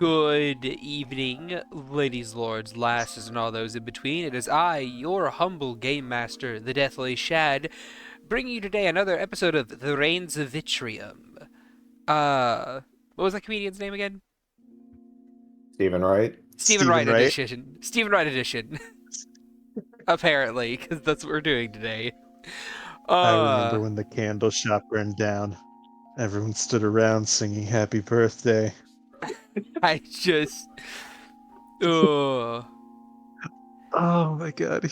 Good evening, ladies, lords, lasses, and all those in between. It is I, your humble game master, the deathly Shad, bringing you today another episode of the Rains of Vitrium. What was that comedian's name again? Stephen Wright. Stephen Stephen Wright Wright. edition. Stephen Wright edition. Apparently, because that's what we're doing today. I remember when the candle shop burned down. Everyone stood around singing happy birthday. I just... Ugh. Oh my god.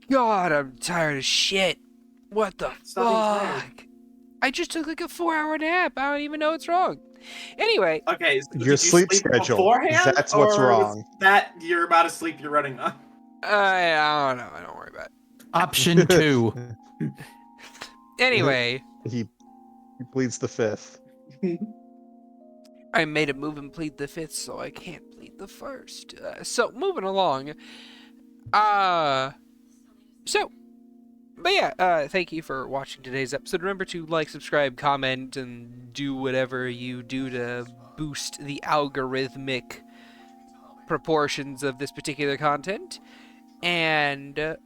God, I'm tired of shit. What the fuck? I just took like a 4-hour nap. I don't even know what's wrong. Anyway. Okay, so Your did you sleep sleep schedule. beforehand? That's what's or wrong. Was that you're about to sleep, you're running on? I don't know. I don't worry about it. Option 2. Anyway. He pleads the fifth. I made a move and plead the fifth, so I can't plead the first. So, moving along. But yeah, thank you for watching today's episode. Remember to like, subscribe, comment, and do whatever you do to boost the algorithmic proportions of this particular content. And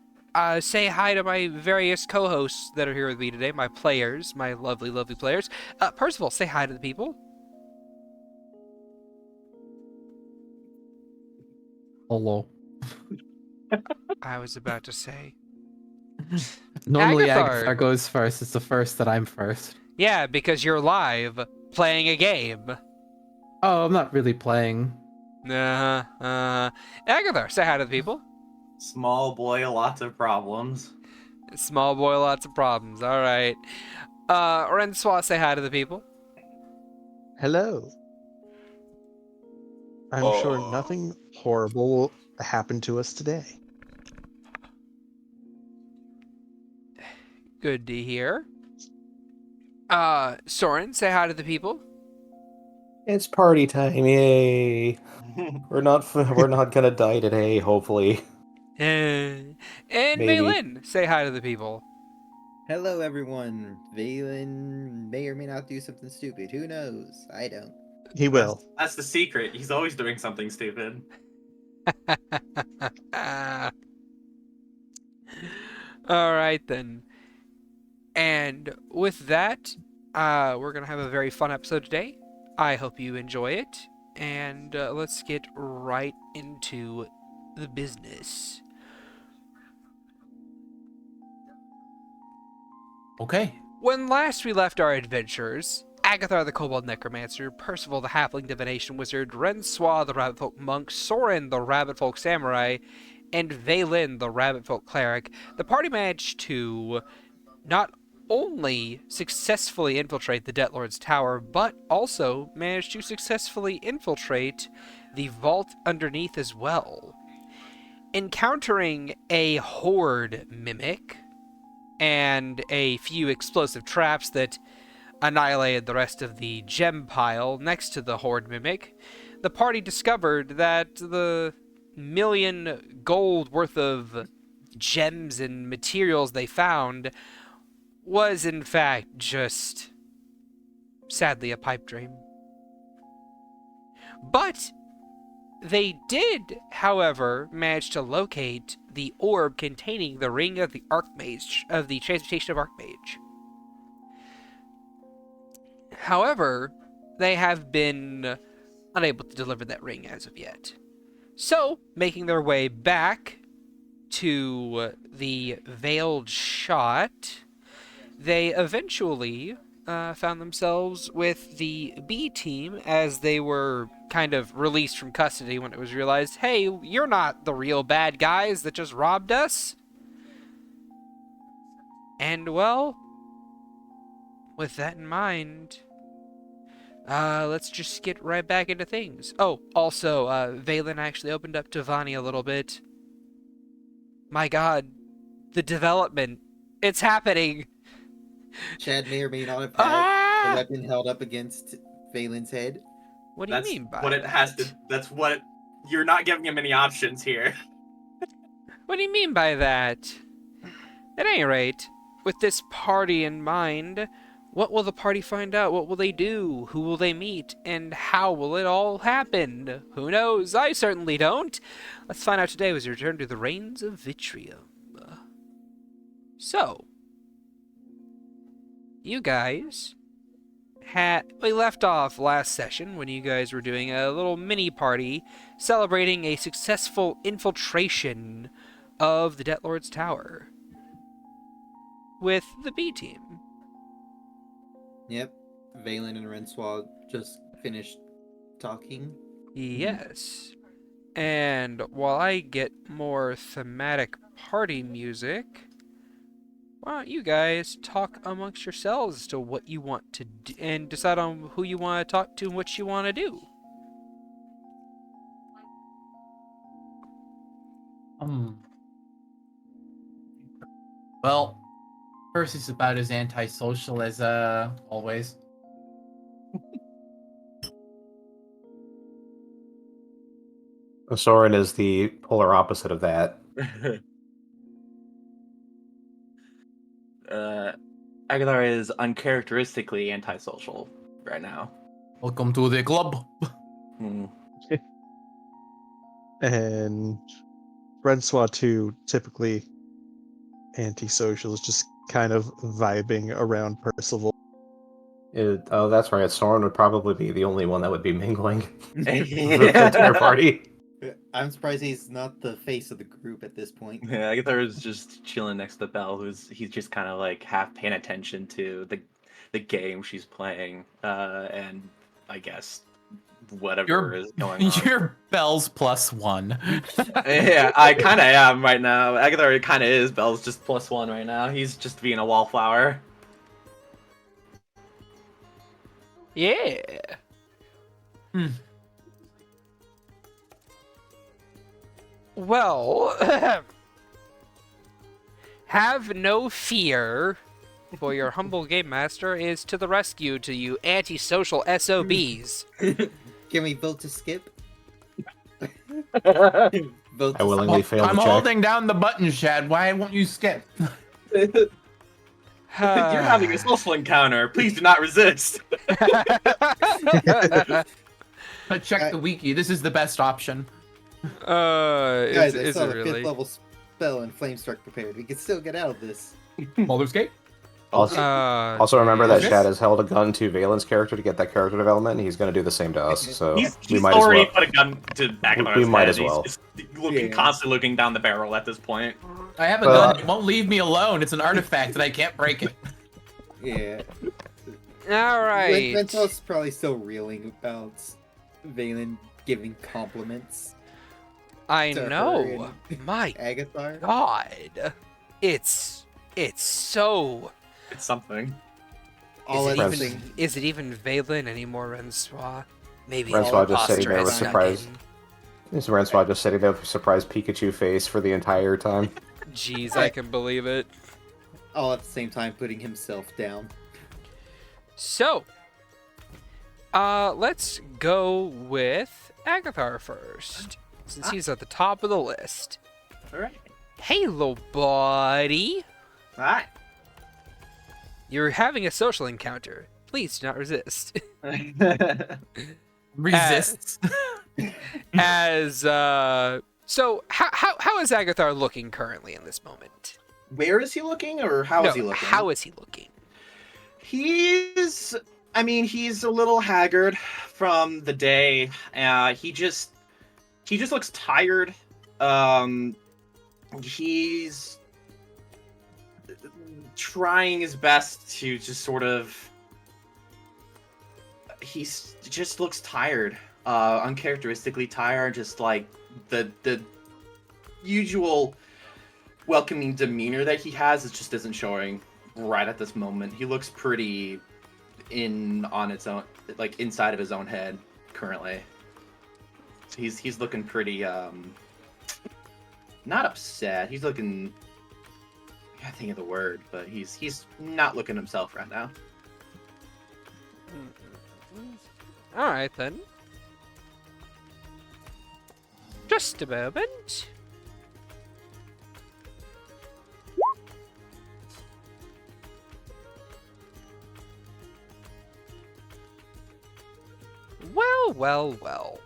say hi to my various co-hosts that are here with me today, my players, my lovely, lovely players. Percival, say hi to the people. Hello. I was about to say. Normally Agathar. Agathar goes first. It's the first that I'm first. Yeah, because you're live playing a game. Oh, I'm not really playing. Agathar, say hi to the people. Small boy, lots of problems. Small boy, lots of problems. All right. Renswa, say hi to the people. Hello. I'm sure nothing horrible will happen to us today. Good to hear. Soren, say hi to the people. It's party time, yay! We're not gonna die today, hopefully. And Maybe. Vaylin, say hi to the people. Hello, everyone. Valen may or may not do something stupid. Who knows? I don't. He will. That's the secret. He's always doing something stupid. All right then. And with that, we're gonna have a very fun episode today. I hope you enjoy it, and let's get right into the business. Okay. When last we left our adventurers, Agathar the Kobold Necromancer, Percival the Halfling Divination Wizard, Renswa the Rabbit Folk Monk, Soren the Rabbit Folk Samurai, and Vaylin the Rabbit Folk Cleric, the party managed to not only successfully infiltrate the Death Lord's tower, but also managed to successfully infiltrate the vault underneath as well. Encountering a horde mimic and a few explosive traps that annihilated the rest of the gem pile next to the horde mimic, the party discovered that the million gold worth of gems and materials they found was in fact just, sadly, a pipe dream. But they did, however, manage to locate the orb containing the ring of the Arcmage, of the transmutation of Arcmage. However, they have been unable to deliver that ring as of yet. So, making their way back to the Veiled Shot, they eventually found themselves with the B team as they were kind of released from custody when it was realized, hey, you're not the real bad guys that just robbed us. And, well, with that in mind, let's just get right back into things. Oh, also, Vaylin actually opened up to Vani a little bit. My god, the development, it's happening! Chad may or may not have had the weapon held up against Valen's head. What do you mean by what it that? has to. That's what. You're not giving him any options here. What do you mean by that? At any rate, with this party in mind, what will the party find out? What will they do? Who will they meet? And how will it all happen? Who knows? I certainly don't. Let's find out today as we return to the Rains of Vitrium. So, you guys we left off last session when you guys were doing a little mini party celebrating a successful infiltration of the Death Lord's Tower with the B team. Yep. Valen and Rensois just finished talking. Yes. And while I get more thematic party music, why don't you guys talk amongst yourselves as to what you want to do and decide on who you want to talk to and what you want to do. Well, Percy's about as antisocial as always. Soren is the polar opposite of that. Agadar is uncharacteristically antisocial right now. Welcome to the club. Hmm. And Francois too, typically antisocial, is just kind of vibing around Percival. Oh, that's right. Soren would probably be the only one that would be mingling with the Yeah. entire party. I'm surprised he's not the face of the group at this point. Yeah, Agadar is just chilling next to Belle, he's just kind of like half paying attention to the game she's playing, and I guess whatever is going on. You're Belle's +1. Yeah, I kind of am right now. Agadar kind of is. Belle's just +1 right now. He's just being a wallflower. Yeah. Well, have no fear, for your humble game master is to the rescue to you antisocial SOBs. Can we vote to skip? Vote I to willingly failed I'm to check. holding down the button, Shad. Why won't you skip? You're having a social encounter. Please do not resist. Check the wiki. This is the best option. Guys, I is saw it the really? 5th level spell and flame struck prepared. We can still get out of this. Baldur's Gate? Also remember that Okay. Shad has held a gun to Valen's character to get that character development, and he's going to do the same to us, so He's we might as already well. put a gun to Agadar's We might head. as well. He's just looking, Yeah. constantly looking down the barrel at this point. I have a Well, gun. It won't leave me alone. It's an artifact and I can't break it. Yeah. Alright. Rentos probably still reeling about Valen giving compliments I to her know. and My Agathar. God. It's so... It's something. All is, at it the even, same. is it even Valen anymore, Rensois? Maybe Rensois the just sitting imposter there has with snuck surprise. in. Is Rensois just sitting there with a surprised Pikachu face for the entire time? Jeez, I can believe it. All at the same time putting himself down. So, let's go with Agathar first, since he's at the top of the list. All right. Hey, little buddy. All right. You're having a social encounter. Please do not resist. Resists. So how is Agathar looking currently in this moment? Where is he looking, or how is he looking? How is he looking? He's a little haggard from the day. He just looks tired. He's trying his best to just sort of. He just looks tired, uncharacteristically tired. Just like the usual welcoming demeanor that he has, it just isn't showing right at this moment. He looks pretty on its own, like inside of his own head currently. He's looking pretty not upset. He's looking, I can't think of the word, but he's not looking himself right now. All right then. Just a moment. Well, well, well.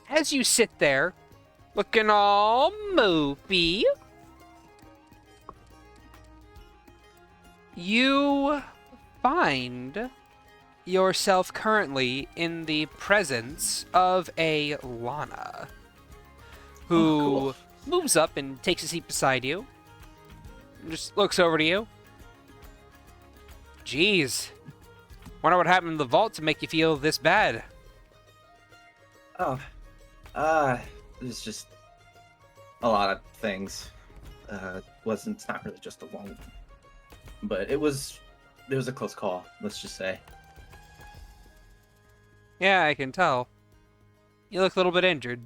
As you sit there, looking all moopy, you find yourself currently in the presence of a Lana, who cool. moves up and takes a seat beside you, and just looks over to you. Jeez, wonder what happened in the vault to make you feel this bad. Oh, it's just a lot of things. It's not really just the one, but there was a close call. Let's just say. Yeah, I can tell. You look a little bit injured.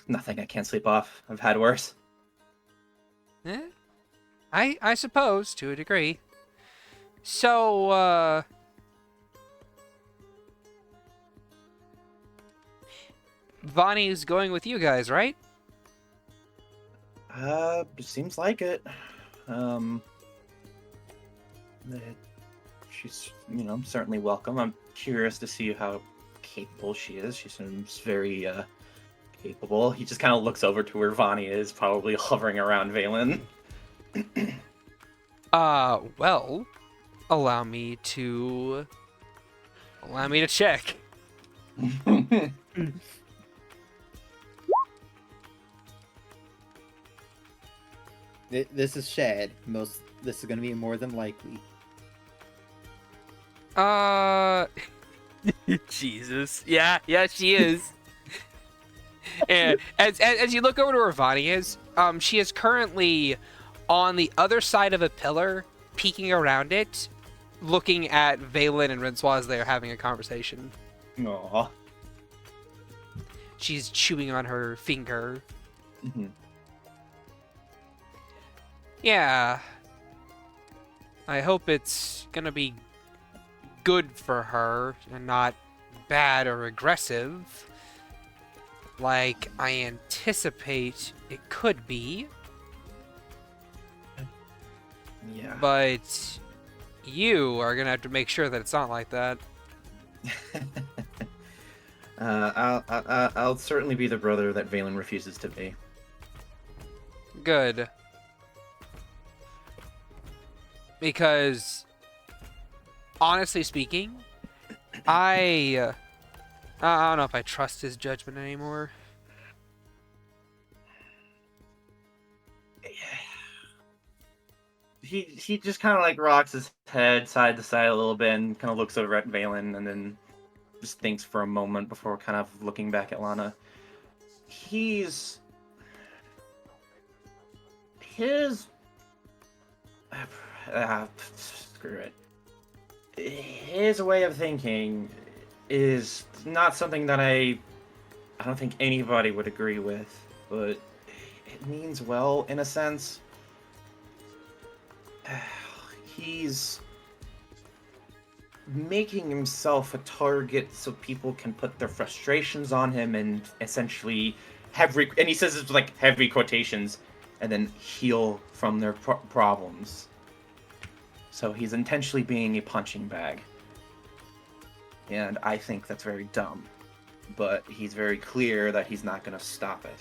Nothing. I can't sleep off. I've had worse. Eh? I suppose, to a degree. So, Vani's going with you guys, right? Seems like it. She's, certainly welcome. I'm curious to see how capable she is. She seems very, capable. He just kind of looks over to where Vani is, probably hovering around Valen. Well, allow me to check. This is Shad. This is gonna be more than likely. Jesus. Yeah, she is. And as you look over to where Vani is, she is currently on the other side of a pillar, peeking around it, looking at Valen and Rinsois as they are having a conversation. Aww. She's chewing on her finger. Mhm. Yeah. I hope it's gonna be good for her and not bad or aggressive, like I anticipate it could be. Yeah. But you are gonna have to make sure that it's not like that. I'll certainly be the brother that Valen refuses to be. Good. Because, honestly speaking, I don't know if I trust his judgment anymore. He just kind of like rocks his head side to side a little bit and kind of looks over at Valen and then just thinks for a moment before kind of looking back at Lana. His screw it. His way of thinking is not something that I don't think anybody would agree with, but it means well in a sense. He's making himself a target so people can put their frustrations on him and essentially and he says it's like heavy quotations, and then heal from their problems. So he's intentionally being a punching bag. And I think that's very dumb. But he's very clear that he's not going to stop it.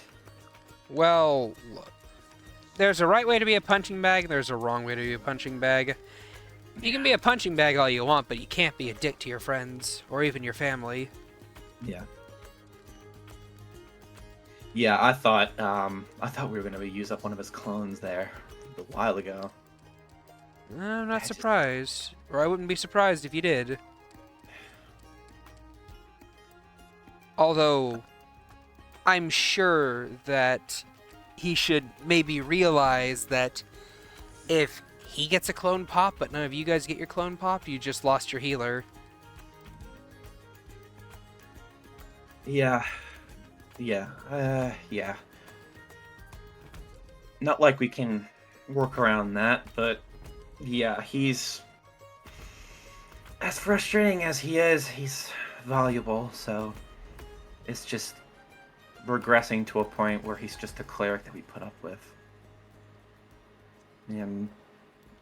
Well, look. There's a right way to be a punching bag, and there's a wrong way to be a punching bag. You can be a punching bag all you want, but you can't be a dick to your friends, or even your family. Yeah. Yeah, I thought we were going to use up one of his clones there a while ago. I'm not surprised. Or I wouldn't be surprised if you did. Although, I'm sure that he should maybe realize that if he gets a clone pop, but none of you guys get your clone popped, you just lost your healer. Yeah. Not like we can work around that, but yeah, he's as frustrating as he is, he's valuable, so it's just regressing to a point where he's just a cleric that we put up with. And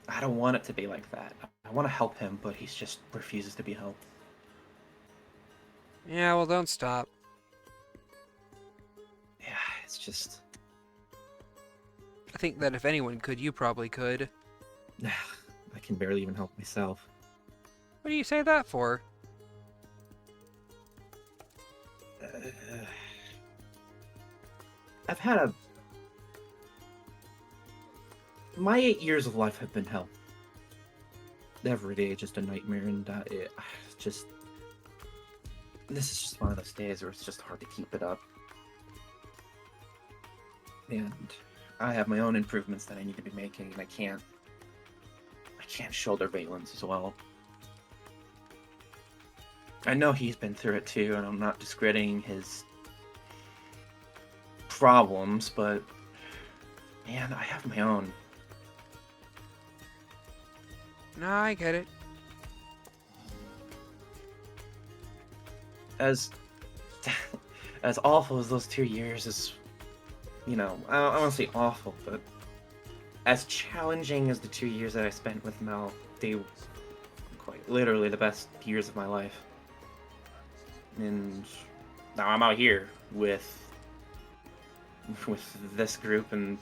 I don't want it to be like that. I want to help him, but he just refuses to be helped. Yeah, well, don't stop. Yeah, it's just. I think that if anyone could, you probably could. I can barely even help myself. What do you say that for? I've had a. My 8 years of life have been hell. Every day, just a nightmare, and just. This is just one of those days where it's just hard to keep it up. And I have my own improvements that I need to be making, and I can't shoulder Valen's as well. I know he's been through it too, and I'm not discrediting his problems, but man, I have my own. No, I get it. As as awful as those 2 years is, I don't want to say awful, but as challenging as the 2 years that I spent with Mel, they were quite literally the best years of my life. And now I'm out here with this group and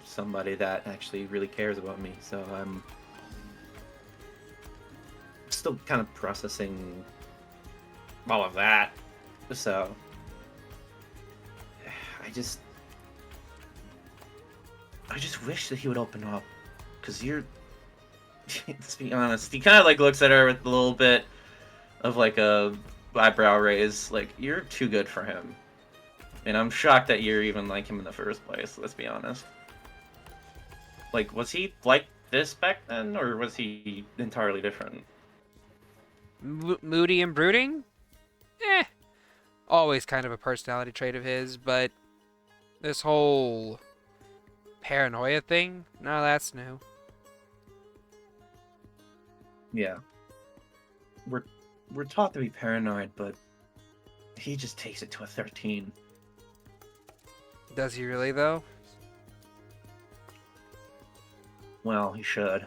somebody that actually really cares about me. So I'm still kind of processing all of that. So I just wish that he would open up, because let's be honest, he kind of like looks at her with a little bit of like a eyebrow raise, like, you're too good for him. And I'm shocked that you're even like him in the first place, let's be honest. Like, was he like this back then, or was he entirely different? Moody and brooding? Always kind of a personality trait of his, but this whole paranoia thing? No, that's new. Yeah. We're taught to be paranoid, but he just takes it to a 13. Does he really, though? Well, he should.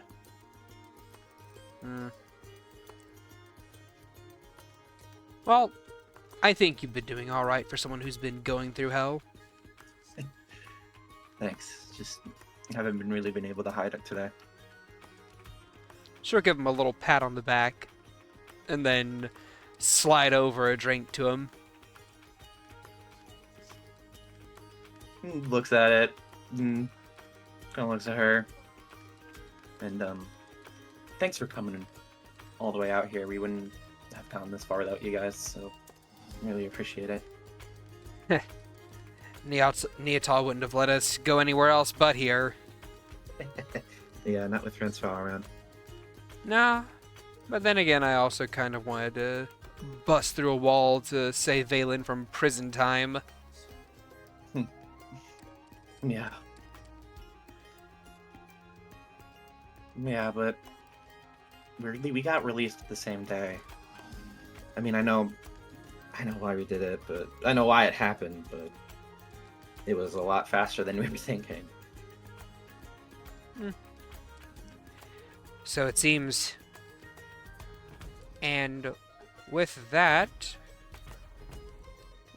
Well, I think you've been doing alright for someone who's been going through hell. Thanks. Just haven't really been able to hide it today. Sure, give him a little pat on the back, and then slide over a drink to him. Looks at it, kind of looks at her, and thanks for coming all the way out here. We wouldn't have gone this far without you guys, so really appreciate it. Neatal wouldn't have let us go anywhere else but here. Yeah, not with Francois around. Nah, but then again, I also kind of wanted to bust through a wall to save Valen from prison time. Yeah. Yeah, but we got released the same day. I mean, I know why we did it, but I know why it happened, but it was a lot faster than we were thinking. So it seems. And with that,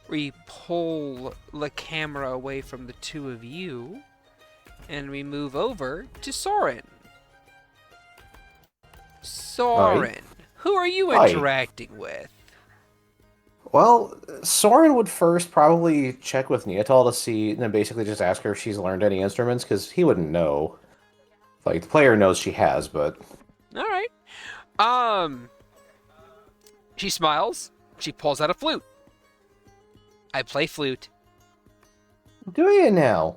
we pull the camera away from the two of you, and we move over to Soren. Soren, who are you Hi. interacting with? Well, Soren would first probably check with Neatal to see, and then basically just ask her if she's learned any instruments, because he wouldn't know. Like, the player knows she has, but... All right. She smiles. She pulls out a flute. I play flute. Do you now?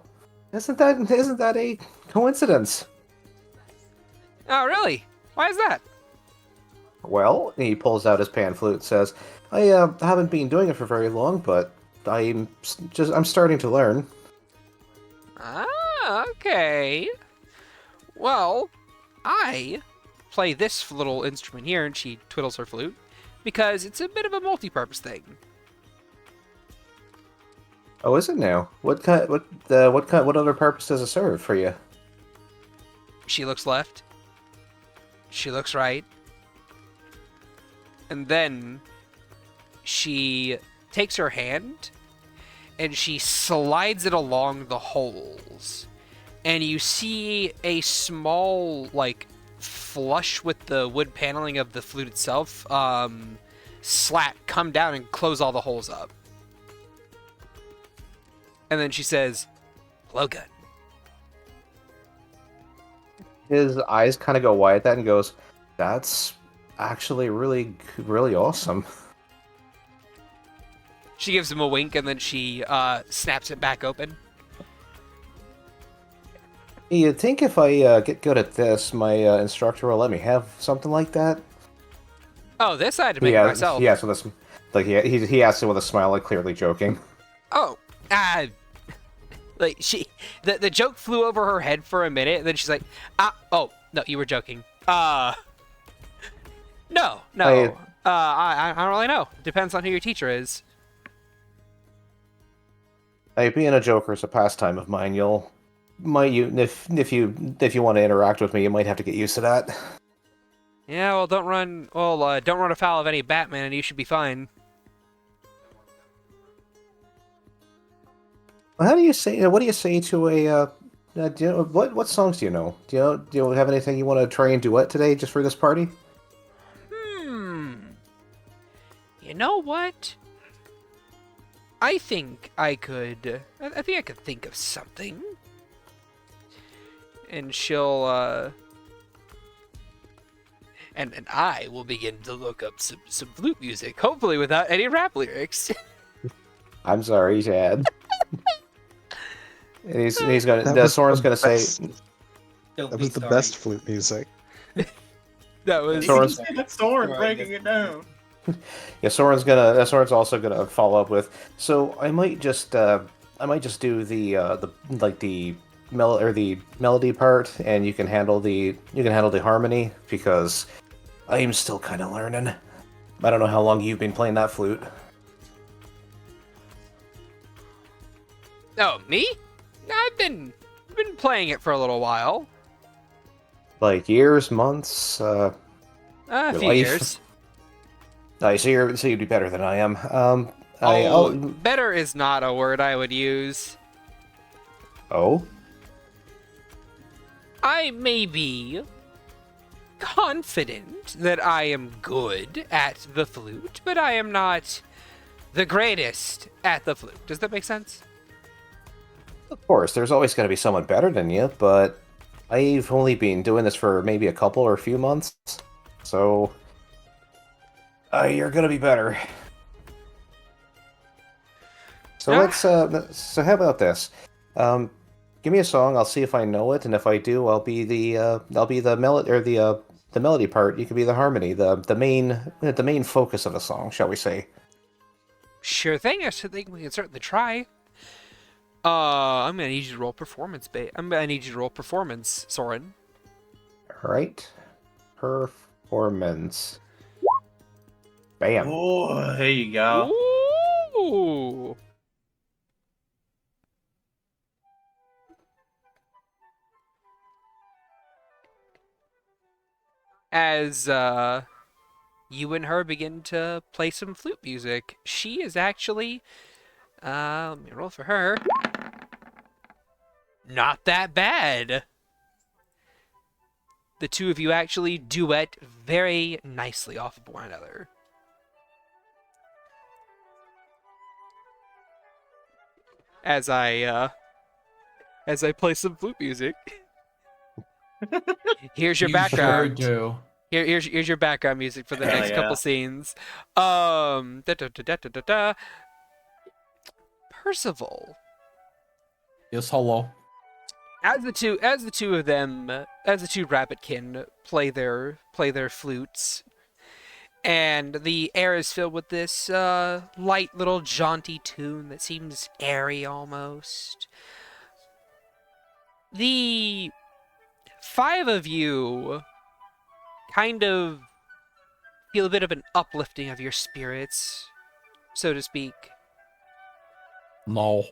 Isn't that a coincidence? Oh, really? Why is that? Well, he pulls out his pan flute and says, I haven't been doing it for very long, but I'm starting to learn. Ah, okay. Well, I play this little instrument here, and she twiddles her flute, because it's a bit of a multi-purpose thing. Oh, is it now? What other purpose does it serve for you? She looks left. She looks right. And then she takes her hand and she slides it along the holes. And you see a small, like, flush with the wood paneling of the flute itself, slat come down and close all the holes up. And then she says, "Blowgun." His eyes kind of go wide at that and goes, "That's actually really, really awesome." She gives him a wink and then she snaps it back open. You'd think if I get good at this, my instructor will let me have something like that. Oh, this I had to make it myself. Yeah, so this, like he asked it with a smile, like clearly joking. Oh, like the joke flew over her head for a minute, and then she's like, oh, no, you were joking. No. I don't really know. Depends on who your teacher is. Hey, being a joker is a pastime of mine. If you want to interact with me, you might have to get used to that. Yeah, well, don't run afoul of any Batman, and you should be fine. Well, how do you say? What do you say to a? What songs do you know? Do you have anything you want to try and duet today, just for this party? You know what? I think I could think of something. And she'll, and I will begin to look up some flute music, hopefully without any rap lyrics. I'm sorry, Shad. And he's gonna. Soren's gonna say. That was the best flute music. That was Soren breaking it down. Yeah, Soren's also gonna follow up with. So I might just do the melody part, and you can handle the harmony, because I'm still kind of learning. I don't know how long you've been playing that flute. Oh, me? I've been playing it for a little while. Like years, months, A your few life? years. So you'd be better than I am. Better is not a word I would use. Oh? I may be confident that I am good at the flute, but I am not the greatest at the flute. Does that make sense? Of course, there's always going to be someone better than you, but I've only been doing this for maybe a couple or a few months, so you're going to be better. So so how about this? Give me a song. I'll see if I know it, and if I do, I'll be the melody, or the melody part. You can be the harmony, the main focus of the song, shall we say? Sure thing. I should think we can certainly try. I'm gonna need you to roll performance, Soren. All right, performance. Bam. Oh, there you go. Ooh. As you and her begin to play some flute music, she is actually, let me roll for her. Not that bad. The two of you actually duet very nicely off of one another. As I play some flute music. Here's your background. Sure do. Here's your background music for the Hell next yeah. couple scenes. Percival. Yes, hello. As the two rabbitkin play their flutes, and the air is filled with this light little jaunty tune that seems airy almost. The five of you kind of feel a bit of an uplifting of your spirits, so to speak. No.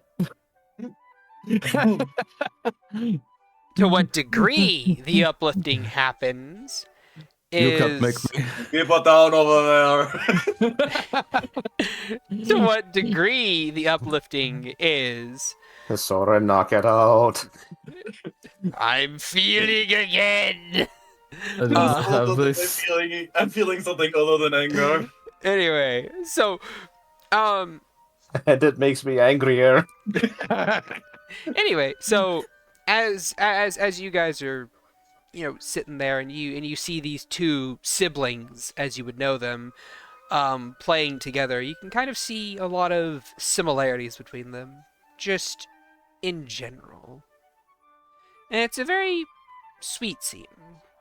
To what degree the uplifting happens You can't make is me. Keep it down over there. to what degree the uplifting is. Soren, knock it out. I'm feeling again. I just have this. I'm feeling something other than anger. Anyway, so um And it makes me angrier. anyway, so as you guys are, you know, sitting there and you see these two siblings as you would know them playing together, you can kind of see a lot of similarities between them just in general. And it's a very sweet scene,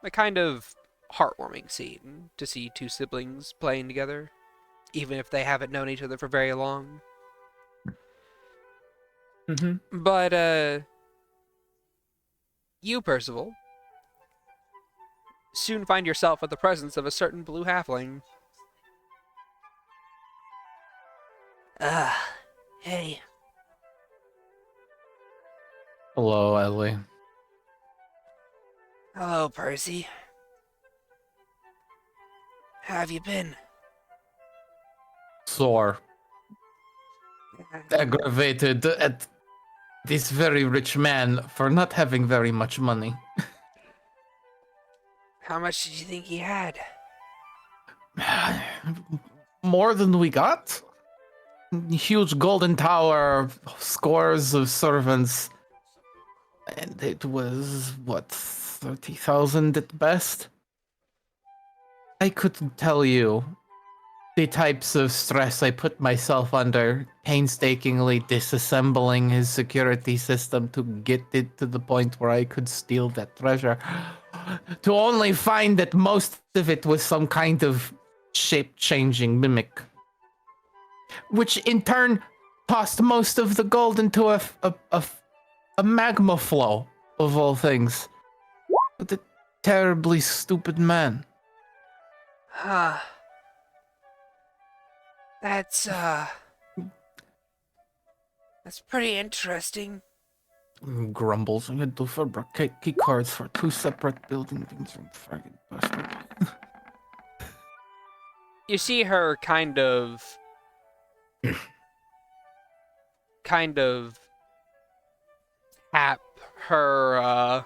a kind of heartwarming scene to see two siblings playing together, even if they haven't known each other for very long. But you, Percival, soon find yourself at the presence of a certain blue halfling. Hey. Hello, Ellie. Hello, Percy. How have you been? Sore. Aggravated at this very rich man for not having very much money. How much did you think he had? More than we got? Huge golden tower, scores of servants. And it was, what, 30,000 at best? I couldn't tell you the types of stress I put myself under, painstakingly disassembling his security system to get it to the point where I could steal that treasure. To only find that most of it was some kind of shape-changing mimic. Which in turn tossed most of the gold into a magma flow, of all things. What a terribly stupid man. Huh. That's pretty interesting. Grumbles. I had to fabricate key cards for two separate buildings. Friggin' bastard. You see her kind of tap her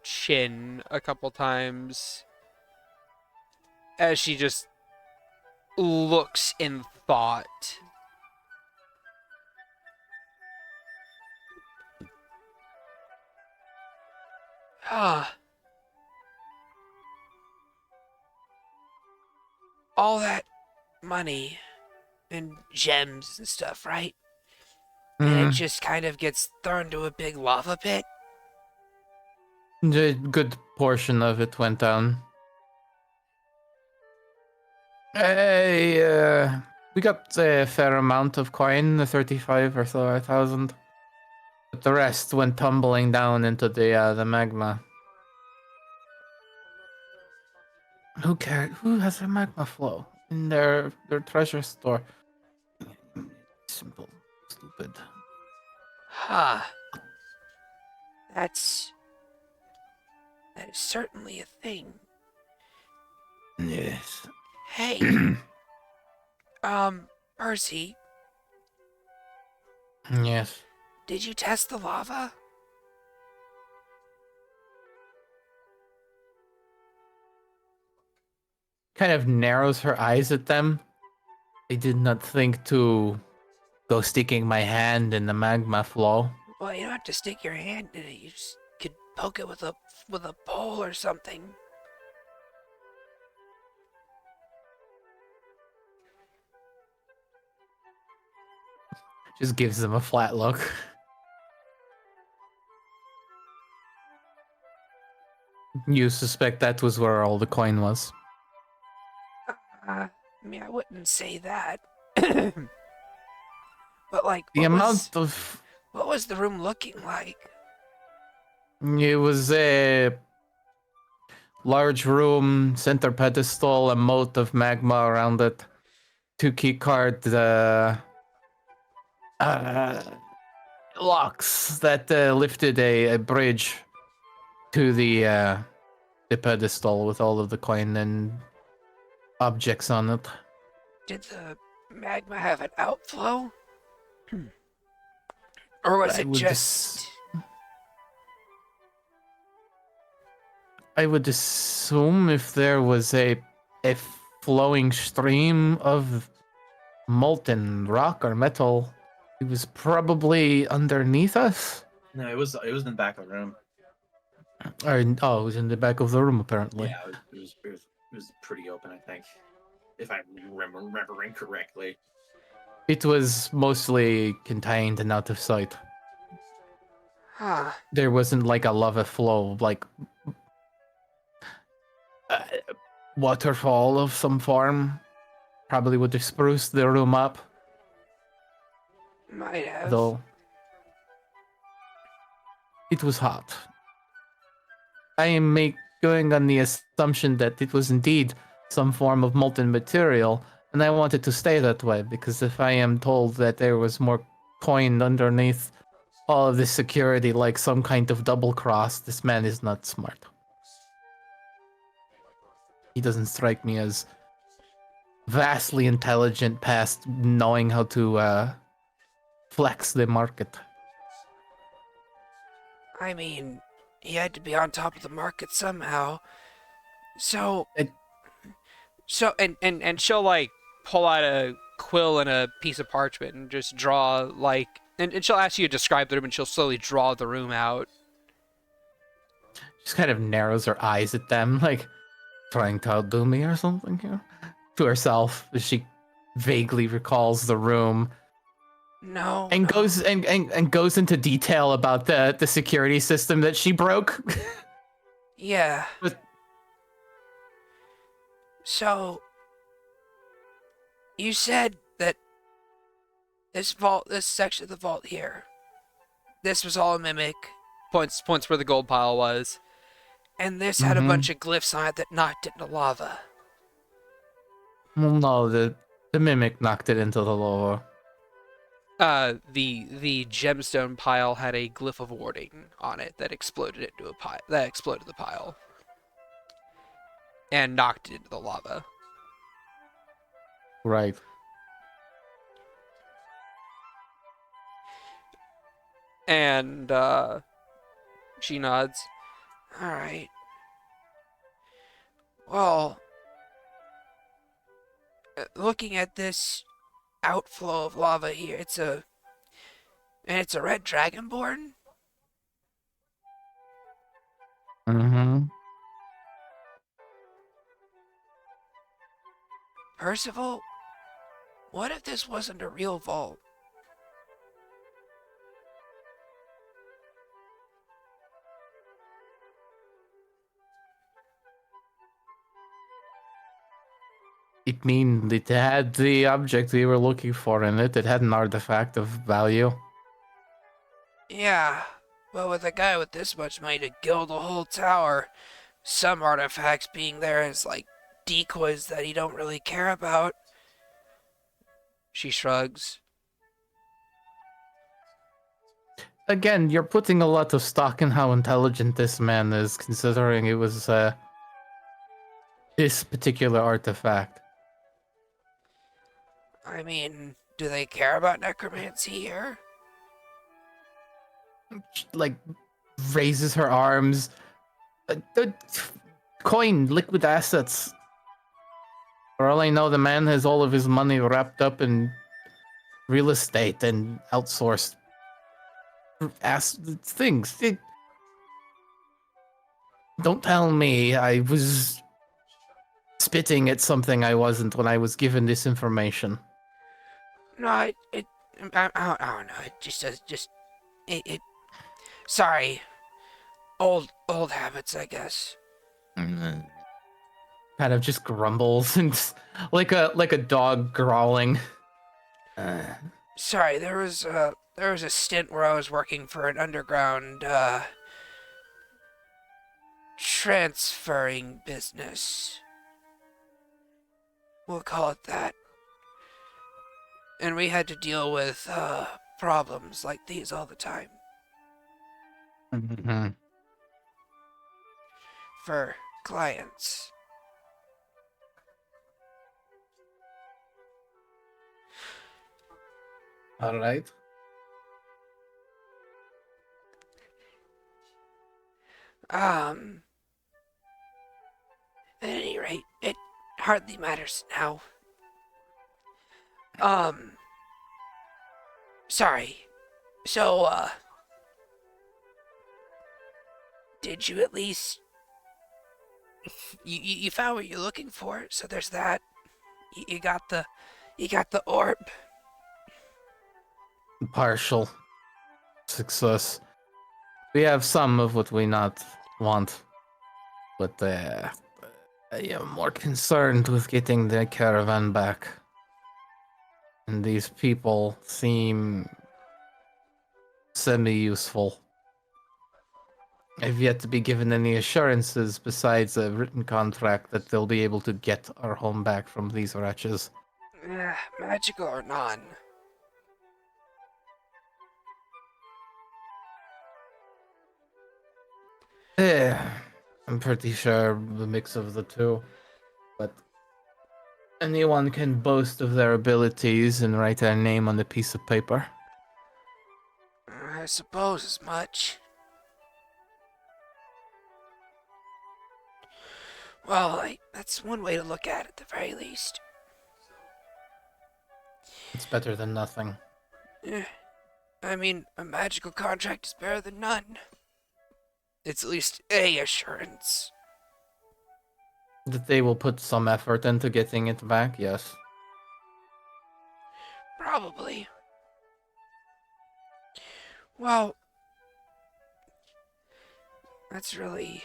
chin a couple times as she just looks in thought. Ah. All that money and gems and stuff, right? And it just kind of gets thrown to a big lava pit. A good portion of it went down. We got a fair amount of coin, the 35 or so 1,000. But the rest went tumbling down into the magma. Who cares? Who has a magma flow in their treasure store? Simple, stupid. Huh. That is certainly a thing. Yes. Hey, Percy, Yes. did you test the lava? Kind of narrows her eyes at them. I did not think to go sticking my hand in the magma flow. Well, you don't have to stick your hand in it. You just could poke it with a pole or something. Just gives them a flat look. You suspect that was where all the coin was? I mean, I wouldn't say that. But like, The amount of... what was the room looking like? It was a large room, center pedestal, a moat of magma around it. 2 keycard locks that lifted a bridge to the the pedestal with all of the coin and objects on it. Did the magma have an outflow? Or was I it would just... I would assume if there was a flowing stream of molten rock or metal, it was probably underneath us. No, it was in the back of the room. Or it was in the back of the room apparently. Yeah, it was pretty open, I think, if I'm remembering correctly. It was mostly contained and out of sight. Huh. There wasn't like a lava flow, like waterfall of some form. Probably would have spruced the room up, Might have. though. It was hot. I am going on the assumption that it was indeed some form of molten material, and I wanted to stay that way, because if I am told that there was more coin underneath all of this security, like some kind of double cross, this man is not smart. He doesn't strike me as vastly intelligent past knowing how to flex the market. I mean, he had to be on top of the market somehow. So... And she'll, like, pull out a quill and a piece of parchment and just draw, like... And she'll ask you to describe the room, and she'll slowly draw the room out. Just kind of narrows her eyes at them, like trying to outdo me or something, you know? To herself as she vaguely recalls the room. No. And no. goes into detail about the security system that she broke. Yeah. But- So, you said that this section of the vault here, this was all a mimic. Points where the gold pile was. And this had a bunch of glyphs on it that knocked it into lava. Well, no, the mimic knocked it into the lava. The gemstone pile had a glyph of warding on it that exploded into a pile. That exploded the pile. And knocked it into the lava. Right. And, she nods. Alright. Well, looking at this outflow of lava here, it's a red dragonborn? Mm-hmm. Percival, what if this wasn't a real vault? It mean it had the object we were looking for in it. It had an artifact of value. Yeah, but with a guy with this much money to gild a whole tower, some artifacts being there as, like, decoys that he don't really care about. She shrugs. Again, you're putting a lot of stock in how intelligent this man is, considering it was this particular artifact. I mean, do they care about necromancy here? Like, raises her arms. Coin, liquid assets. For all I know, the man has all of his money wrapped up in real estate and outsourced things. Don't tell me I was spitting at something I wasn't when I was given this information. No, I don't know. It sorry. Old habits, I guess. Kind of just grumbles and like a dog growling. Sorry, there was a stint where I was working for an underground transferring business. We'll call it that. And we had to deal with problems like these all the time. Mm-hmm. For clients. All right. At any rate, it hardly matters now. Sorry. So, did you at least... You found what you're looking for, so there's that. You got the... You got the orb. Partial success. We have some of what we not want, but I am more concerned with getting the caravan back. And these people seem semi-useful. I've yet to be given any assurances besides a written contract that they'll be able to get our home back from these wretches. Magical or none. I'm pretty sure the mix of the two. But anyone can boast of their abilities and write their name on a piece of paper. I suppose as much. Well, that's one way to look at it, at the very least. It's better than nothing. I mean, a magical contract is better than none. It's at least a assurance. That they will put some effort into getting it back, yes. Probably. Well, that's really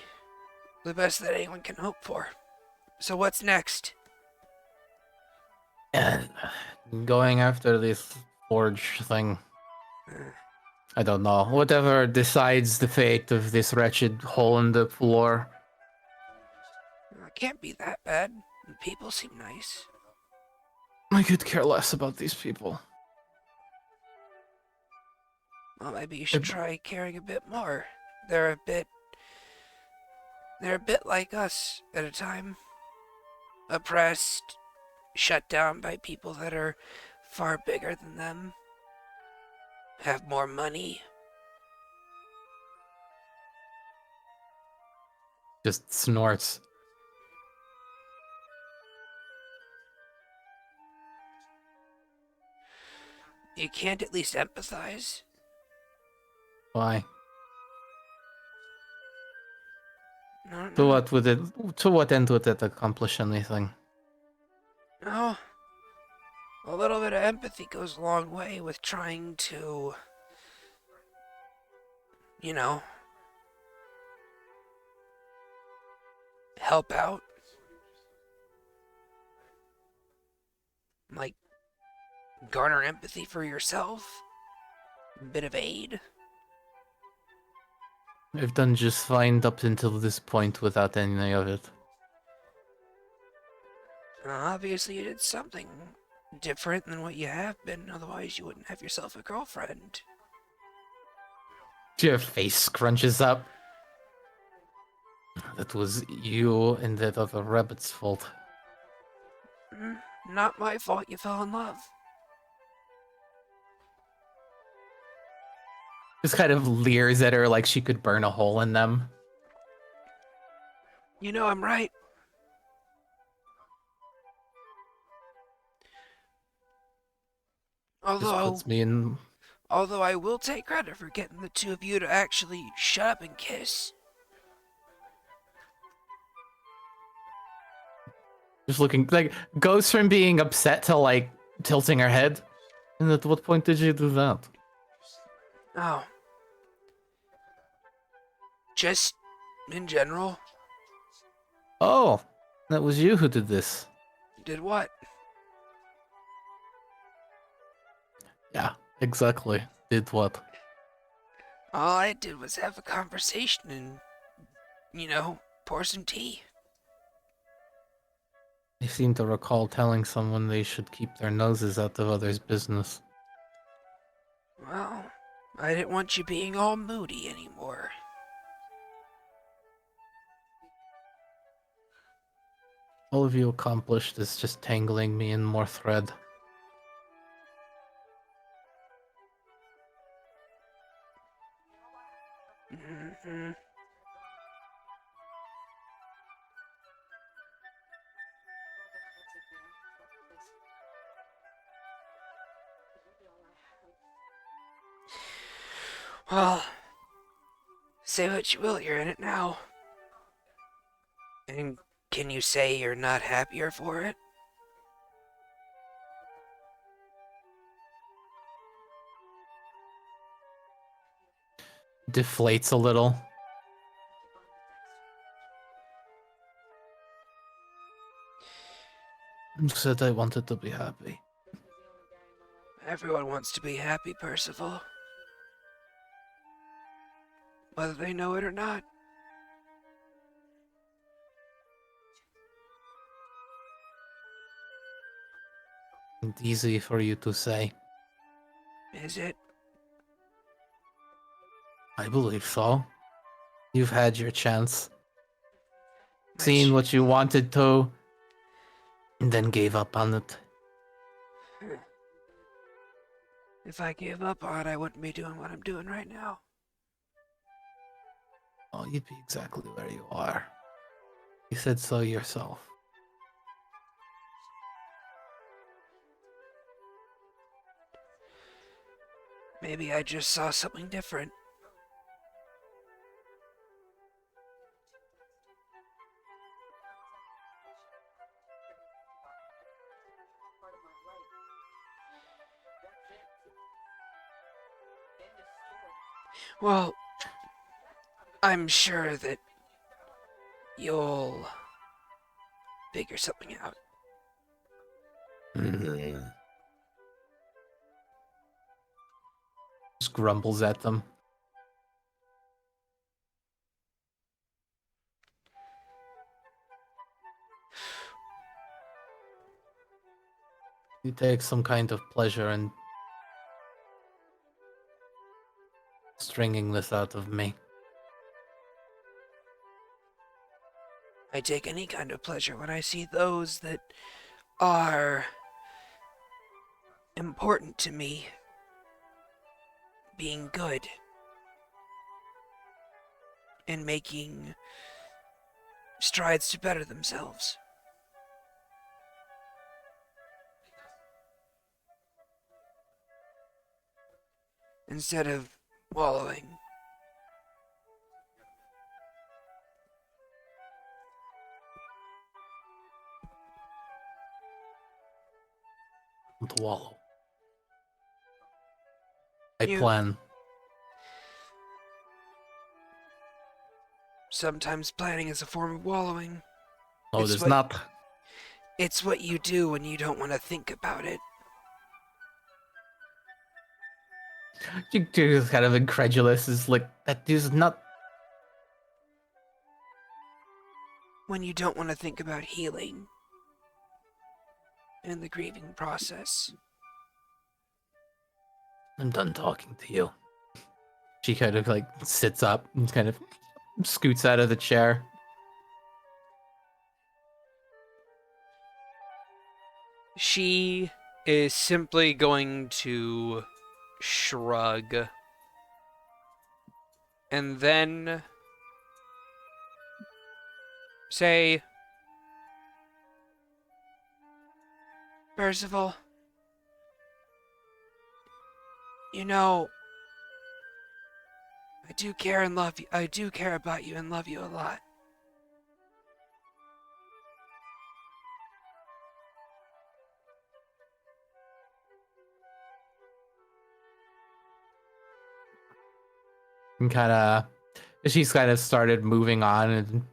the best that anyone can hope for. So what's next? And going after this forge thing. I don't know. Whatever decides the fate of this wretched hole in the floor. It can't be that bad. People seem nice. I could care less about these people. Well, maybe you should try caring a bit more. They're a bit like us at a time. Oppressed, shut down by people that are far bigger than them. Have more money. Just snorts. You can't at least empathize? Why? No. To what would it? To what end would it accomplish anything? No. A little bit of empathy goes a long way with trying to, help out. Like, garner empathy for yourself. A bit of aid. I've done just fine up until this point without any of it. Obviously, you did something different than what you have been, otherwise you wouldn't have yourself a girlfriend. Your face scrunches up. That was you and that other rabbit's fault. Not my fault you fell in love. Just kind of leers at her like she could burn a hole in them. You know I'm right. Just puts me in. Although I will take credit for getting the two of you to actually shut up and kiss. Just looking like goes from being upset to like tilting her head. And at what point did you do that? Oh. Just in general. Oh, that was you who did this. Did what? Yeah, exactly. Did what? All I did was have a conversation and, pour some tea. I seem to recall telling someone they should keep their noses out of others' business. Well, I didn't want you being all moody anymore. All of you accomplished is just tangling me in more thread. Mhm. Well, say what you will, you're in it now. And can you say you're not happier for it? Deflates a little. Said I wanted to be happy. Everyone wants to be happy, Percival. Whether they know it or not. It's easy for you to say. Is it? I believe so. You've had your chance. My Seen ch- what you wanted to, and then gave up on it. If I gave up on it, I wouldn't be doing what I'm doing right now. Oh, you'd be exactly where you are. You said so yourself. Maybe I just saw something different. Well, I'm sure that you'll figure something out. Just grumbles at them. You take some kind of pleasure in stringing this out of me. I take any kind of pleasure when I see those that are important to me being good and making strides to better themselves. Instead of wallowing. To wallow. I You- plan. Sometimes planning is a form of wallowing. No, It's there's what- not. It's what you do when you don't want to think about it. You're kind of incredulous. Is like, that is not. When you don't want to think about healing and the grieving process. I'm done talking to you. She kind of like sits up and kind of scoots out of the chair. She is simply going to shrug and then say, Percival, you know, I do care and love you. I do care about you and love you a lot. And kind of, she's kind of started moving on and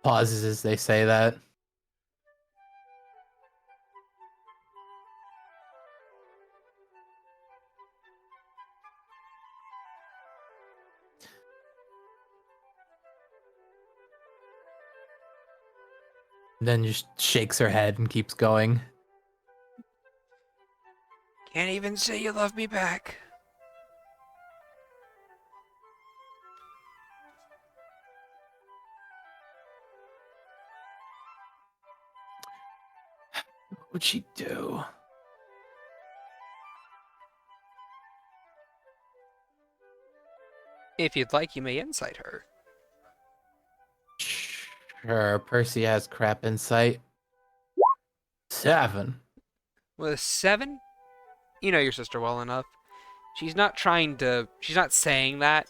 pauses as they say that. Then just shakes her head and keeps going. Can't even say you love me back. What would she do? If you'd like, you may insight her. Sure, Percy has crap insight. 7. With a 7, you know your sister well enough. She's not saying that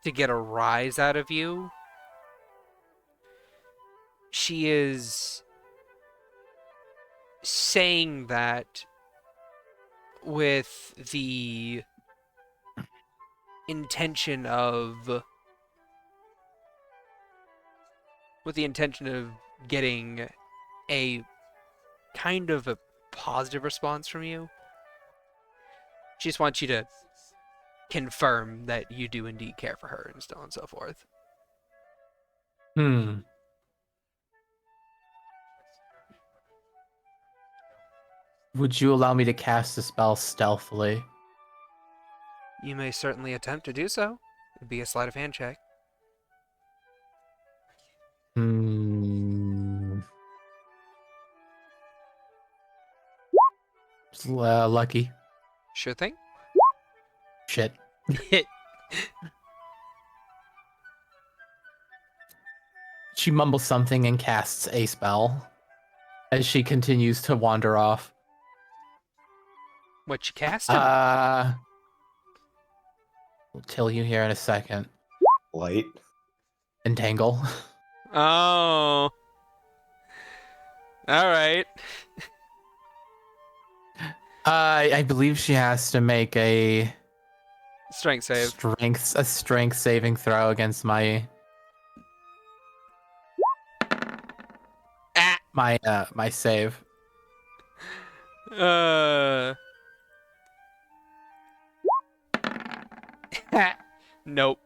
to get a rise out of you. She is saying that with the intention of getting a kind of a positive response from you. She just wants you to confirm that you do indeed care for her and so on and so forth. Would you allow me to cast the spell stealthily? You may certainly attempt to do so. It'd be a sleight of hand check. Lucky. Sure thing. Shit. She mumbles something and casts a spell as she continues to wander off. What you casting? I'll tell you here in a second. Light. Entangle. Oh. All right. I believe she has to make a Strength save. strength saving throw against my my save. Nope.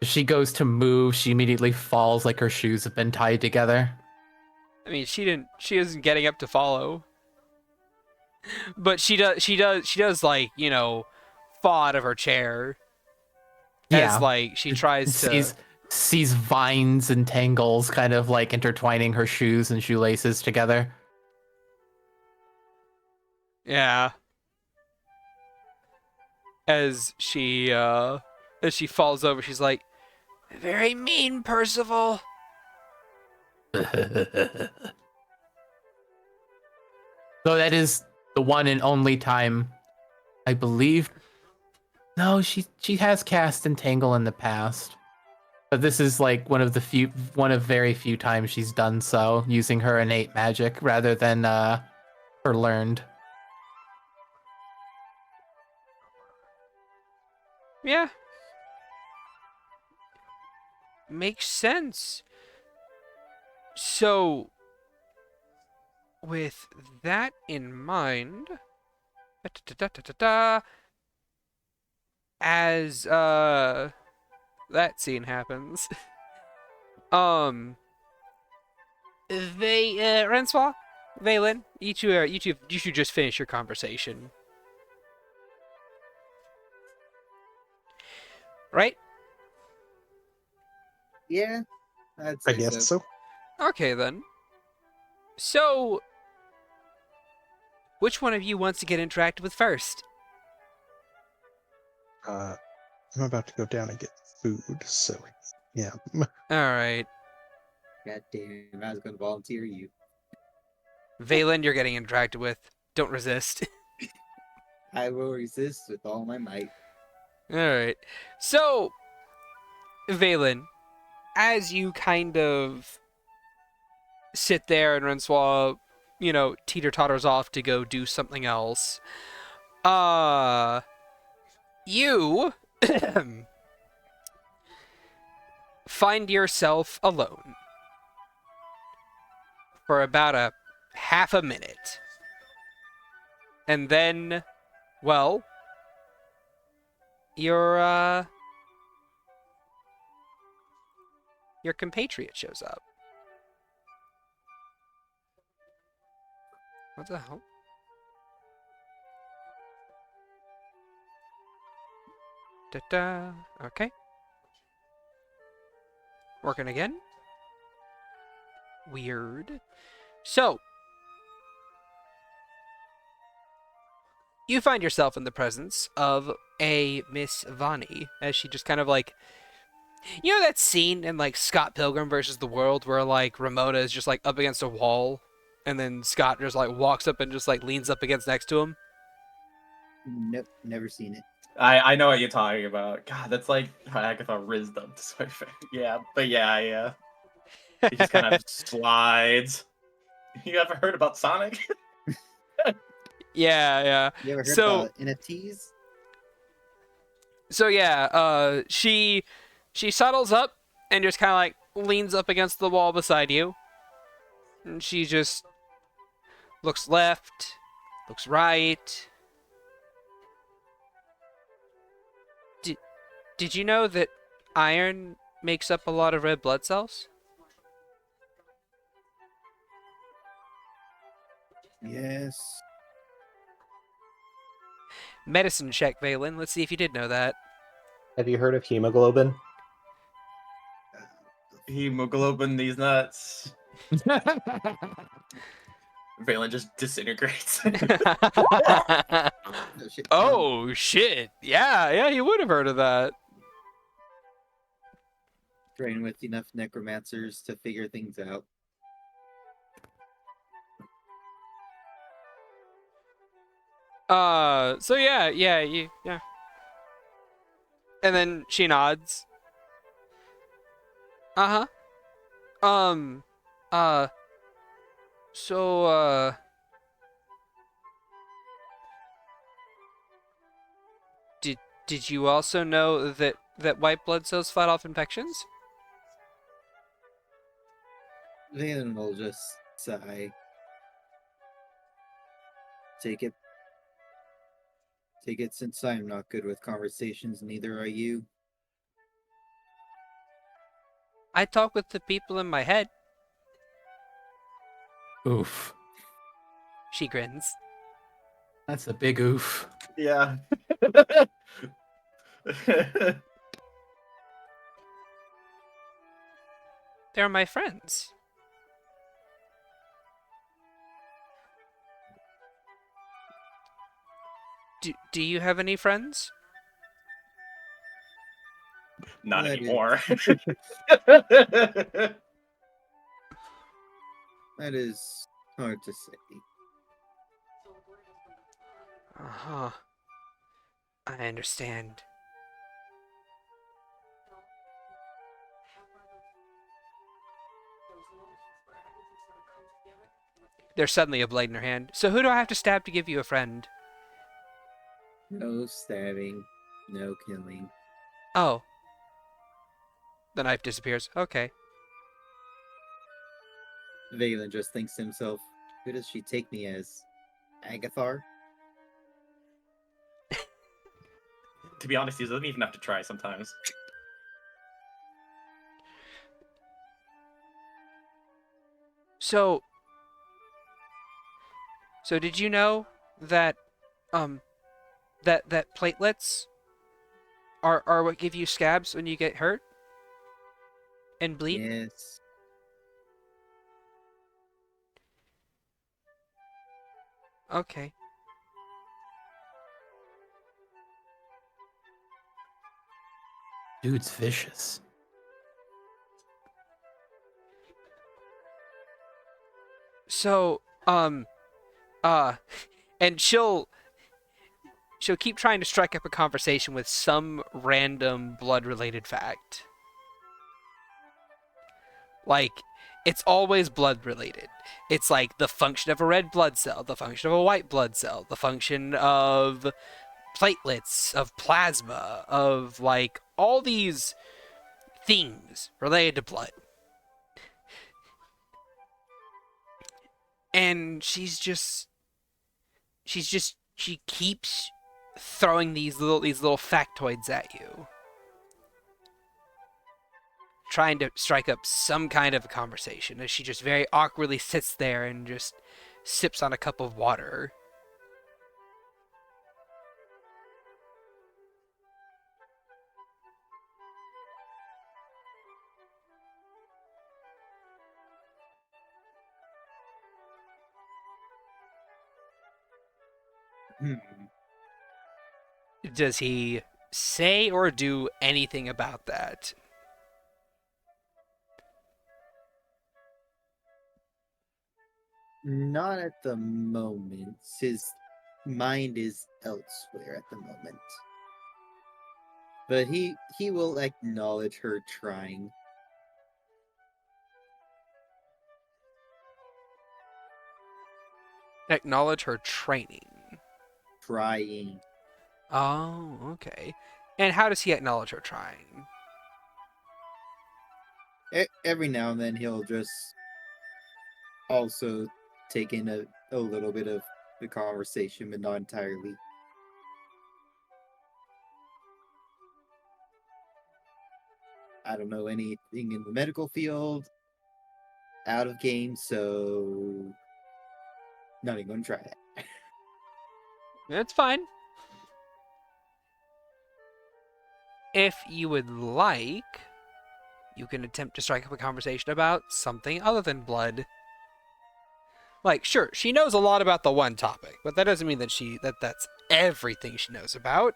She goes to move, she immediately falls like her shoes have been tied together. I mean, she isn't getting up to follow. But she does like, fall out of her chair. Yeah. As like she tries to sees vines and tangles kind of like intertwining her shoes and shoelaces together. Yeah. As she falls over, she's like, "Very mean, Percival." So that is the one and only time, I believe. No, she has cast Entangle in the past, but this is like one of very few times she's done so using her innate magic rather than her learned. Yeah. Makes sense. So, with that in mind, as that scene happens, Rensois, Valen, you should just finish your conversation, right? Yeah, I'd I say guess so. Okay then. So, which one of you wants to get interacted with first? I'm about to go down and get food, so yeah. All right, God damn, I was gonna volunteer you. Valen, you're getting interacted with. Don't resist. I will resist with all my might. All right. So, Valen, as you kind of sit there and Rensois, teeter-totters off to go do something else, you find yourself alone for about a half a minute. And then, well, your compatriot shows up. What the hell? Da-da. Okay. Working again. Weird. So, you find yourself in the presence of a Miss Vani, as she just kind of like, you know that scene in like Scott Pilgrim versus the World where like Ramona is just like up against a wall, and then Scott just like walks up and just like leans up against next to him. Nope, never seen it. I know what you're talking about. God, that's like how Agatha rizzed up this way. Yeah, but yeah. He just kind of slides. You ever heard about Sonic? Yeah. You ever heard So about NFTs? so yeah, she settles up and just kind of like leans up against the wall beside you, and she just looks left, looks right. Did you know that iron makes up a lot of red blood cells? Yes. Medicine check, Valen. Let's see if you did know that. Have you heard of hemoglobin? Hemoglobin these nuts. Valen just disintegrates. No shit. Oh shit! Yeah, he would have heard of that. Train with enough necromancers to figure things out. So yeah. And then she nods. Uh-huh. Uh, so, did you also know that white blood cells fight off infections? Valen will just sigh. Take it. Take it since I'm not good with conversations, neither are you. I talk with the people in my head. Oof. She grins. That's a big oof. Yeah. They're my friends. Do you have any friends? Not That anymore. That is hard to say. Uh-huh. I understand. There's suddenly a blade in her hand. So who do I have to stab to give you a friend? No stabbing, no killing. Oh. The knife disappears. Okay. Valen just thinks to himself, who does she take me as? Agathar? To be honest, he doesn't even have to try sometimes. So did you know that that platelets are what give you scabs when you get hurt and bleed? Yes. Okay. Dude's vicious. So, and she'll keep trying to strike up a conversation with some random blood-related fact. Like, it's always blood-related. It's like the function of a red blood cell, the function of a white blood cell, the function of platelets, of plasma, of like all these things related to blood. And she keeps throwing these little factoids at you, trying to strike up some kind of a conversation, as she just very awkwardly sits there and just sips on a cup of water. Hmm. Does he say or do anything about that? Not at the moment. His mind is elsewhere at the moment. But he will acknowledge her trying. Acknowledge her training. Trying. Oh, okay. And how does he acknowledge her trying? Every now and then he'll just also take in a little bit of the conversation, but not entirely. I don't know anything in the medical field, out of game, so not even gonna try that. That's fine. If you would like, you can attempt to strike up a conversation about something other than blood. Like, sure, she knows a lot about the one topic, but that doesn't mean that that's everything she knows about.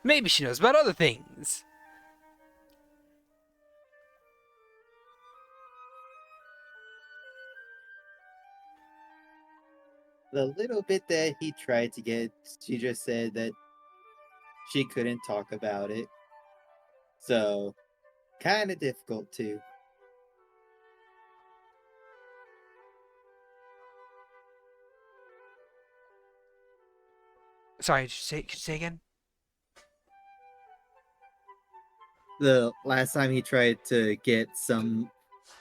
Maybe she knows about other things. The little bit that he tried to get, she just said that she couldn't talk about it. So, kind of difficult too. Sorry, could you say again? The last time he tried to get some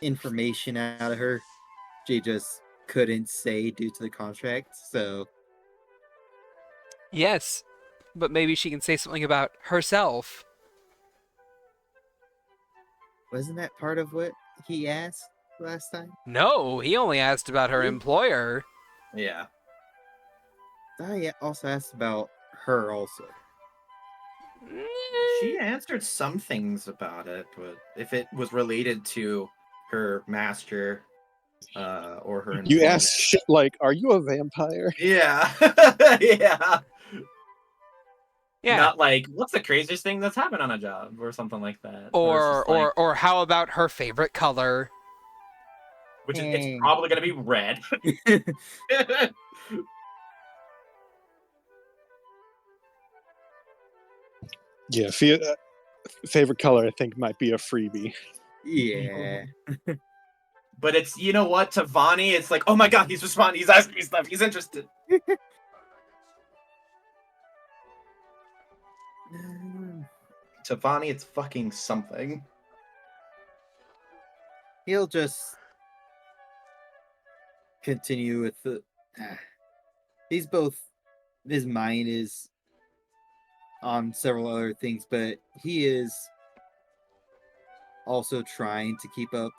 information out of her, she just couldn't say due to the contract. So, Yes, but maybe she can say something about herself. wasn't that part of what he asked last time? No, he only asked about her employer. Yeah. I also asked about her also. She answered some things about it, but if it was related to her master or her You employment. ask shit like, "Are you a vampire?" Yeah. Yeah. Yeah. Not like, what's the craziest thing that's happened on a job or something like that. Or how about her favorite color? Which is, it's probably gonna be red. Yeah, favorite color I think might be a freebie. Yeah. But it's, you know what, to Vani, it's like, oh my god, he's responding, he's asking me stuff, he's interested. To Vani, it's fucking something. He'll just continue with the. He's both. His mind is on several other things, but he is also trying to keep up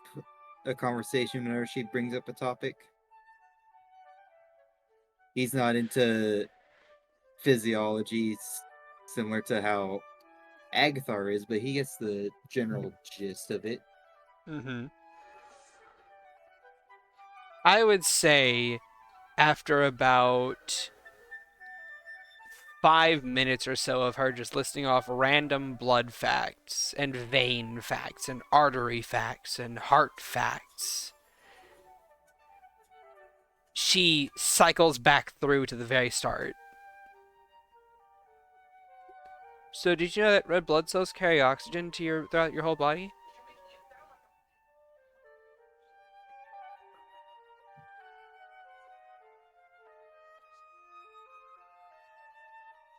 a conversation whenever she brings up a topic. He's not into physiology similar to how Agathar is, but he gets the general gist of it. Mm-hmm. I would say after about 5 minutes or so of her just listing off random blood facts and vein facts and artery facts and heart facts, she cycles back through to the very start. So did you know that red blood cells carry oxygen to throughout your whole body?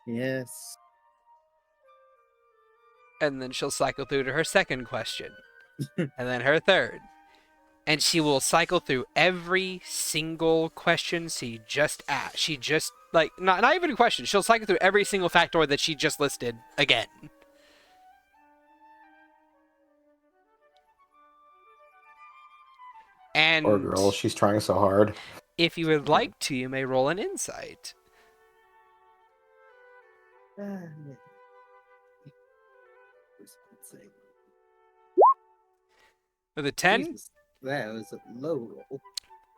Yes. And then she'll cycle through to her second question. And then her third. And she will cycle through every single question she just asked. She just, like, not even a question. She'll cycle through every single factoid that she just listed again. And Poor girl, she's trying so hard. if you would like to, you may roll an insight. With a 10? Jesus, that was a low roll.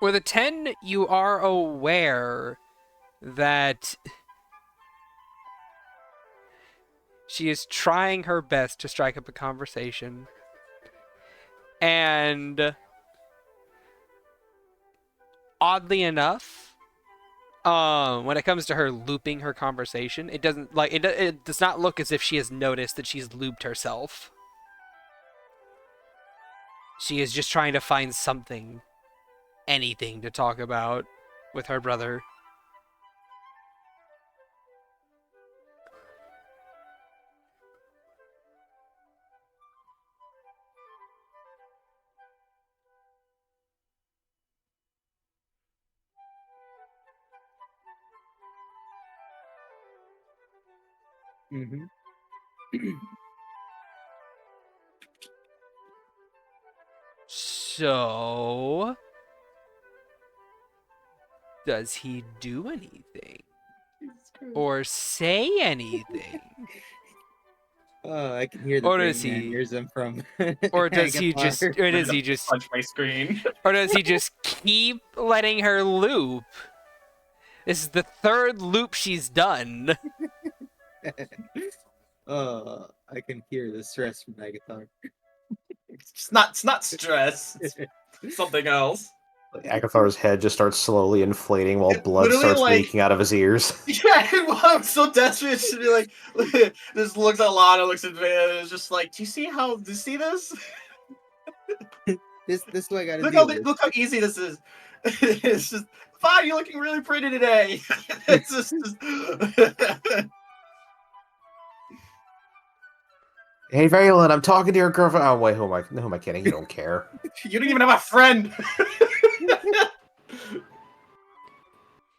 With a 10, you are aware that she is trying her best to strike up a conversation. And oddly enough, when it comes to her looping her conversation, it doesn't like it does not look as if she has noticed that she's looped herself. She is just trying to find something, anything to talk about with her brother. Mm-hmm. So, does he do anything? Or say anything? Oh, I can hear the Or does brain he? aneurysm from Or does he just? Agathar. Or does he just? Punch my screen. Or does he just keep letting her loop? This is the third loop she's done. I can hear the stress from Agathar. It's not stress. It's something else. Agathar's head just starts slowly inflating while blood Literally, starts like- leaking out of his ears. Yeah, I'm so desperate to be like, this looks at Lana, looks at Van, and it's just like, do you see this? This is what I gotta Look deal how with. look how easy this is. It's just fine. You're looking really pretty today. It's just Hey, Valen, I'm talking to your girlfriend. Oh, wait, who am I kidding? You don't care. you don't even have a friend.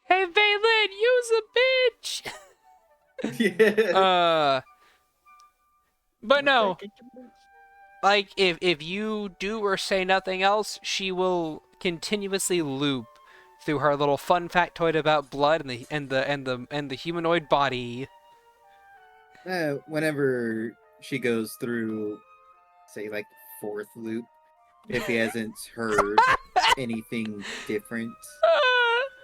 Hey, Valen, use a bitch. Yeah. But no, like if you do or say nothing else, she will continuously loop through her little fun factoid about blood and the humanoid body. Whenever she goes through, say, like fourth loop, if he hasn't heard anything different,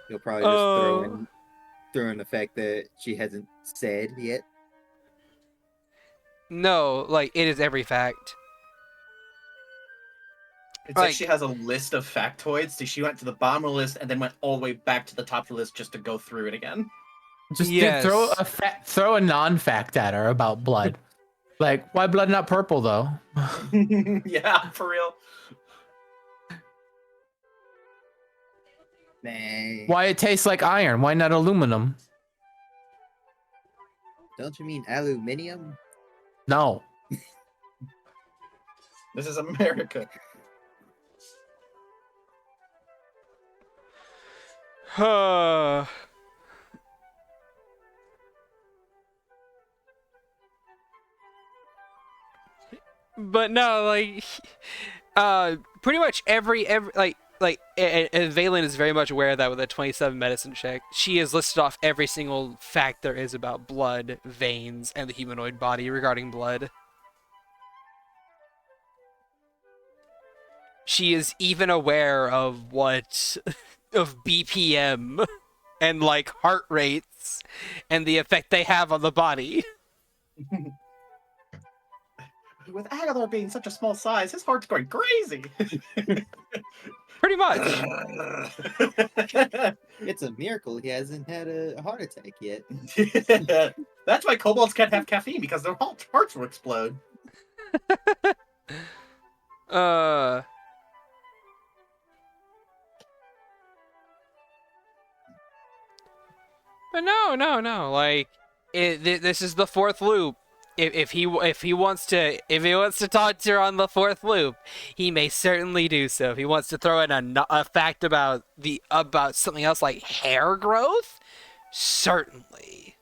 he'll probably just throw in the fact that she hasn't said yet. No, like it is every fact. It's like she has a list of factoids, so she went to the bottom of the list and then went all the way back to the top of the list just to go through it again. Just Yes. throw a non-fact at her about blood. Like, why blood not purple though? Yeah, for real. Nah. Why it tastes like iron? Why not aluminum? Don't you mean aluminium? No. This is America. But no, like, pretty much every and Valen is very much aware of that with a 27 medicine check. She has listed off every single fact there is about blood, veins, and the humanoid body regarding blood. She is even aware of of BPM and like heart rates and the effect they have on the body. With Agathar being such a small size, his heart's going crazy. Pretty much. It's a miracle he hasn't had a heart attack yet. That's why kobolds can't have caffeine, because their hearts will explode. But no. Like, this is the fourth loop. If he wants to talk to her on the fourth loop, he may certainly do so. If he wants to throw in a fact about something else like hair growth, certainly.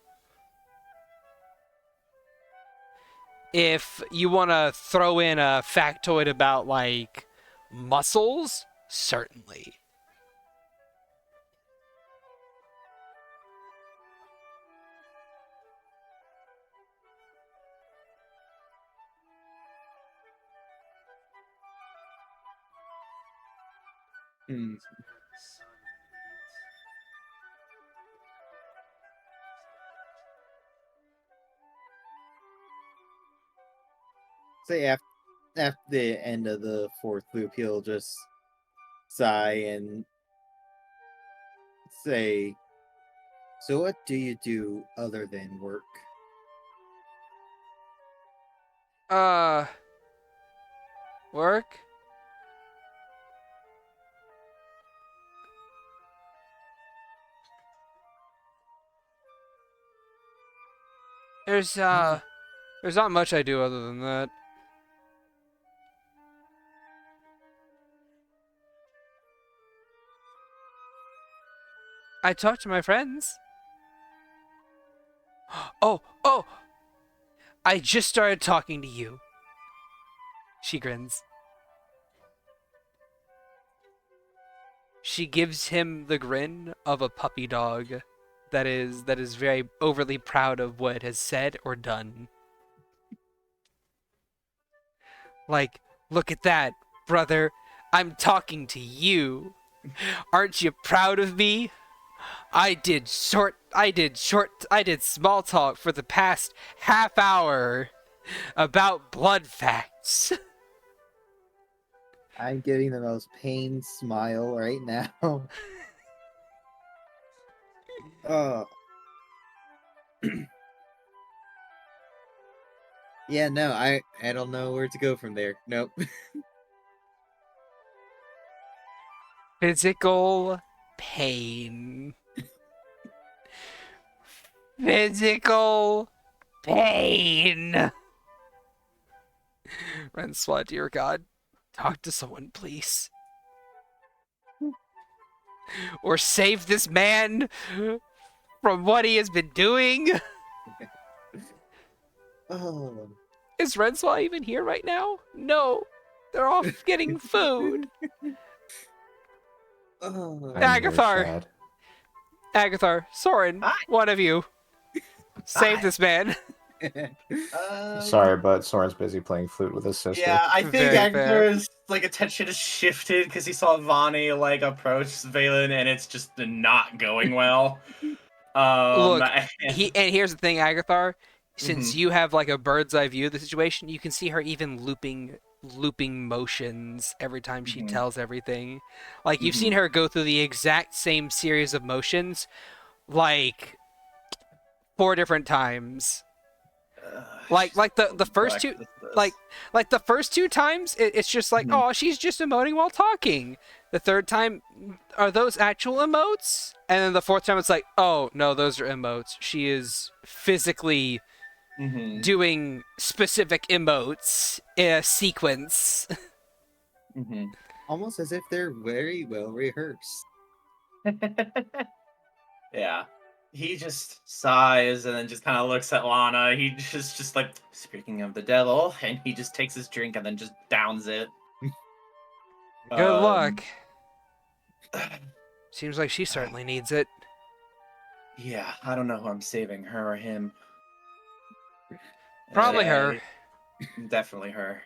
If you want to throw in a factoid about like muscles, certainly. say after the end of the fourth loop, he'll just sigh and say, "So what do you do other than work?" Work? There's not much I do other than that. I talk to my friends. Oh! I just started talking to you. She grins. She gives him the grin of a puppy dog that is very overly proud of what it has said or done. Like, look at that, brother. I'm talking to you. Aren't you proud of me? I did small talk for the past half hour about blood facts. I'm getting the most pained smile right now. Oh. Yeah, no, I don't know where to go from there. Nope. Physical pain. Physical pain. Renswa, dear God, talk to someone, please. Or save this man from what he has been doing. Oh. Is Renswa even here right now? No. They're off getting food. Oh. I'm here, Agathar. Shad. Agathar, Soren, Hi. one of you. Save Hi. this man. Sorry, but Soren's busy playing flute with his sister. Yeah, I think Very fair. Agathar's like attention has shifted because he saw Vani like approach Valen, and it's just not going well. Look, and- here's the thing, Agathar. Since Mhm. you have like a bird's eye view of the situation, you can see her even looping motions every time she Mhm. tells everything. Like you've seen her go through the exact same series of motions, like 4 different times. Like the first two, like the first 2 times, it's just like, oh, she's just emoting while talking. The third time, are those actual emotes? And then the fourth time, it's like, oh no, those are emotes. She is physically doing specific emotes in a sequence. Almost as if they're very well rehearsed. Yeah. He just sighs and then just kind of looks at Lana. He just like, speaking of the devil, and he just takes his drink and then just downs it. Good luck. Seems like she certainly needs it. Yeah, I don't know who I'm saving, her or him. Probably her. Definitely her.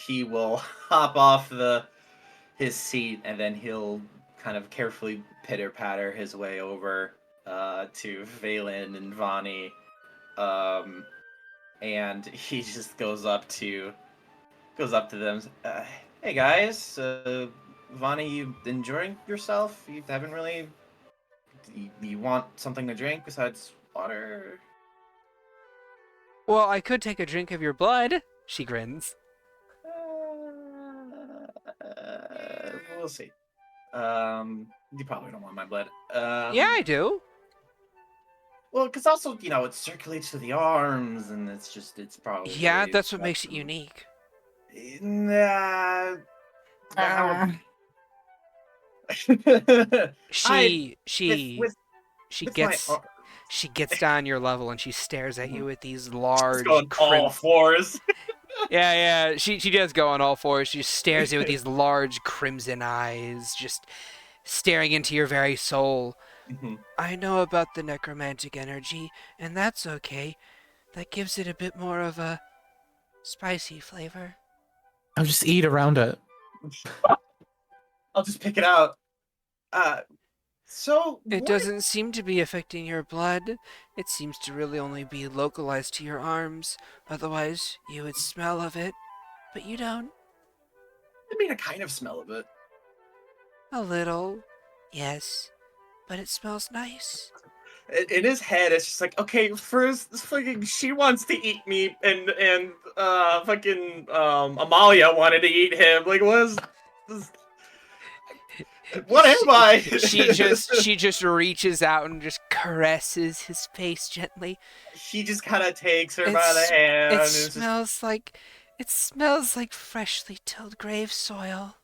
He will hop off his seat and then he'll kind of carefully pitter patter his way over to Valen and Vani, and he just goes up to them. Hey guys, Vani, you enjoying yourself? You haven't really. You want something to drink besides water? Well, I could take a drink of your blood. She grins. We'll see. You probably don't want my blood. Yeah, I do. Well, because also, it circulates to the arms, and it's probably... Yeah, that's what makes it unique. Nah... She with my gets arm. she gets down your level and she stares at you with these large Going all fours. Yeah, she does go on all fours. She stares at you with these large crimson eyes, just staring into your very soul. I know about the necromantic energy, and that's okay. That gives it a bit more of a spicy flavor. I'll just eat around it. I'll just pick it out. So It what? doesn't seem to be affecting your blood. It seems to really only be localized to your arms. Otherwise, you would smell of it. But you don't. I mean, I kind of smell of it. A little. Yes. But it smells nice. In his head, it's just like, okay, first, fucking, she wants to eat me, and fucking, Amalia wanted to eat him. Like, what am I? She just reaches out and just caresses his face gently. He just kind of takes her by the hand. It And it's just, smells like freshly tilled grave soil.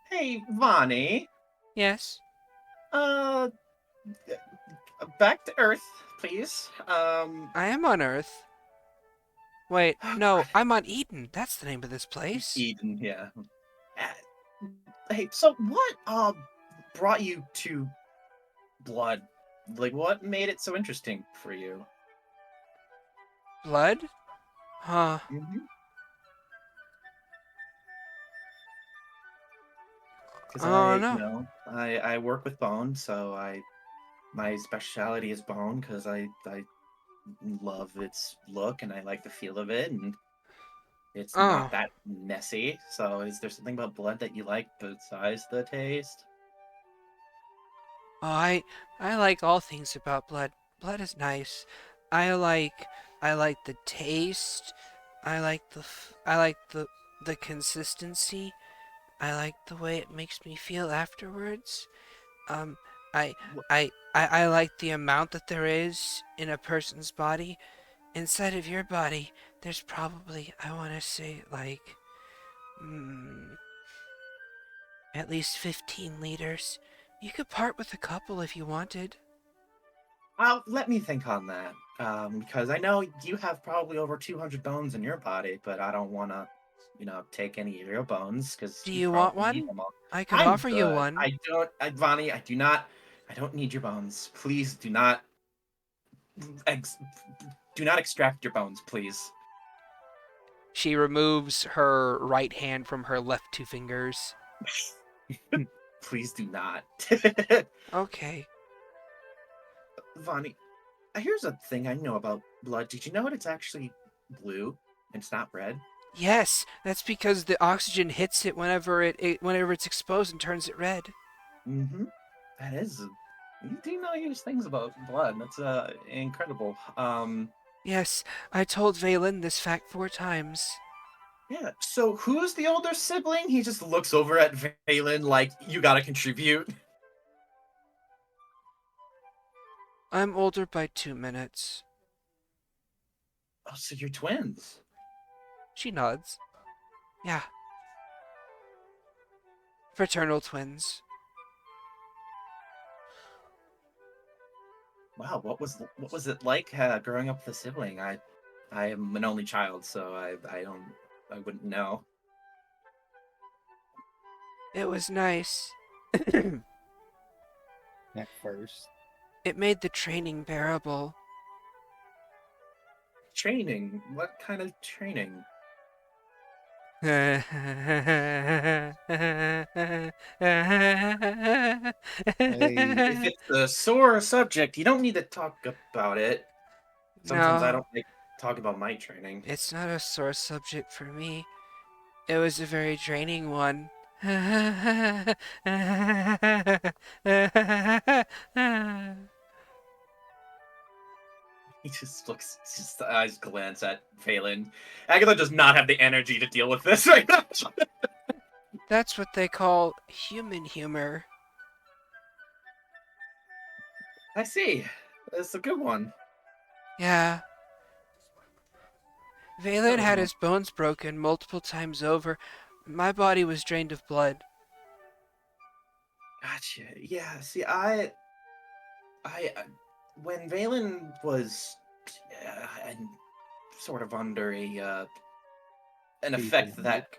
hey, Vani, Yes. uh, back to Earth, please. I am on Earth. Wait, no, I'm on Eden. That's the name of this place. Eden, yeah. Hey, so what, brought you to blood? Like, what made it so interesting for you? Blood? Huh. Because Oh, I, no. you know, I work with bone, so my specialty is bone because I love its look and I like the feel of it, and it's Oh. not that messy. So, is there something about blood that you like besides the taste? Oh, I like all things about blood. Blood is nice. I like the taste. I like the consistency. I like the way it makes me feel afterwards. Um, I I like the amount that there is in a person's body. Inside of your body, there's probably, I want to say, like, at least 15 liters. You could part with a couple if you wanted. Let me think on that. Because I know you have probably over 200 bones in your body, but I don't want to, take any of your bones because Do you you want probably need one? them all. I could I'm offer you good. one. Vani, I don't need your bones. Please ex- do not extract your bones, please. She removes her right hand from her left two fingers. Please do not. Okay. Vani, here's a thing I know about blood. Did you know it's actually blue? It's not red. Yes, that's because the oxygen hits it whenever whenever it's exposed and turns it red. Mm-hmm. That is. You do know these things about blood. That's incredible. Yes, I told Valen this fact 4 times. Yeah. So who's the older sibling? He just looks over at Valen like, you gotta contribute. I'm older by 2 minutes. Oh, so you're twins. She nods. Yeah. Fraternal twins. Wow. What was it like growing up with a sibling? I am an only child, so I wouldn't know. It was nice. At first. It made the training bearable. Training? What kind of training? Hey. If it's a sore subject, you don't need to talk about it. Sometimes I No, don't like talk about my training. it's not a sore subject for me. It was a very draining one. He just looks, just eyes glance at Phelan. Agatha does not have the energy to deal with this right now. That's what they call human humor. I see. That's a good one. Yeah. Valen had his bones broken multiple times over. My body was drained of blood. Gotcha. Yeah. See, when Valen was sort of under an effect that,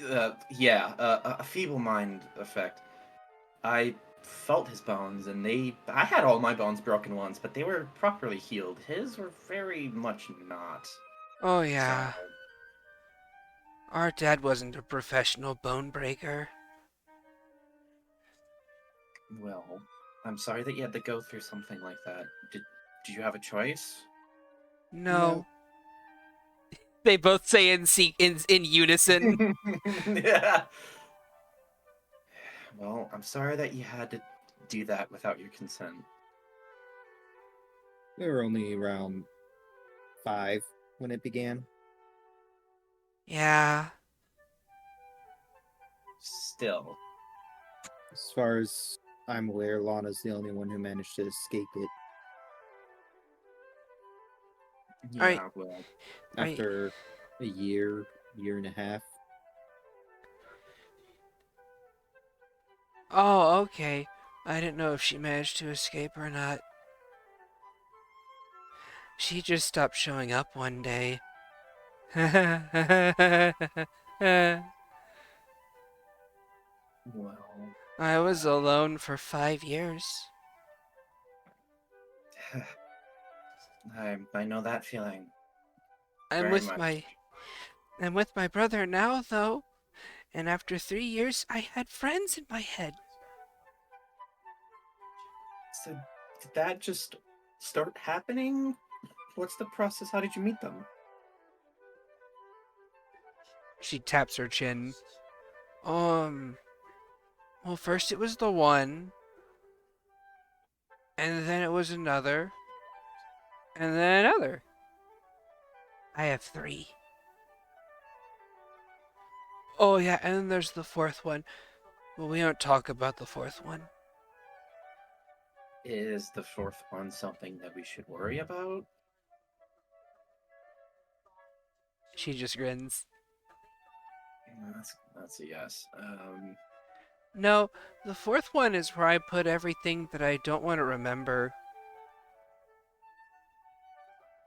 a feeble mind effect. I felt his bones, and I had all my bones broken once, but they were properly healed. His were very much not. Oh, yeah. So, Our dad wasn't a professional bone breaker. well, I'm sorry that you had to go through something like that. Did you have a choice? No. They both say in unison. Yeah. Well, I'm sorry that you had to do that without your consent. We were only around 5 when it began. Yeah. Still. As far as I'm aware, Lana's the only one who managed to escape it Yeah, Right. well. Right. after a year and a half. Oh, okay. I didn't know if she managed to escape or not. She just stopped showing up one day. Well. I was alone for 5 years. I know that feeling. I'm Very with much. my brother now though, and after 3 years I had friends in my head. So, did that just start happening? What's the process? How did you meet them? She taps her chin. Well, first it was the one, and then it was another, and then another. I have 3. Oh yeah, and then there's the 4th one. But we don't talk about the 4th one. Is the 4th one something that we should worry about? She just grins. That's a yes. No, the 4th one is where I put everything that I don't want to remember.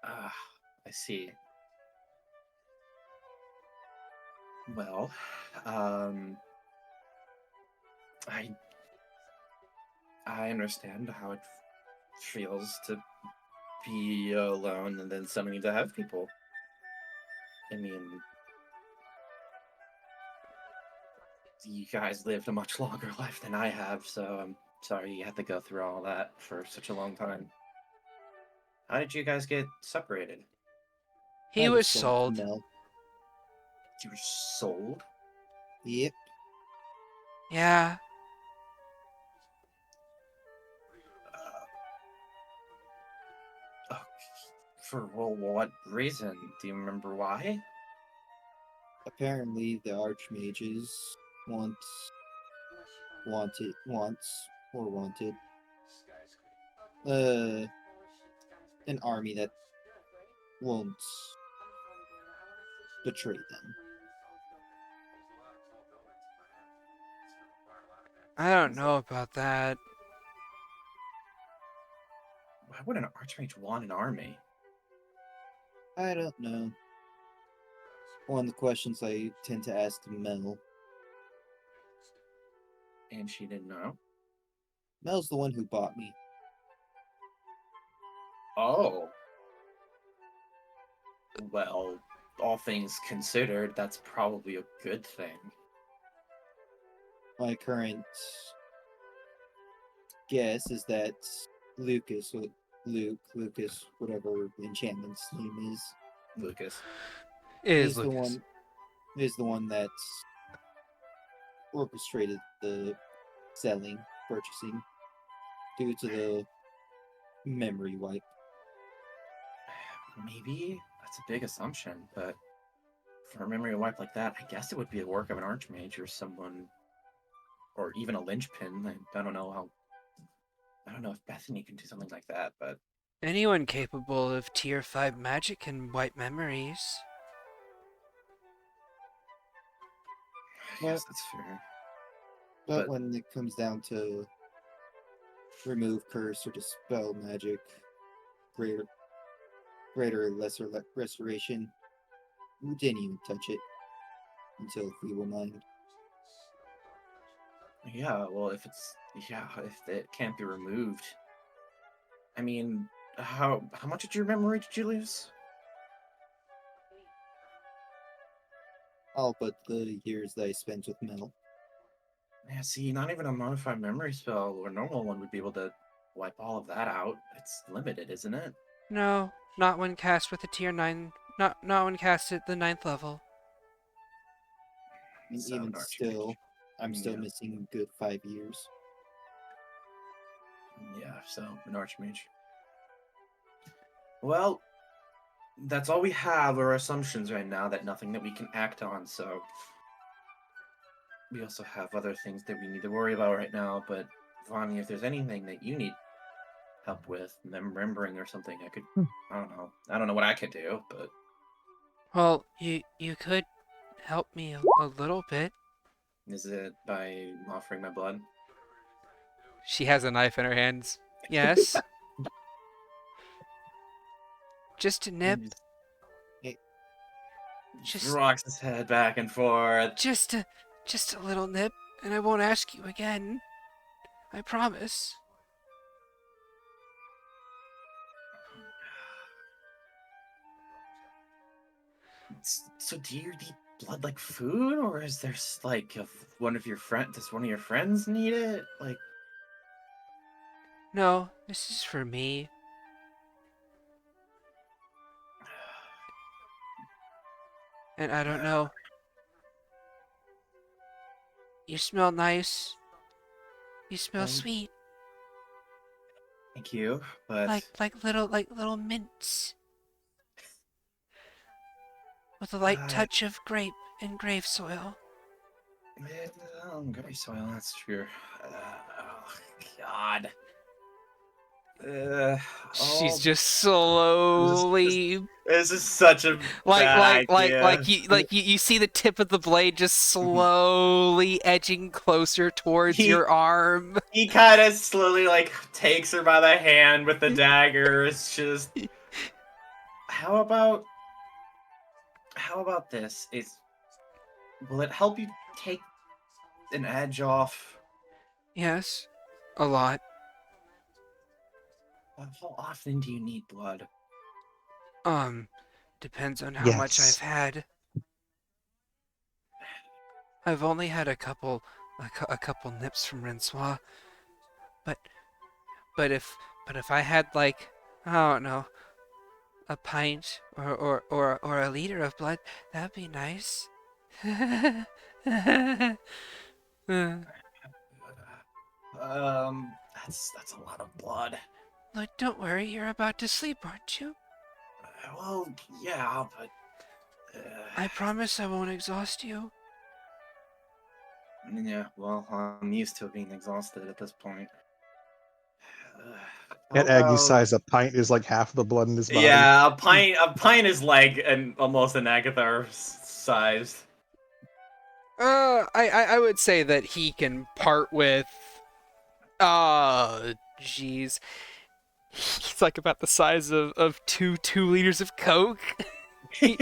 I see. Well, um, I understand how it feels to be alone and then suddenly to have people. I mean, you guys lived a much longer life than I have, so I'm sorry you had to go through all that for such a long time. How did you guys get separated? He I was sold to sold. Mel. You were sold? Yep. Yeah, Uh, for what reason? Do you remember why? Apparently, the Archmages wants wanted an army that won't betray them. I don't know about that. Why would an Archmage want an army? I don't know. One of the questions I tend to ask Mel. And she didn't know? Mel's the one who bought me. Oh. Well, all things considered, that's probably a good thing. My current guess is that Lucas, whatever enchantment's name is, Lucas. It is is the Lucas. one that orchestrated the selling, purchasing, due to the memory wipe. Maybe that's a big assumption, but for a memory wipe like that, I guess it would be the work of an Archmage or someone, or even a linchpin. I don't know how. I don't know if Bethany can do something like that, but Anyone capable of tier 5 magic can wipe memories. I guess that's fair. But But- when it comes down to remove curse or dispel magic, greater or lesser restoration, we didn't even touch it until Feeble Mind. Yeah, well, if it can't be removed, I mean, how much of your memory did you lose? All but the years that I spent with Mel. Yeah, see, not even a modified memory spell or normal one would be able to wipe all of that out. It's limited, isn't it? No, not when cast with a tier 9. Not when cast at the 9th level. And So, even Archmage. still, I'm still Yeah. missing a good 5 years. Yeah, so an Archmage. Well, that's all we have are assumptions right now, that nothing that we can act on, so we also have other things that we need to worry about right now, but Vani, if there's anything that you need help with, remembering or something, I could, I don't know. I don't know what I could do, but Well, you could help me a little bit. is it by offering my blood? She has a knife in her hands. Yes. Just a nip. Just Rocks his head back and forth. just a little nip, and I won't ask you again. I promise. So do you need blood like food, or is there like one of your friends? Does one of your friends need it? Like, No, this is for me. And I don't know. You smell nice. You smell Thank- sweet. thank you, but Like little mints. With a light touch of grape and grave soil. Gray soil. That's true. Oh God. She's Oh, just slowly this is such a bad idea. you see the tip of the blade just slowly edging closer towards He- your arm. He kind of slowly like takes her by the hand with the dagger. It's just, how about this? Will it help you take an edge off? Yes, a lot. How often do you need blood? Depends on how much I've Yes. had. I've only had a couple nips from Rinsois, but if I had like, I don't know, a pint or a liter of blood, that'd be nice. That's a lot of blood. Look, don't worry, you're about to sleep, aren't you? Well, yeah, but I promise I won't exhaust you. yeah. Well, I'm used to being exhausted at this point. At How Aggie's about- size, a pint is like half the blood in his body. Yeah, a pint is like almost an Agathar size. I would say that he can part with, jeez. He's like about the size of two liters of Coke. he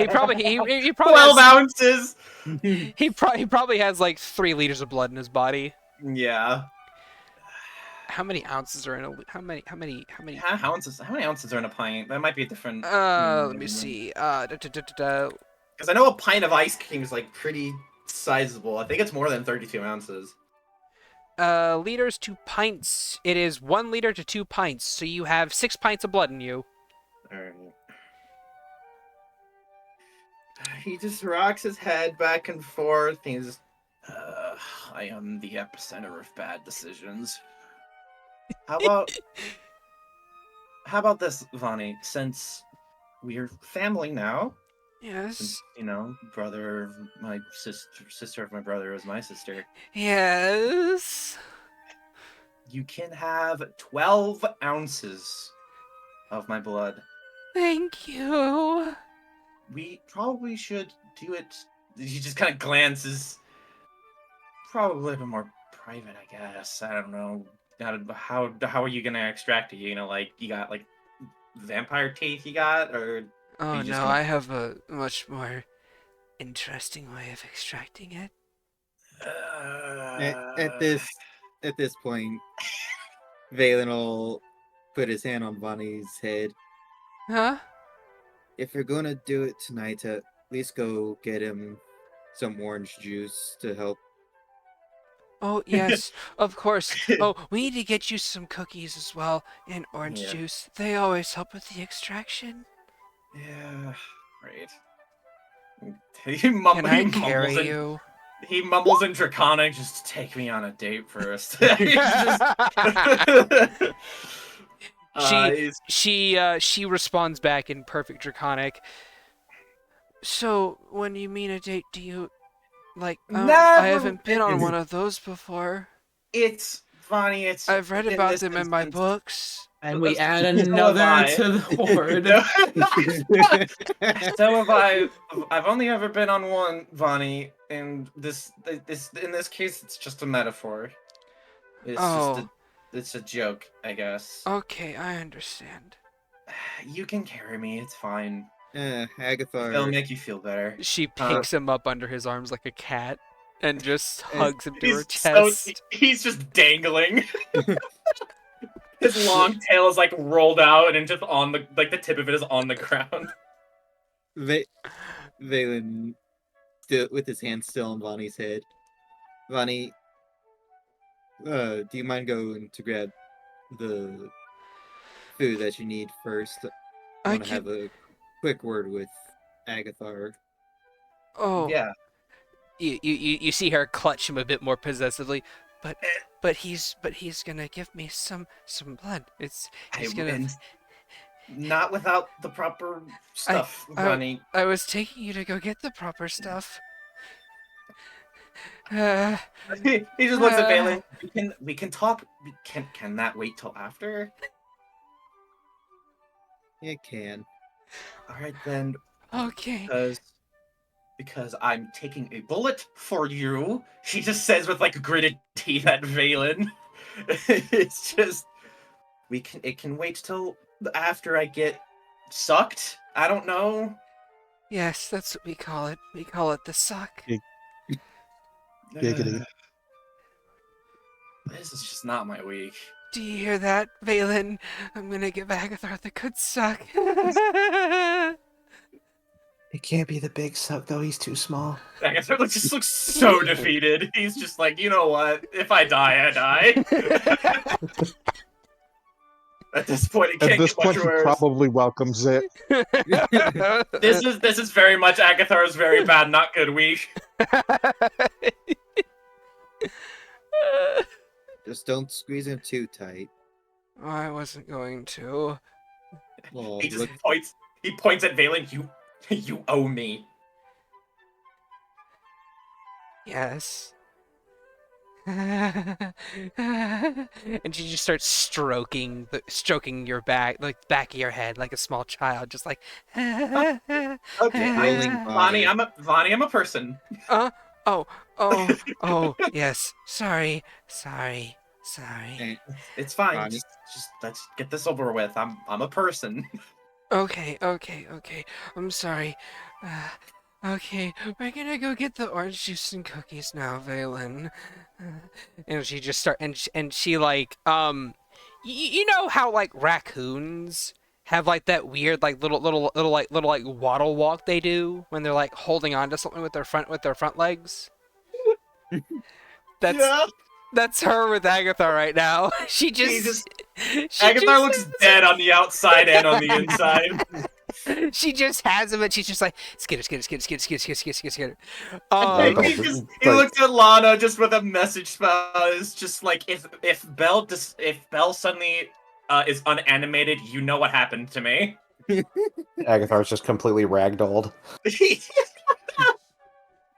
probably 12 has, ounces. he probably has like 3 liters of blood in his body. Yeah. How many ounces are in a how many How many ounces are in a pint? That might be a different. let me see. Because I know a pint of Ice King is like pretty sizable. I think it's more than 32 ounces. Liters to pints. It is 1 liter to 2 pints, so you have 6 pints of blood in you. Alright. He just rocks his head back and forth. He's, I am the epicenter of bad decisions. How about this, Vani? Since we're family now, Yes. since, brother of my sister of my brother is my sister, Yes. you can have 12 ounces of my blood. Thank you. We probably should do it. He just kind of glances. Probably a little bit more private, I guess. I don't know. How are you gonna extract it? Like you got like vampire teeth you got, or Oh you no, just gonna- I have a much more interesting way of extracting it. At this point, Valen will put his hand on Bonnie's head. Huh? If you're gonna do it tonight, at least go get him some orange juice to help Oh, yes, of course. Oh, we need to get you some cookies as well, and orange Yeah. juice. They always help with the extraction. Yeah, right. Can I carry you? He mumbles in Draconic, just take me on a date first. He's just, She responds back in perfect Draconic. So, when you mean a date, do you, like, I haven't been on one of those before. It's Vani. It's I've read in about this them in my instance. books. And we So add have another I. to the horde. So have I. I've only ever been on one, Vani, and this in this case, it's just a metaphor. Oh. It's a joke, I guess. Okay, I understand. You can carry me. It's fine. It'll Agathar. make you feel better. She picks him up under his arms like a cat and just hugs him to her chest. He's just dangling. His long tail is like rolled out and just on the the tip of it is on the ground. Valen, still with his hand still on Vani's head. Vani, do you mind going to grab the food that you need first? I want to have a quick word with Agathar. Oh. Yeah. You see her clutch him a bit more possessively, but he's gonna give me some blood. He's gonna. Not without the proper stuff, Vani. I was taking you to go get the proper stuff. He just looks at Valen. We can talk. Can that wait till after? It can. All right then. Okay. Because I'm taking a bullet for you. She just says with like gritted teeth at Valen. It's just it can wait till after I get sucked. I don't know. Yes, that's what we call it. We call it the suck. Giggity. This is just not my week. Do you hear that, Valen? I'm gonna give Agathar the good suck. It can't be the big suck though. He's too small. Agathar just looks so defeated. He's just like, you know what? If I die, I die. At this point, it can't get much he worse. probably welcomes it. This is very much Agathar's very bad, not good week. Just don't squeeze him too tight. I wasn't going to. Oh, He just look, points. He points at Valen. You owe me. Yes. And she just starts stroking your back, like back of your head, like a small child, just like. Okay, Rolling Vani, I'm a person. Oh, yes. Sorry. eh, It's fine. Vani. Just let's get this over with. I'm a person. Okay. I'm sorry. Okay, we're gonna go get the orange juice and cookies now, Valen. And she just and she like, you know how like raccoons have like that weird like little like waddle walk they do when they're like holding on to something with their front legs? That's her with Agathar right now. Agathar looks dead on the outside and on the inside. She just has him and she's just like skitter. He looks at Lana just with a message spell. It's just like if Belle suddenly is unanimated, you know what happened to me. Agathar's just completely ragdolled. The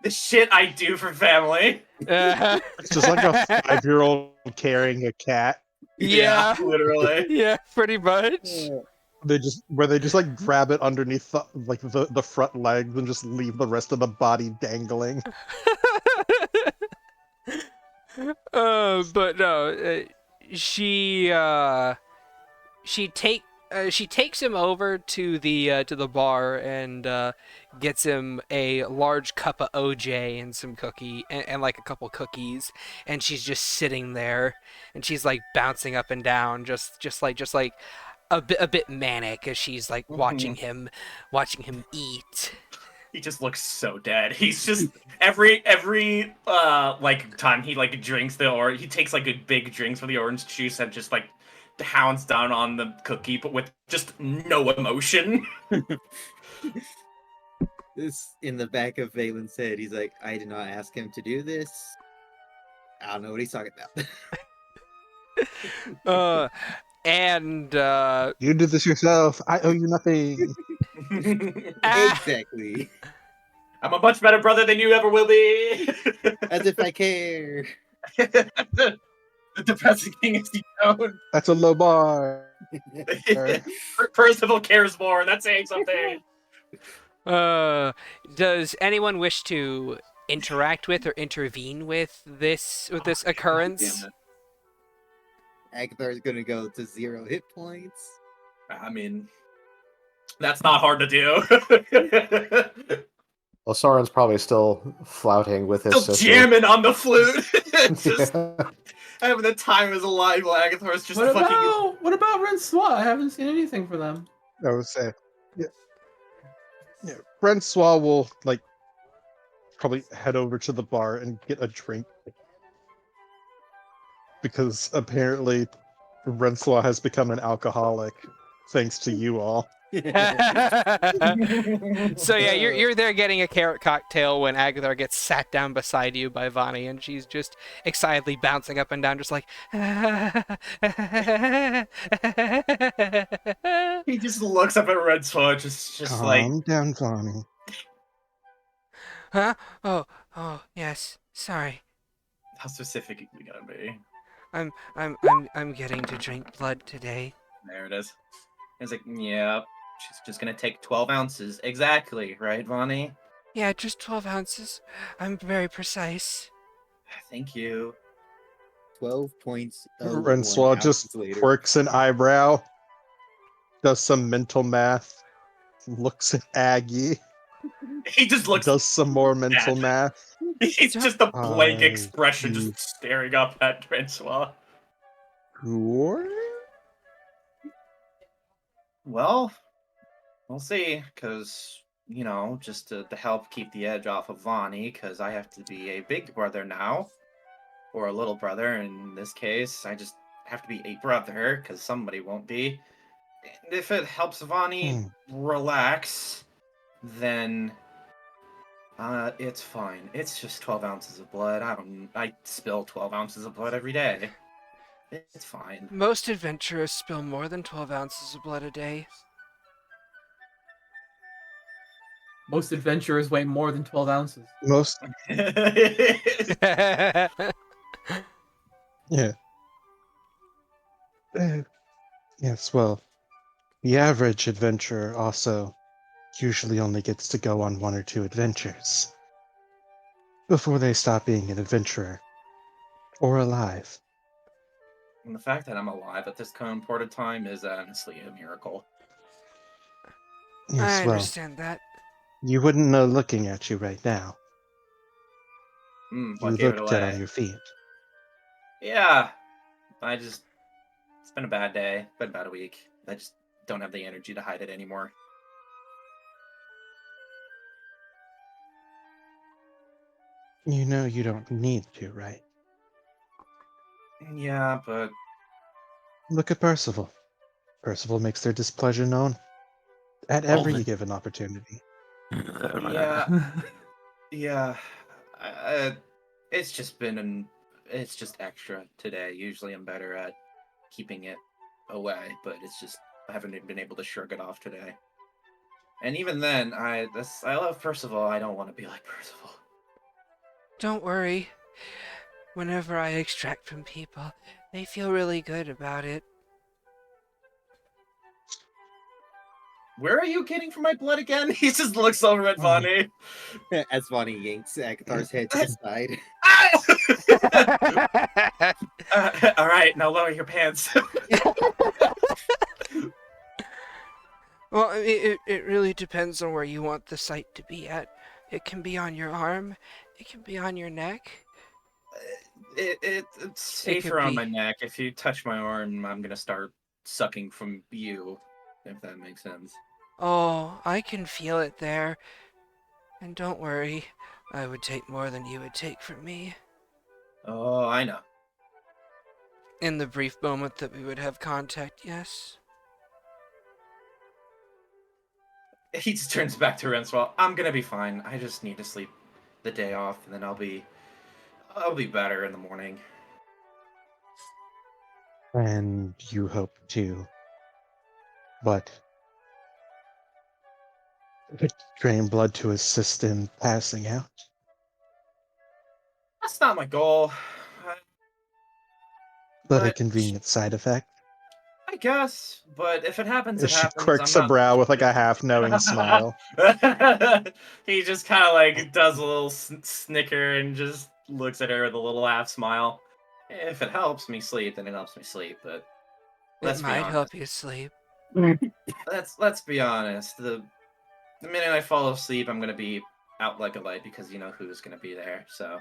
shit I do for family. It's just like a 5-year-old carrying a cat. Yeah, literally. Yeah, pretty much. They just like grab it underneath the front legs and just leave the rest of the body dangling. But no, she takes him over to the bar and gets him a large cup of OJ and some cookie and like a couple cookies, and she's just sitting there and she's like bouncing up and down, just like a bit manic as she's like watching him eat. He just looks so dead. He's just every like time he like drinks the or he takes like a big drinks for the orange juice and just like hounds down on the cookie, but with just no emotion. This in the back of Valen's head. He's like, I did not ask him to do this. I don't know what he's talking about. And You did this yourself. I owe you nothing. Exactly. I'm a much better brother than you ever will be. As if I care. The depressing thing is you don't. That's a low bar. Percival cares more, and that's saying something. does anyone wish to interact with or intervene with this occurrence? Agathar's gonna go to 0 hit points. I mean, that's not hard to do. Well, Soren's probably still flouting with his Still sister. jamming on the flute. Just Yeah. having the time of his life while Agathar's just What fucking. about Rensois? I haven't seen anything for them. I would say, yeah. Francois will like probably head over to the bar and get a drink because apparently Francois has become an alcoholic thanks to you all. So yeah, you're there getting a carrot cocktail when Agathar gets sat down beside you by Vani, and she's just excitedly bouncing up and down, just like. He just looks up at Rensois, just like. Calm down, Vani. Huh? Oh, yes. Sorry. How specific are we gonna be? I'm getting to drink blood today. There it is. He's like, yeah, she's just gonna take 12 ounces. Exactly, right, Vani? Yeah, just 12 ounces. I'm very precise. Thank you. 12 points. Of Francois just quirks an eyebrow, does some mental math, looks at Aggie, He just looks. does some more mental math. He's just a blank I expression, see. just staring up at Francois. Sure. Well, we'll see, because, you know, just to help keep the edge off of Vani, because I have to be a big brother now, or a little brother. In this case, I just have to be a brother, because somebody won't be. And if it helps Vani relax, then it's fine. It's just 12 ounces of blood. I spill 12 ounces of blood every day. It's fine. Most adventurers spill more than 12 ounces of blood a day. Most adventurers weigh more than 12 ounces. Most, Yeah. yeah. Yes, well, the average adventurer also usually only gets to go on 1 or 2 adventures before they stop being an adventurer or alive. And the fact that I'm alive at this current important time is honestly a miracle. Yes, I well, understand that. you wouldn't know looking at you right now. What You gave it look dead away? on your feet. Yeah, it's been a bad day, been about a week. I just don't have the energy to hide it anymore. You know you don't need to, right? Yeah, but Look at Percival. Percival makes their displeasure known at every given opportunity. yeah, it's just it's just extra today. Usually I'm better at keeping it away, but it's just I haven't been able to shrug it off today. And even then, I love Percival. I don't want to be like Percival. Don't worry. Whenever I extract from people, they feel really good about it. Where are you getting from my blood again? He just looks over at Vani. As Vani yanks Agathar's head to the side. All right, now lower your pants. Well, it really depends on where you want the site to be at. It can be on your arm. It can be on your neck. It's safer on my neck. If you touch my arm, I'm gonna start sucking from you, if that makes sense. Oh, I can feel it there. And don't worry, I would take more than you would take from me. Oh, I know. In the brief moment that we would have contact, yes. He just turns back to Renswell. I'm gonna be fine. I just need to sleep the day off, and then I'll be better in the morning. And you hope to, but drain blood to assist in passing out. That's not my goal. But a But convenient side effect. I guess. But if it happens, it She happens. I'm quirks a not. brow with like a half-knowing smile. He just kind of like does a little snicker and just looks at her with a little half smile. If it helps me sleep, then it helps me sleep. But let's It be might honest. help you sleep. Let's be honest. The minute I fall asleep, I'm gonna be out like a light because you know who's gonna be there. So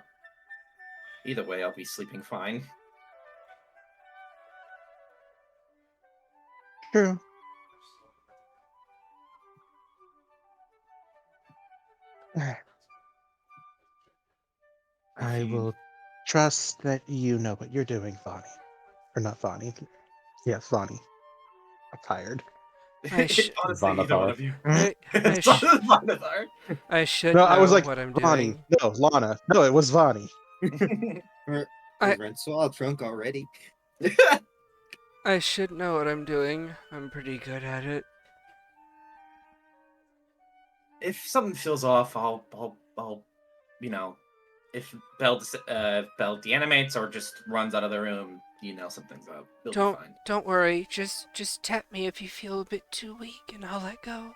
either way, I'll be sleeping fine. True. I will trust that you know what you're doing, Vani. Or not Vani. Yes, Vani. I'm tired. Honestly, either one Vonathar. of you. I It's sh- Vonathar. I should No, know I was like, what I'm Vani. doing. No, Lana. No, it was Vani. I- Renzel drunk already. I should know what I'm doing. I'm pretty good at it. If something feels off, I'll, you know, if Bell deanimates or just runs out of the room, you know something's up. It'll be fine. Don't worry. Just tap me if you feel a bit too weak, and I'll let go.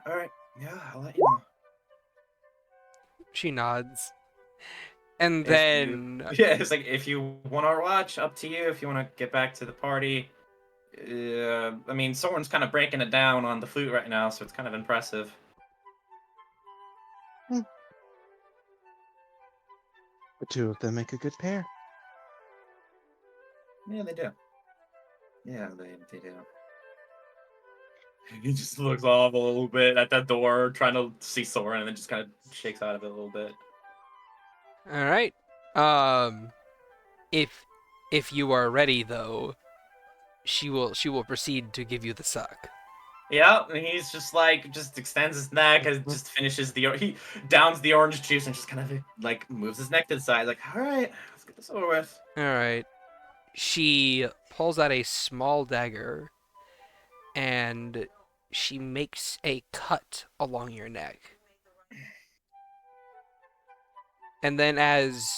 All right, yeah, I'll let you know. She nods. And If then yeah, it's like if you want to watch, up to you. If you want to get back to the party, I mean, Soren's kind of breaking it down on the flute right now, so it's kind of impressive. The two of them make a good pair. Yeah, they do. Yeah, they do. He just looks off a little bit at that door, trying to see Soren, and then just kind of shakes out of it a little bit. all right. If you are ready though, she will proceed to give you the suck. Yeah, and he's just extends his neck and just finishes he downs the orange juice and just kind of like moves his neck to the side, like, all right, let's get this over with. All right. She pulls out a small dagger and she makes a cut along your neck. And then as,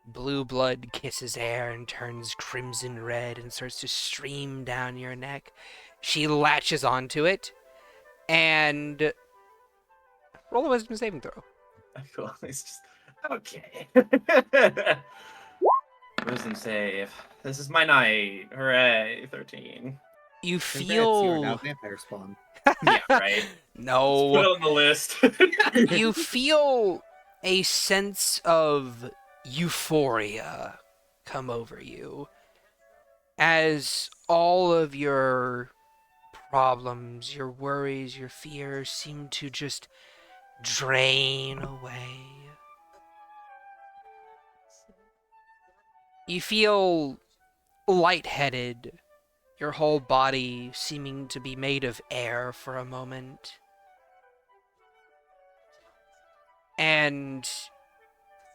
blue blood kisses air and turns crimson red and starts to stream down your neck, she latches onto it and roll a wisdom saving throw. Cool. It's just okay. Wisdom save. This is my night. Hooray! 13. You Congrats, you are now feel vampire spawn. Yeah, right. Let's put no. it on the list. You feel a sense of euphoria come over you as all of your problems, your worries, your fears seem to just drain away. You feel lightheaded, your whole body seeming to be made of air for a moment. And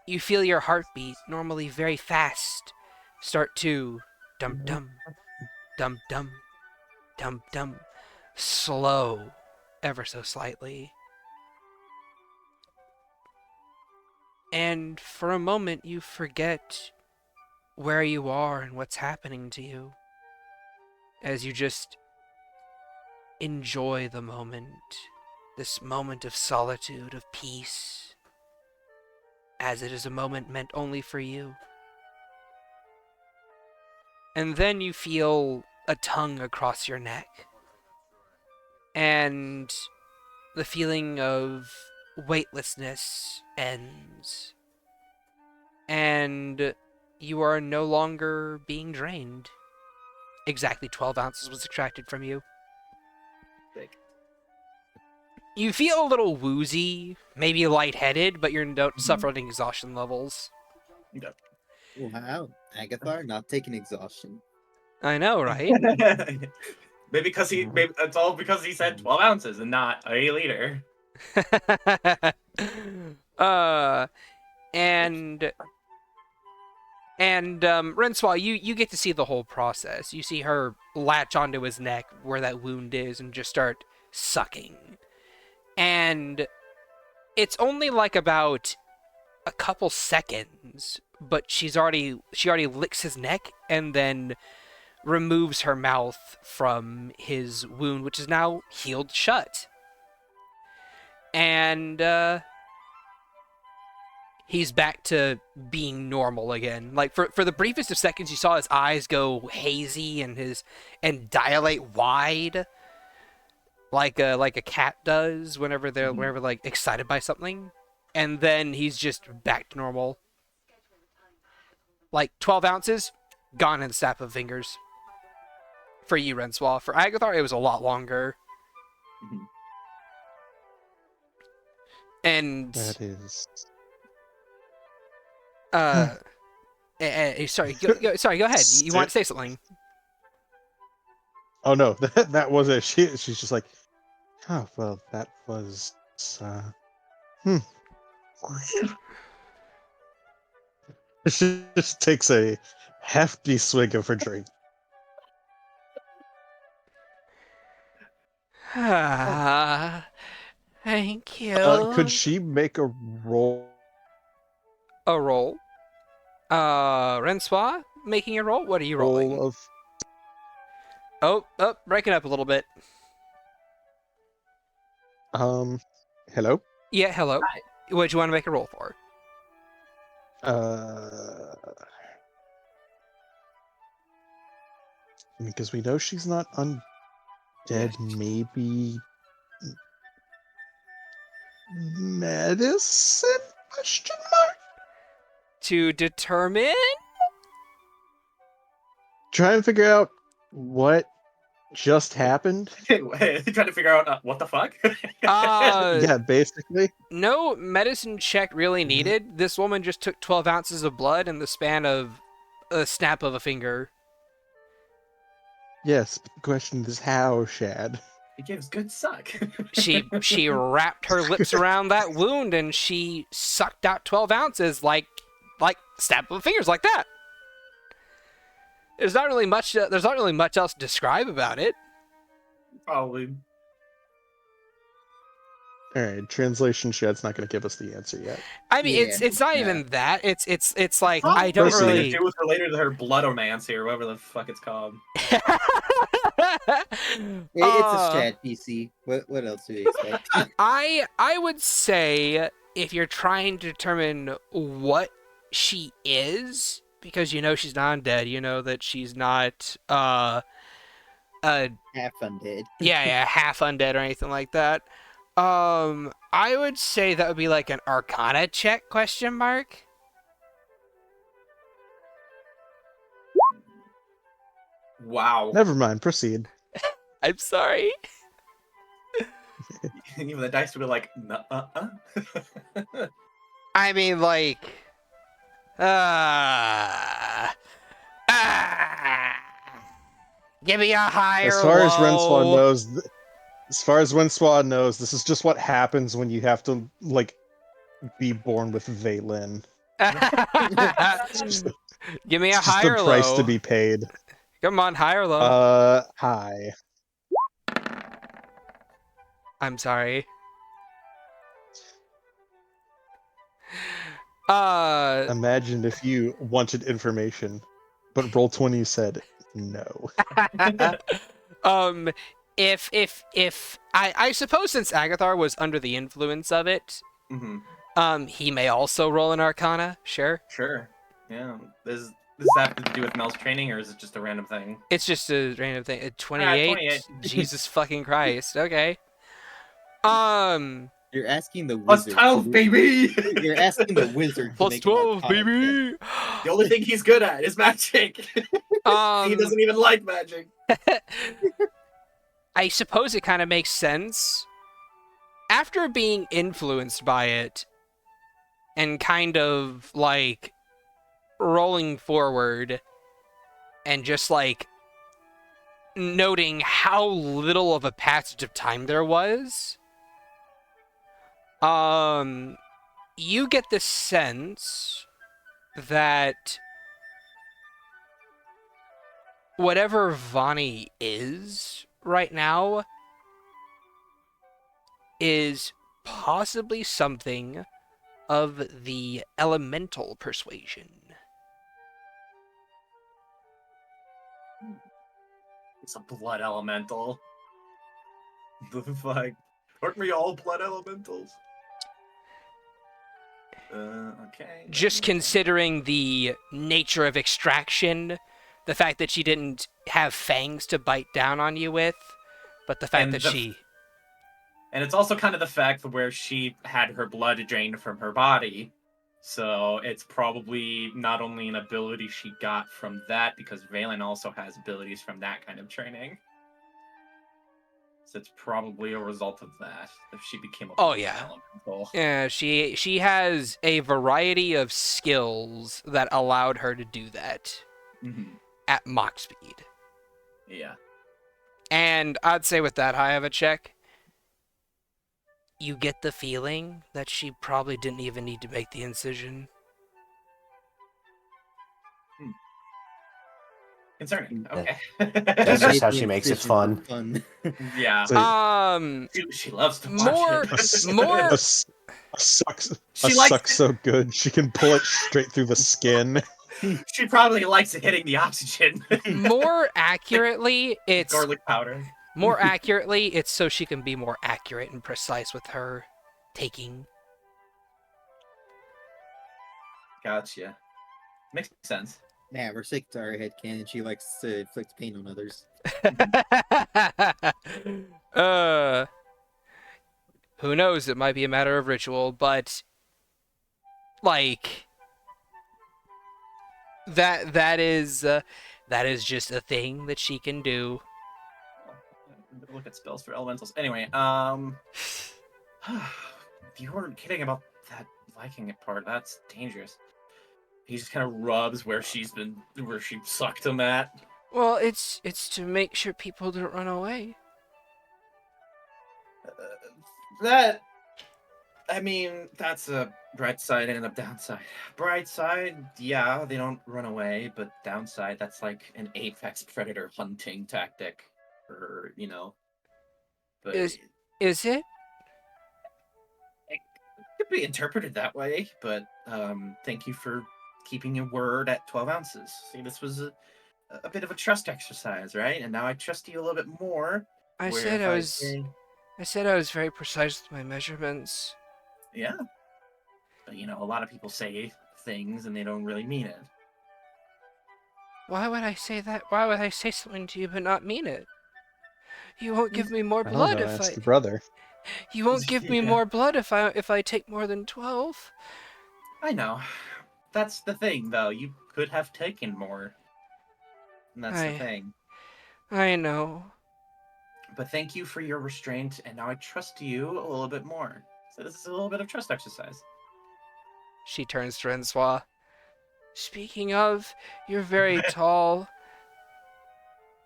you feel your heartbeat, normally very fast, start to dum-dum, dum-dum, dum-dum, slow ever so slightly. And for a moment you forget where you are and what's happening to you as you just enjoy the moment, this moment of solitude, of peace, as it is a moment meant only for you. And then you feel a tongue across your neck, and the feeling of weightlessness ends, and you are no longer being drained. Exactly 12 ounces was extracted from you. You feel a little woozy, maybe lightheaded, but you don't suffer any exhaustion levels. Wow, Agathar not taking exhaustion. I know, right? Maybe it's all because he said 12 ounces and not a liter. And Renswa, you get to see the whole process. You see her latch onto his neck where that wound is and just start sucking. And it's only like about a couple seconds, but she already licks his neck and then removes her mouth from his wound, which is now healed shut. And he's back to being normal again. Like for the briefest of seconds, you saw his eyes go hazy and dilate wide, like a cat does whenever they're like excited by something, and then he's just back to normal. Like 12 ounces, gone in the snap of fingers. For you, Renswa. For Agathar, it was a lot longer. And That is. sorry, go ahead. You want to say something? Oh no, that was it. She's just like, oh well, that was. She just takes a hefty swig of her drink. Thank you. Could she make a roll? A roll? Renswa, making a roll? What are you rolling? Roll of. Oh, breaking up a little bit. Hello? Yeah, hello. What do you want to make a roll for? Because we know she's not undead, maybe medicine? Question mark? To determine? Try and figure out what just happened. Trying to figure out what the fuck? Yeah, basically. No medicine check really needed. This woman just took 12 ounces of blood in the span of a snap of a finger. Yes, but the question is how, Shad? It gives good suck. She wrapped her lips around that wound and she sucked out 12 ounces like snap of fingers like that. There's not really much else to describe about it. Probably. Alright, translation Shad's not going to give us the answer yet. I mean, Yeah, it's not even that. It's like I don't Proceed. really. It was related to her bloodomancy or whatever the fuck it's called. It's a Shad PC. What else do you expect? I would say if you're trying to determine what she is, because you know she's not undead, you know that she's not Half undead. yeah, half undead or anything like that. I would say that would be like an Arcana check question mark. Wow. Never mind, proceed. I'm sorry. Even the dice would be like, I mean, like, give me a higher As far as low. Renswa knows, this is just what happens when you have to like be born with Vaylin. Give me a It's just higher the price low. to be paid. Come on, higher low. High. I'm sorry. Imagine if you wanted information, but Roll20 said no. If I suppose since Agathar was under the influence of it, he may also roll an Arcana. Sure. Sure. Yeah. Does this have to do with Mel's training, or is it just a random thing? It's just a random thing. 28. 28. Jesus fucking Christ. Okay. You're asking the Plus wizard. 12, baby! You're asking the wizard. to Plus make an 12, Arcana check. baby. The only thing he's good at is magic. He doesn't even like magic. I suppose it kind of makes sense. after being influenced by it and kind of like rolling forward and just like noting how little of a passage of time there was, you get the sense that whatever Vani is right now is possibly something of the elemental persuasion. It's a blood elemental. The fuck? Aren't we all blood elementals? Okay. Just considering the nature of extraction, the fact that she didn't have fangs to bite down on you with, but the fact And that the- she... And it's also kind of the fact where she had her blood drained from her body. So it's probably not only an ability she got from that, because Valen also has abilities from that kind of training. So it's probably a result of that, if she became a blood elemental. Yeah, she has a variety of skills that allowed her to do that at Mach speed. Yeah. And I'd say with that high of a check, you get the feeling that she probably didn't even need to make the incision. Concerning. Okay. That's just how she makes it fun. Yeah. So She loves to watch it. A suck's likes so good she can pull it straight through the skin. She probably likes it hitting the oxygen. More accurately, it's garlic powder. More accurately, it's so she can be more accurate and precise with her taking. Gotcha. Makes sense. Yeah, Versik's our headcanon. She likes to inflict pain on others. Who knows? It might be a matter of ritual, but like that is just a thing that she can do. Look at spells for elementals. Anyway, you weren't kidding about that liking it part. That's dangerous. He just kind of rubs where she sucked him at. Well, it's to make sure people don't run away. That's a bright side and a downside. Bright side, yeah, they don't run away, but downside, that's like an apex predator hunting tactic, or But Is it? It could be interpreted that way, but thank you for keeping your word at 12 ounces. See, this was a bit of a trust exercise, right? And now I trust you a little bit more. I said I was very precise with my measurements. Yeah. But a lot of people say things and they don't really mean it. Why would I say that? Why would I say something to you but not mean it? You won't give me more blood if Ask the brother. You won't give me more blood if I take more than 12. I know. That's the thing, though. You could have taken more. And that's the thing. I know. But thank you for your restraint, and now I trust you a little bit more. So this is a little bit of trust exercise. She turns to Rensois. Speaking of, you're very tall.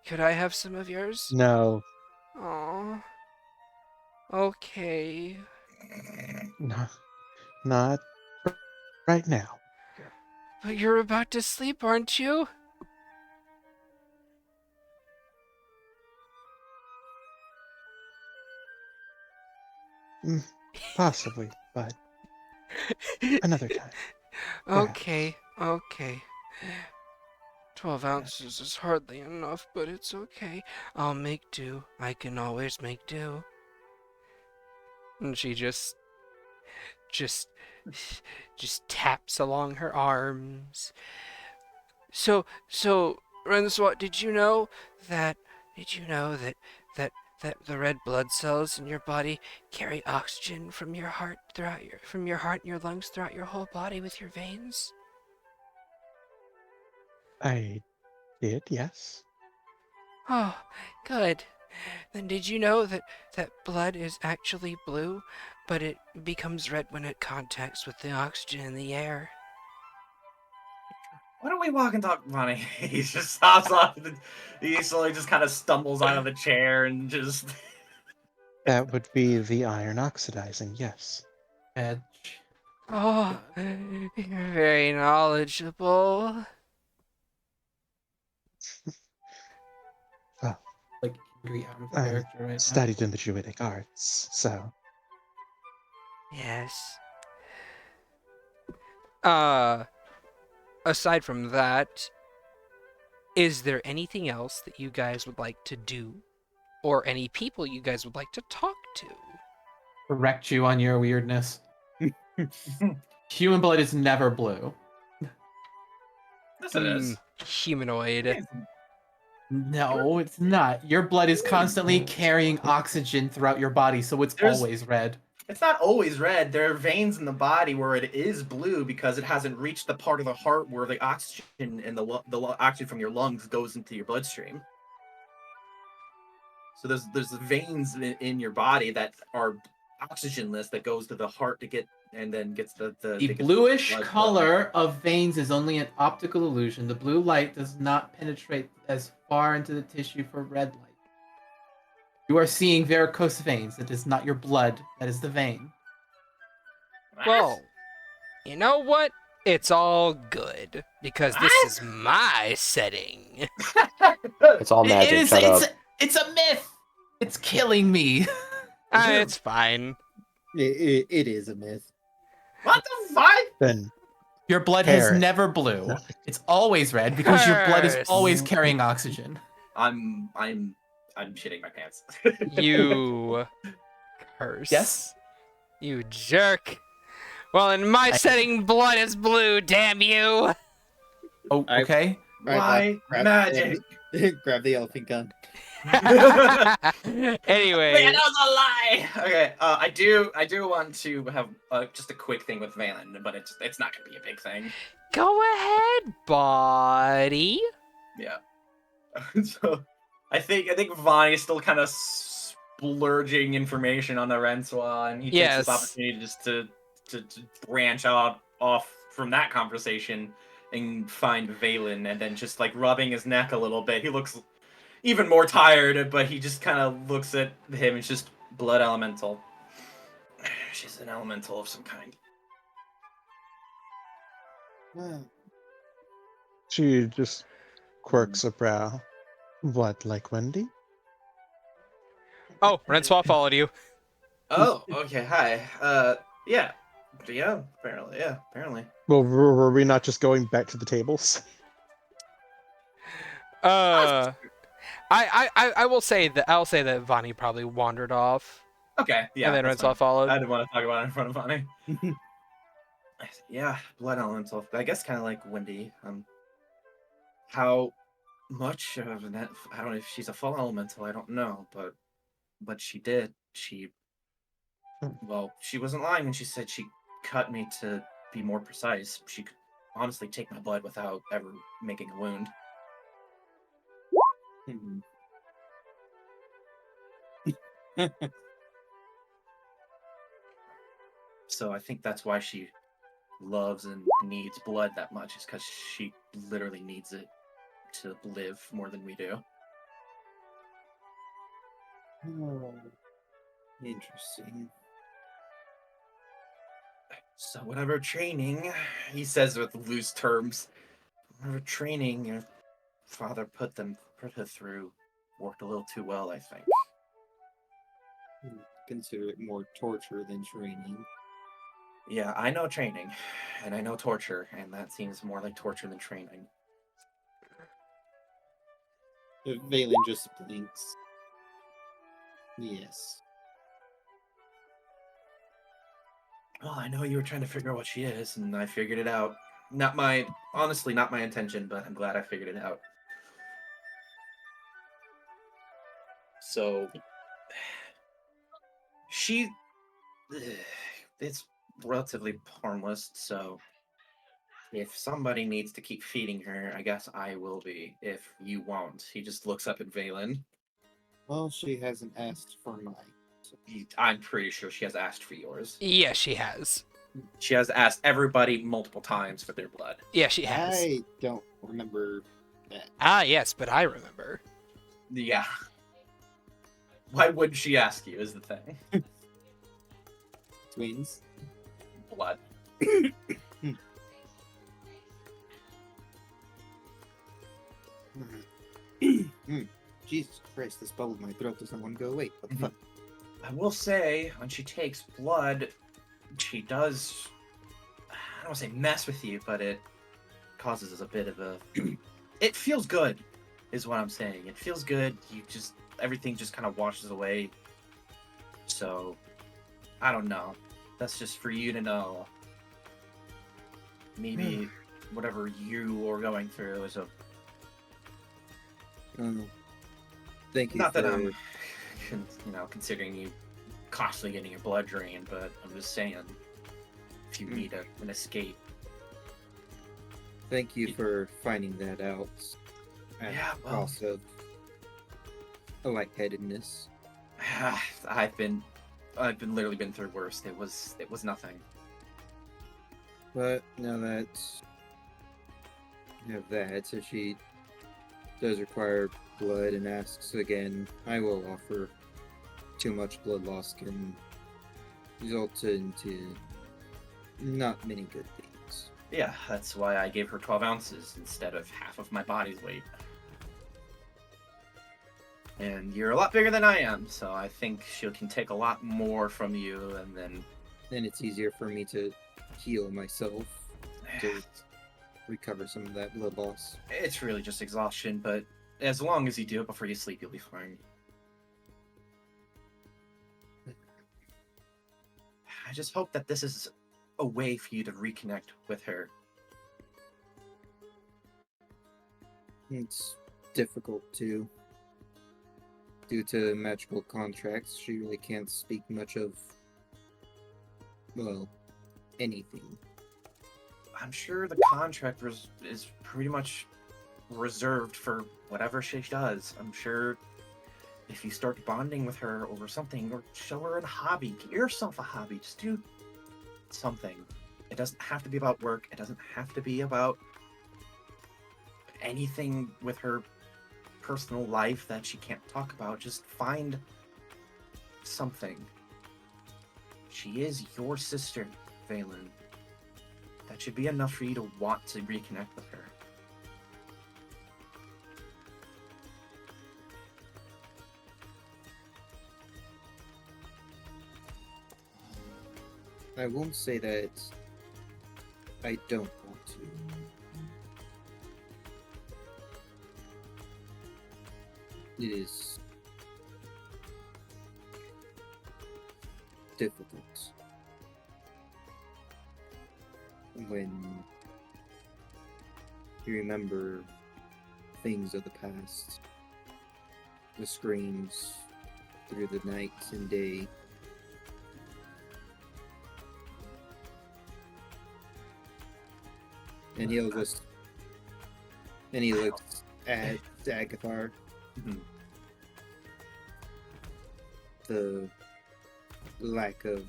Could I have some of yours? No. Aww. Okay. No, not right now. But you're about to sleep, aren't you? Possibly, but another time. Okay. 12 ounces is hardly enough, but it's okay. I'll make do. I can always make do. And she just taps along her arms. So, Rensois, did you know that the red blood cells in your body carry oxygen from your heart and your lungs throughout your whole body with your veins? I did, yes. Oh, good. Then did you know that blood is actually blue, but it becomes red when it contacts with the oxygen in the air? Why don't we walk and talk, Vani? He just stops off. He slowly just kind of stumbles out of the chair and just. That would be the iron oxidizing, yes. Edge. Oh, you're very knowledgeable. Well, Like angry out of I'm character right now. studied in the Druidic arts, so Yes. Aside from that, is there anything else that you guys would like to do? Or any people you guys would like to talk to? Correct you on your weirdness. Human blood is never blue. Yes, it is. Humanoid. No, it's not. Your blood is constantly carrying oxygen throughout your body, so it's There's- always red. It's not always red. There are veins in the body where it is blue because it hasn't reached the part of the heart where the oxygen and the oxygen from your lungs goes into your bloodstream. So there's veins in your body that are oxygenless that goes to the heart to get and then gets The they get bluish blood color of veins is only an optical illusion. The blue light does not penetrate as far into the tissue for red light. You are seeing varicose veins. That is not your blood. That is the vein. What? Well, you know what? It's all good. Because this What? is my setting. It's all magic. Shut up. It's a myth. It's killing me. It's fine. It is a myth. What the fuck? then Your blood Parrot. is never blue. It's always red because your blood is Curse. always carrying oxygen. I'm shitting my pants. You curse. Yes? You jerk. Well, in my setting, blood is blue, damn you! Oh, okay. Why grab magic? Grab the elephant gun. Anyway, Man, that was a lie. Okay, I do want to have just a quick thing with Valen, but it's not gonna be a big thing. go ahead, buddy. Yeah. So I think Vani is still kind of splurging information on the Renswa, and he takes this Yes. opportunity just to branch out off from that conversation and find Valen, and then just like rubbing his neck a little bit. He looks even more tired, but he just kind of looks at him. It's just blood elemental. She's an elemental of some kind. she just quirks a brow. What, like Wendy? Oh, Renswap followed you. Oh, okay. Hi. Yeah. Apparently. Well, were we not just going back to the tables? I will say that Vani probably wandered off. Okay. Yeah. and then that's Renswap fine. followed. I didn't want to talk about it in front of Vani. Yeah, blood elemental. I guess kind of like Wendy. How much of an I don't know if she's a full elemental. I don't know, but she did. She wasn't lying when she said she cut me to be more precise. She could honestly take my blood without ever making a wound. So I think that's why she loves and needs blood that much, is because she literally needs it to live more than we do. Interesting. So whatever training, he says with loose terms, whatever training your father put her through worked a little too well, I think. Consider it more torture than training. Yeah, I know training, and I know torture, and that seems more like torture than training. Valen just blinks. Yes. Well, I know you were trying to figure out what she is, and I figured it out. Honestly, not my intention, but I'm glad I figured it out. So, it's relatively harmless, so if somebody needs to keep feeding her, I guess I will be, if you won't. He just looks up at Valen. Well, she hasn't asked for mine. So. I'm pretty sure she has asked for yours. Yes, she has. She has asked everybody multiple times for their blood. Yeah, she has. I don't remember that. Ah, yes, but I remember. Yeah. Why wouldn't she ask you, is the thing. Twins. Blood. Jesus Christ, this bubble in my throat doesn't want to go away. What the fuck? I will say, when she takes blood, she does, I don't want to say mess with you, but it causes a bit of a... It feels good, is what I'm saying. It feels good. Everything just kind of washes away. So, I don't know. That's just for you to know. Maybe whatever you are going through is a... Thank you. Not that I'm, considering you constantly getting your blood drained, but I'm just saying, if you need an escape. Thank you for finding that out. At Yeah, the well- cost of a lightheadedness. I've literally been through worse. It was nothing. But now that you have that, so she does require blood and asks again, I will offer. Too much blood loss can result into not many good things. Yeah, that's why I gave her 12 ounces instead of half of my body's weight. And you're a lot bigger than I am, so I think she can take a lot more from you, and then... Then it's easier for me to heal myself to recover some of that blood loss. It's really just exhaustion, but as long as you do it before you sleep, you'll be fine. I just hope that this is a way for you to reconnect with her. It's difficult to. Due to magical contracts, she really can't speak much of, well, anything. I'm sure the contract is pretty much reserved for whatever she does. I'm sure if you start bonding with her over something, or show her a hobby, get yourself a hobby, just do something. It doesn't have to be about work. It doesn't have to be about anything with her personal life that she can't talk about. Just find something. She is your sister, Valen. That should be enough for you to want to reconnect with her. I won't say that I don't want to. It is difficult when you remember things of the past, the screams through the night and day. And he looks at Agathar. Mhm. The lack of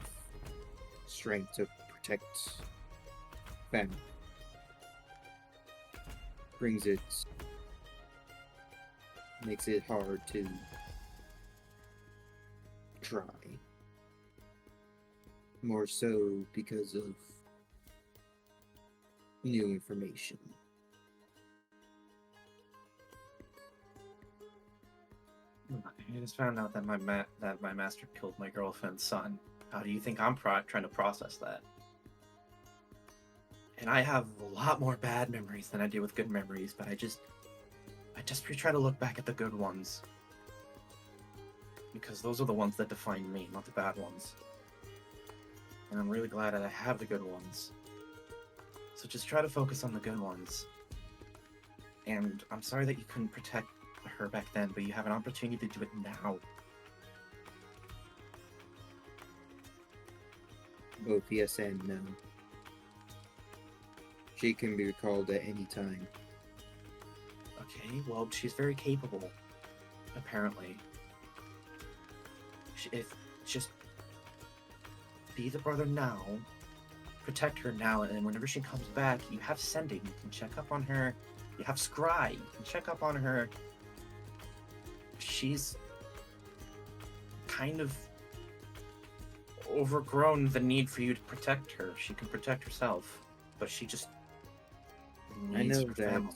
strength to protect family makes it hard to try. More so because of new information. I just found out that my master killed my girlfriend's son. How do you think I'm trying to process that? And I have a lot more bad memories than I do with good memories, but I just try to look back at the good ones. Because those are the ones that define me, not the bad ones. And I'm really glad that I have the good ones. So just try to focus on the good ones. And I'm sorry that you couldn't protect her back then, but you have an opportunity to do it now. Both yes and no. She can be recalled at any time. Okay, well, she's very capable, apparently. If just be the brother now, protect her now, and then whenever she comes back, you have Sending. You can check up on her. You have Scry. You can check up on her. She's kind of overgrown the need for you to protect her. She can protect herself, but she just needs I know her that. family.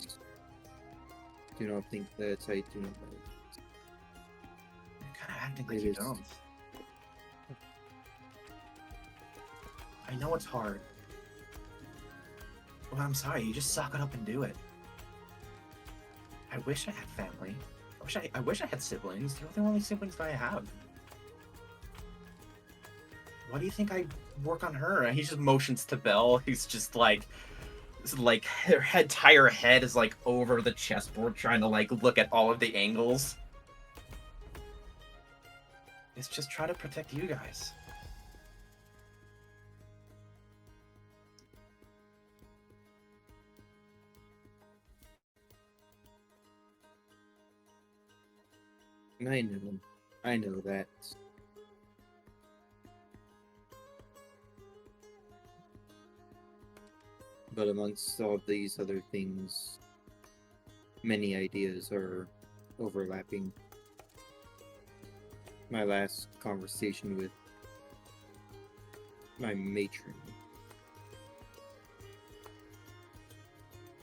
Do not think that I do not know. You're kind of acting like It you is. don't. I know it's hard. Well, I'm sorry. You just suck it up and do it. I wish I had family. I wish I had siblings. They're the only siblings that I have. Why do you think I work on her? And he just motions to Belle. He's just like her entire head is like over the chessboard, trying to like look at all of the angles. It's just try to protect you guys. I know that. But amongst all these other things, many ideas are overlapping. My last conversation with my matron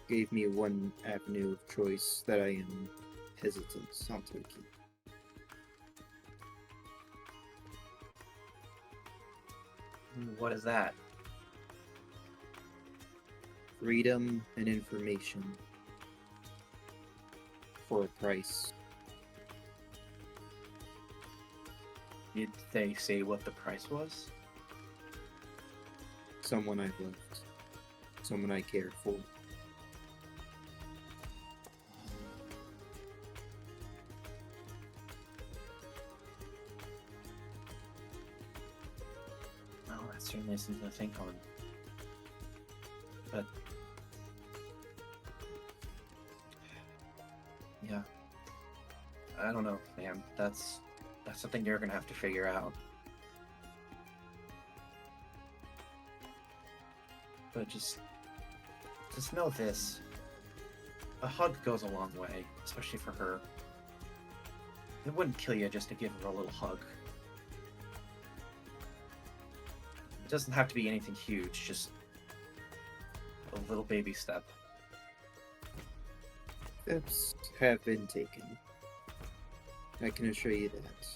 gave me one avenue of choice that I am hesitant on taking. What is that? Freedom and information for a price. Did they say what the price was? Someone I've loved. Someone I care for. Well, that's certainly something to think on. But yeah, I don't know, man. That's something you're gonna have to figure out. But just know this: a hug goes a long way, especially for her. It wouldn't kill you just to give her a little hug. It doesn't have to be anything huge, just a little baby step. Steps have been taken. I can assure you that.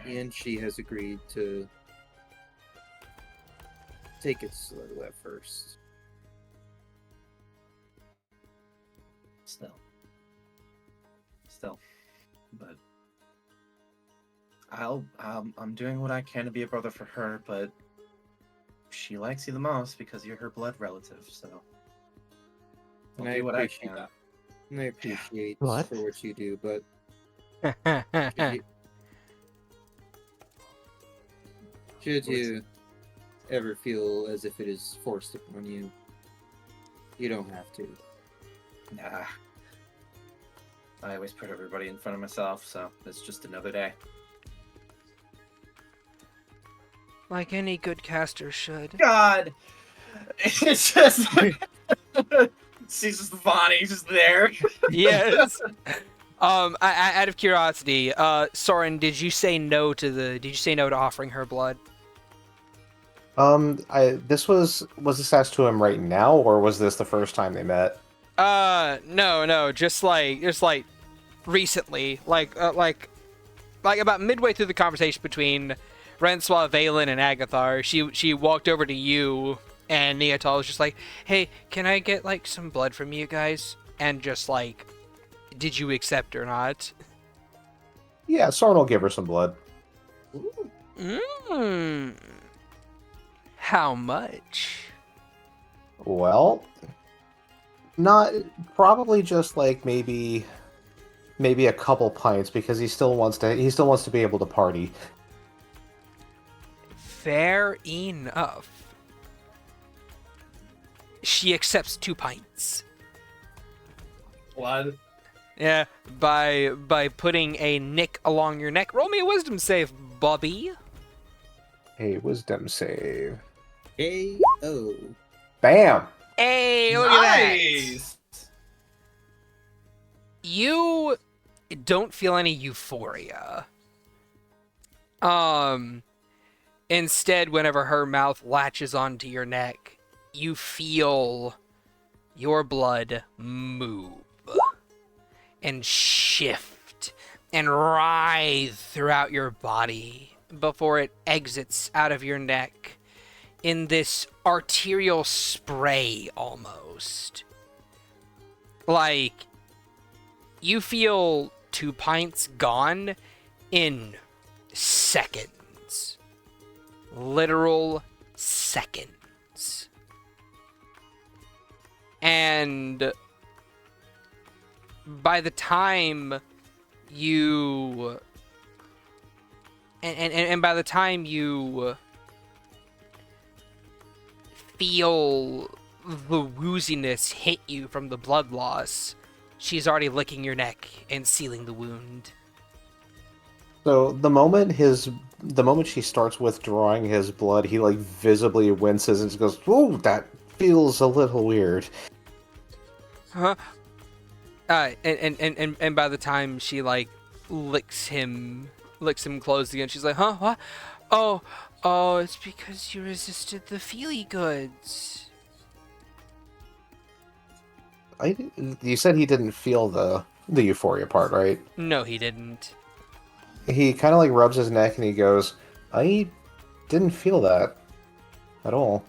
And she has agreed to take it slow at first. Still, but I'm doing what I can to be a brother for her, but she likes you the most because you're her blood relative, so I'll And do what I appreciate can. that. And I appreciate What? for what you do, but should you ever feel as if it is forced upon you, you don't have to. Nah. I always put everybody in front of myself, so it's just another day. Like any good caster should. God! It's just... She's just Vani, just there. Yes. Out of curiosity, Soren, did you say no to offering her blood? This was this asked to him right now, or was this the first time they met? No, just like recently, like about midway through the conversation between Rensois, Valen, and Agathar, she walked over to you, and Neatal was just like, "Hey, can I get like some blood from you guys?" And just like, did you accept or not? Yeah, Soren will give her some blood. How much? Well, not probably just like maybe a couple pints because he still wants to be able to party. Fair enough. She accepts 2 pints. Blood. Yeah, by putting a nick along your neck. Roll me a wisdom save, Bobby. A wisdom save. K.O. Bam! Hey, look at that. Nice. You don't feel any euphoria. Instead, whenever her mouth latches onto your neck, you feel your blood move and shift and writhe throughout your body before it exits out of your neck in this arterial spray almost. Like, you feel 2 pints gone in seconds. Literal seconds. And by the time you and by the time you feel the wooziness hit you from the blood loss, she's already licking your neck and sealing the wound. So the moment she starts withdrawing his blood, he like visibly winces and just goes, "Ooh, that feels a little weird." Huh? And by the time she like licks him closed again, she's like, "Huh? What? Oh, it's because you resisted the feely goods." You said he didn't feel the euphoria part, right? No, he didn't. He kind of like rubs his neck and he goes, "I didn't feel that at all."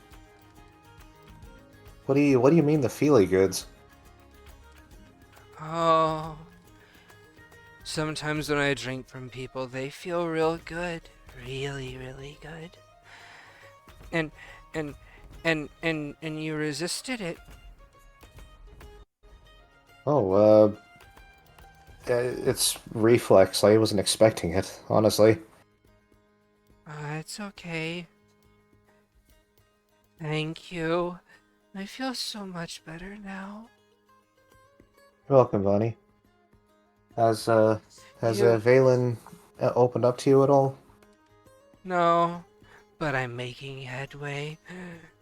What do you mean the feely goods? Oh, sometimes when I drink from people, they feel real good, really, really good. And you resisted it. Oh, it's reflex. I wasn't expecting it, honestly. It's okay. Thank you. I feel so much better now. You're welcome, Vani. Has Valen opened up to you at all? No, but I'm making headway.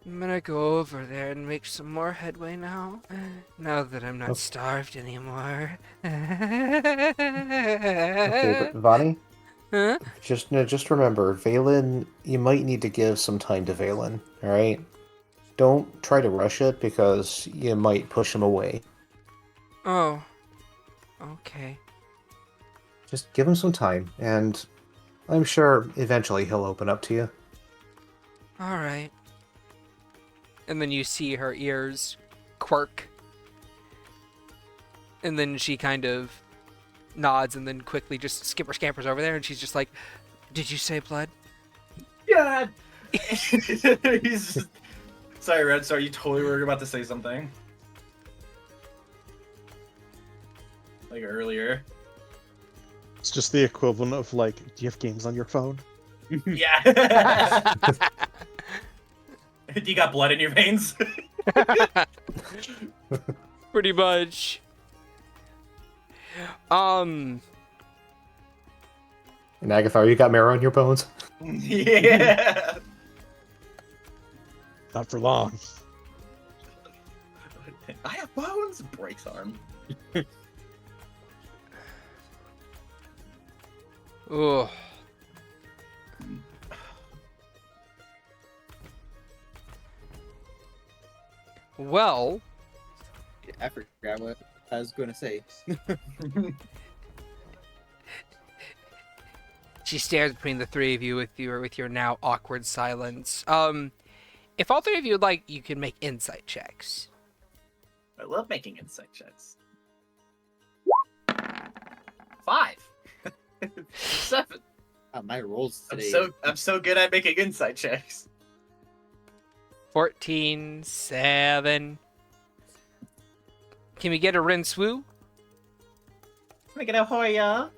I'm gonna go over there and make some more headway now. Now that I'm not Okay. starved anymore. Okay, but Vani, Huh? just remember, Valen. You might need to give some time to Valen. All right. Don't try to rush it because you might push him away. Oh. Okay. Just give him some time, and I'm sure eventually he'll open up to you. Alright. And then you see her ears quirk. And then she kind of nods and then quickly just scampers over there and she's just like, "Did you say blood?" God. He's just... Sorry, Red. Sorry, you totally were about to say something. Like earlier. It's just the equivalent of like, do you have games on your phone? Yeah. You got blood in your veins? Pretty much. And Agathar, you got marrow in your bones? Yeah. Not for long. I have bones. Breaks arm. Ugh. Well, I forgot what I was going to say. she stares between the three of you with your now awkward silence. If all three of you would like, you can make insight checks. I love making insight checks. 5. 7. My rolls today. I'm so good at making insight checks. 14, 7. Can we get a rinse-woo? Can I get a Hoya?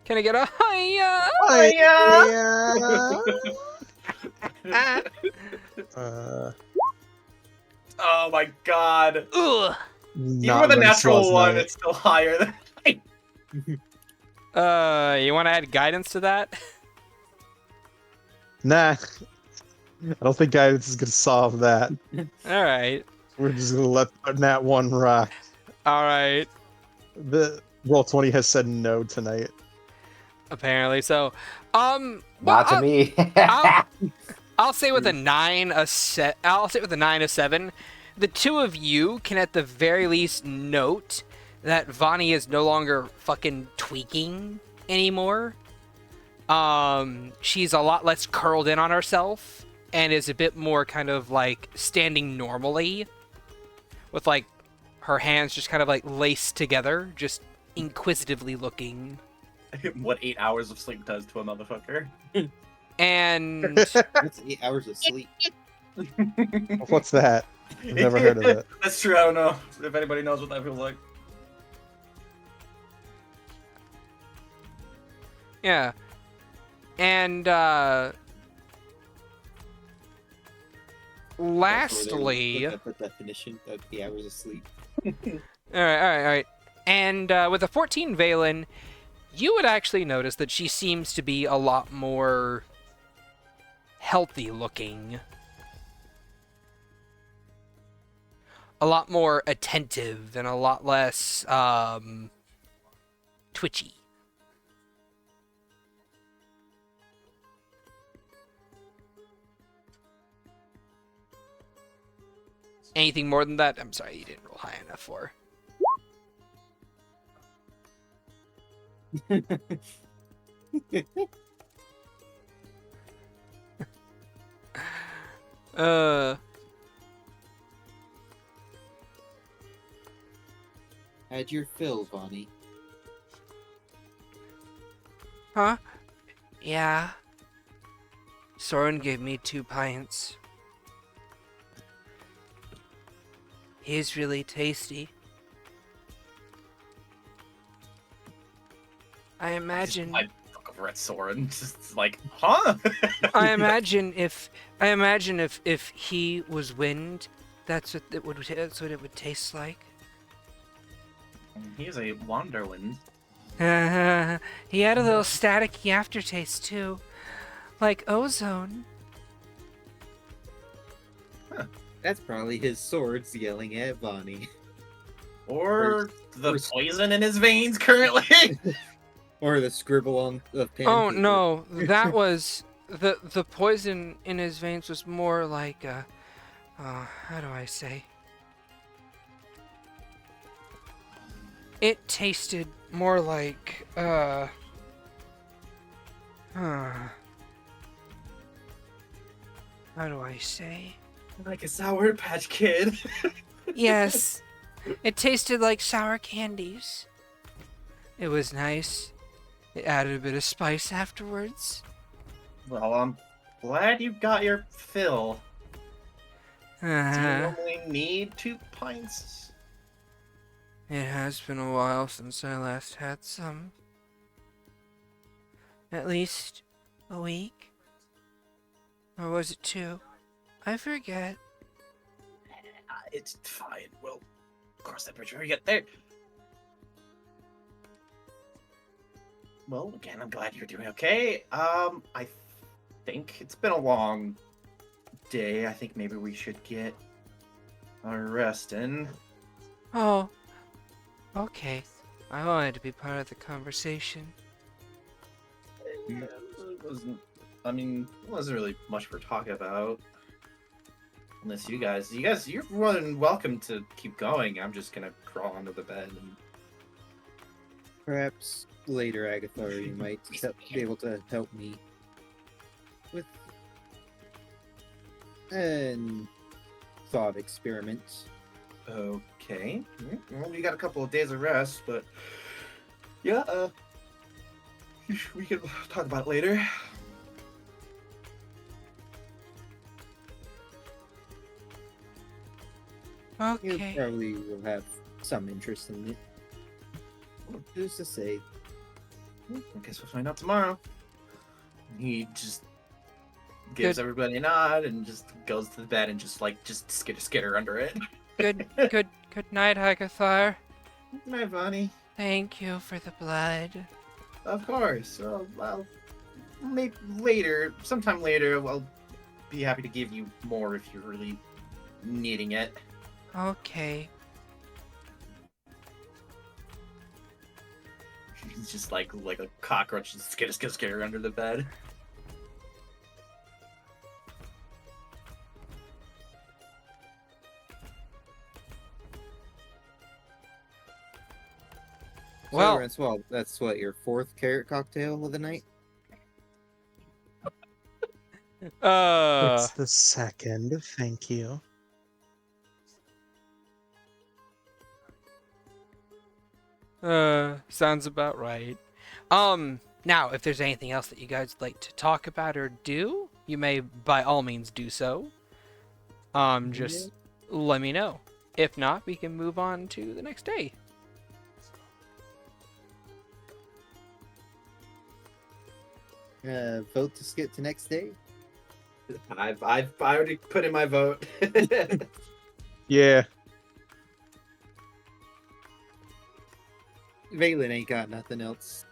Can I get a hiya? Oh my god. Ugh. Even with a natural one, it's still higher than You want to add guidance to that? Nah, I don't think guidance is gonna solve that. All right. We're just gonna let that one rock. All right. The Roll20 has said no tonight. Apparently so. Not to me. I'll say with a 9 a set. I'll say with a 9 a 7. The two of you can at the very least note that Vani is no longer fucking tweaking anymore. She's a lot less curled in on herself and is a bit more kind of like standing normally with like her hands just kind of like laced together, just inquisitively looking. What 8 hours of sleep does to a motherfucker. And That's 8 hours of sleep. What's that? I've never heard of it. That's true. I don't know if anybody knows what that feels like. yeah. And lastly, Look up the definition of the hours of sleep. all right. And with a 14 Valen, you would actually notice that she seems to be a lot more healthy looking. A lot more attentive and a lot less twitchy. Anything more than that? I'm sorry, you didn't roll high enough for. Had your fill, Vani. Huh? Yeah. Soren gave me 2 pints. He's really tasty. I imagine. I look over at Soren, just like, huh? I imagine if he was wind, that's what it would taste like. He's a wanderwind. He had a little staticky aftertaste too, like ozone. That's probably his swords yelling at Vani. Or the or- poison in his veins currently. Or the scribble on the pen. Oh paper. no, that was the poison in his veins was more like how do I say? It tasted more like how do I say? Like a Sour Patch Kid. Yes. It tasted like sour candies. It was nice. It added a bit of spice afterwards. Well, I'm glad you got your fill. Do you Uh, normally need 2 pints? it has been a while since I last had some. At least a week. Or was it 2? I forget. It's fine. We'll cross that bridge when we get there. Well, again, I'm glad you're doing okay. I think it's been a long day. I think maybe we should get our rest in. Oh. Okay. I wanted to be part of the conversation. It wasn't. I mean, it wasn't really much for talk about. Unless you guys, you're more than welcome to keep going. I'm just gonna crawl onto the bed and. Perhaps later, Agathar, you might be able to help me with an thought experiment. Okay. Well, we got a couple of days of rest, but yeah, we can talk about it later. You Okay. probably will have some interest in it. Who's to say? I guess we'll find out tomorrow. He just gives everybody a nod and just goes to the bed and just skitter under it. Good night, Agathar. Good night, Vani. Thank you for the blood. Of course. Well, maybe later, sometime later, I'll be happy to give you more if you're really needing it. Okay. He's just like a cockroach, just skitter under the bed. Well, Well, that's what, your fourth carrot cocktail of the night? It's the second, thank you. Sounds about right. Now, if there's anything else that you guys would like to talk about or do, you may by all means do so. Just let me know. If not, we can move on to the next day. Vote to skip to next day? I've already put in my vote. Yeah. Valen ain't got nothing else.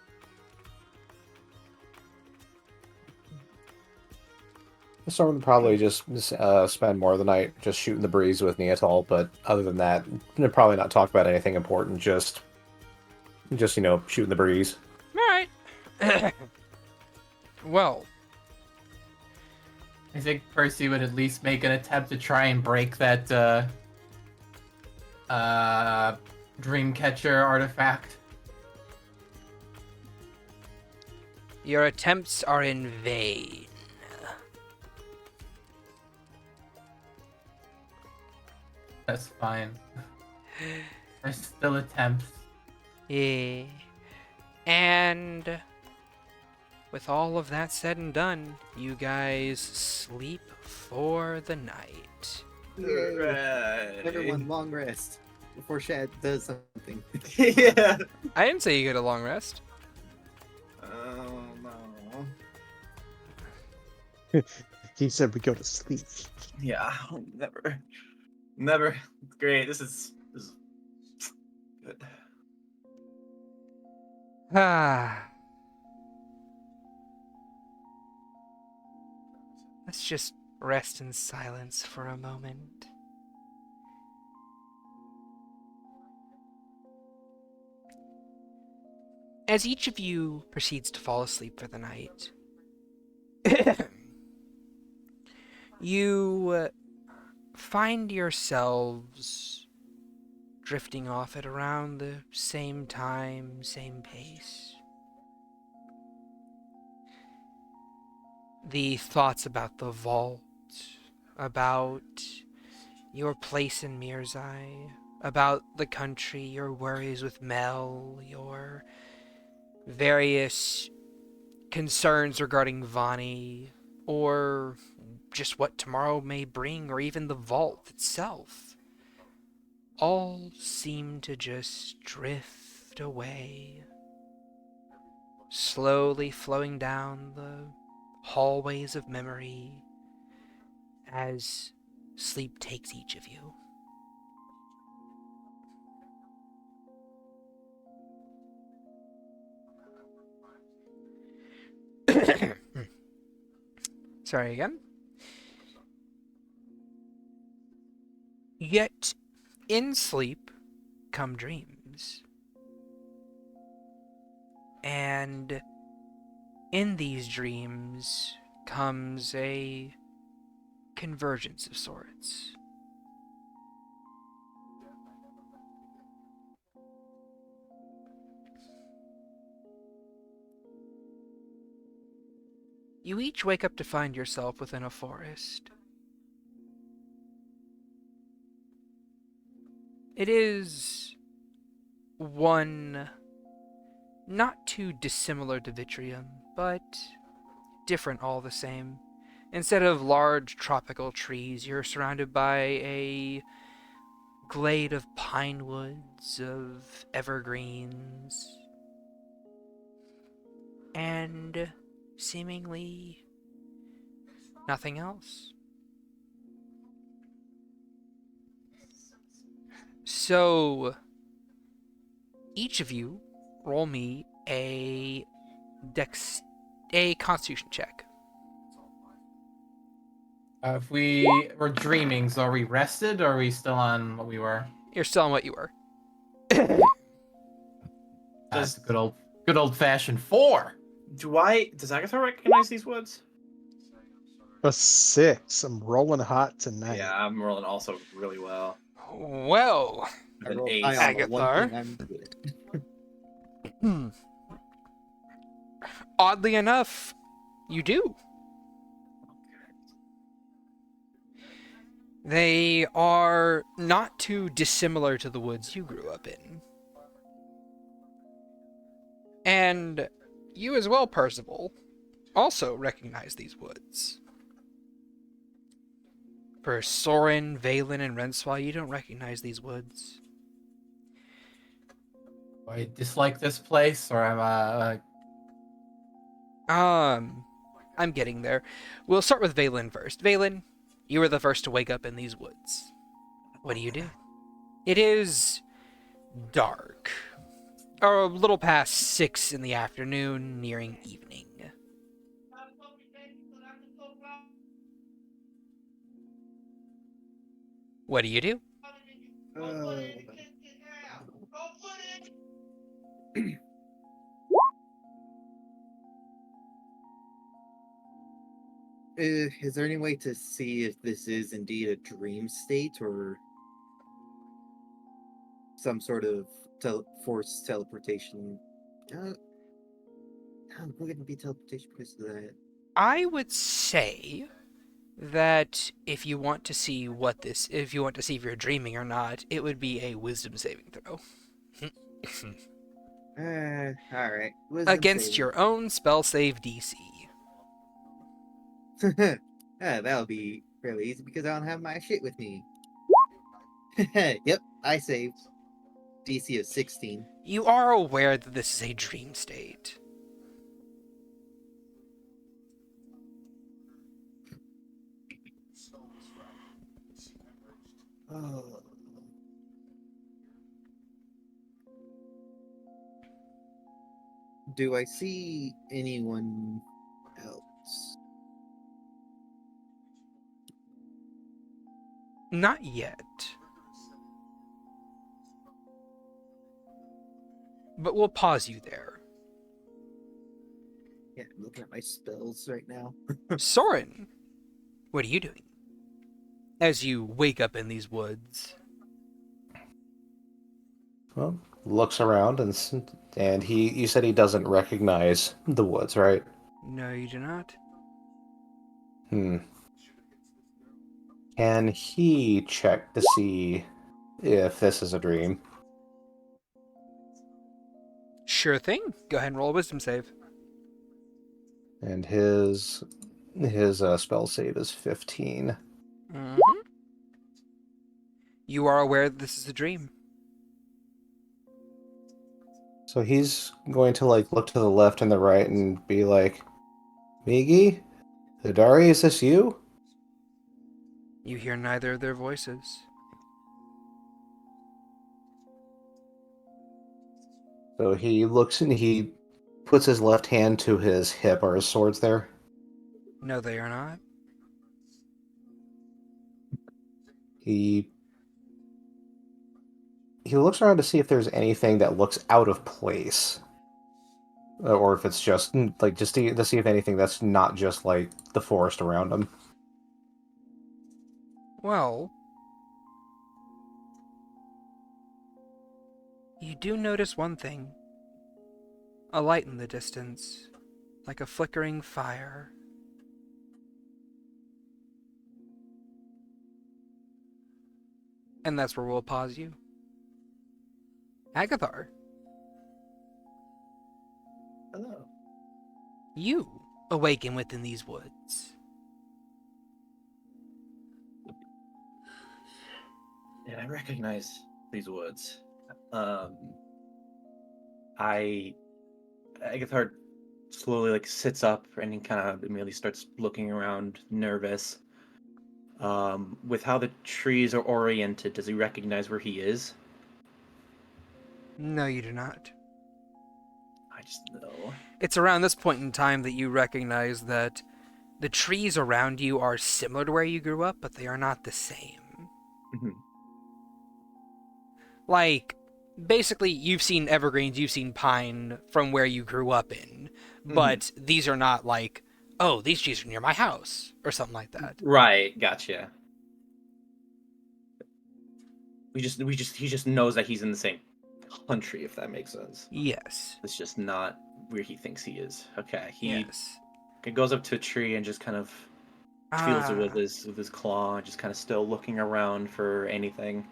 Someone would probably just spend more of the night just shooting the breeze with Neatal, but other than that, they'd probably not talk about anything important. Just shooting the breeze. All right. Well, I think Percy would at least make an attempt to try and break that Dreamcatcher artifact. your attempts are in vain. That's fine. There's still attempts. Yeah. And with all of that said and done, you guys sleep for the night. Everyone, long rest before Shad does something. Yeah. I didn't say you get a long rest. Oh no. He said we go to sleep. Yeah. Never. Great. This is good. Ah. Let's just rest in silence for a moment. As each of you proceeds to fall asleep for the night, you find yourselves drifting off at around the same time, same pace. The thoughts about the vault, about your place in Mirzai, about the country, your worries with Mel, your various concerns regarding Vani, or just what tomorrow may bring, or even the vault itself, all seem to just drift away, slowly flowing down the hallways of memory as sleep takes each of you. Sorry again. Yet, in sleep come dreams. And in these dreams comes a convergence of sorts. You each wake up to find yourself within a forest. It is one not too dissimilar to Vitrium, but different all the same. Instead of large tropical trees, you're surrounded by a glade of pine woods, of evergreens, and seemingly nothing else. So, each of you roll me a Constitution check. If we were dreaming, so are we rested or are we still on what we were? You're still on what you were. That's good old fashioned 4. Does Agathar recognize these woods? A 6. I'm rolling hot tonight. Yeah, I'm rolling also really well. Well, I An rolled ace. high on the one Agathar. thing I'm good at. oddly enough, you do. They are not too dissimilar to the woods you grew up in. And you as well, Percival, also recognize these woods. For Soren, Valen, and Renswa, you don't recognize these woods. Do I dislike this place or am I I'm getting there. We'll start with Valen first. Valen, you were the first to wake up in these woods. What do? It is dark. Or a little past 6 in the afternoon, nearing evening. What do? Is there any way to see if this is indeed a dream state or some sort of forced teleportation? No, it wouldn't be teleportation because of that. I would say that if you want to see if you want to see if you're dreaming or not, it would be a wisdom saving throw. Alright. Against your own spell save DC. That'll be fairly easy because I don't have my shit with me. Yep, I saved. DC of 16. You are aware that this is a dream state. Oh. Do I see anyone else? Not yet. But we'll pause you there. Yeah, I'm looking at my spells right now. Soren, what are you doing? As you wake up in these woods. Well, looks around and you said he doesn't recognize the woods, right? No, you do not. Can he check to see if this is a dream? Sure thing. Go ahead and roll a wisdom save. And his spell save is 15. Mm-hmm. You are aware that this is a dream. So he's going to look to the left and the right and be like, Migi? Hidari, is this you? You hear neither of their voices. So he looks and he puts his left hand to his hip. Are his swords there? No, they are not. He looks around to see if there's anything that looks out of place. Or if it's just to see if anything that's not just like the forest around him. Well, you do notice one thing. A light in the distance, like a flickering fire. And that's where we'll pause you. Agathar, Hello. you awaken within these woods. Yeah, I recognize these woods. Agathar slowly sits up and he kind of immediately starts looking around, nervous. With how the trees are oriented, does he recognize where he is? No, you do not. I just know. It's around this point in time that you recognize that the trees around you are similar to where you grew up, but they are not the same. Mhm. Like, basically, you've seen evergreens, you've seen pine from where you grew up in, but these are not like, oh, these trees are near my house, or something like that. Right, gotcha. He just knows that he's in the same country, if that makes sense. Yes. It's just not where he thinks he is. Okay, he Yes. goes up to a tree and just kind of feels it with his claw, just kind of still looking around for anything.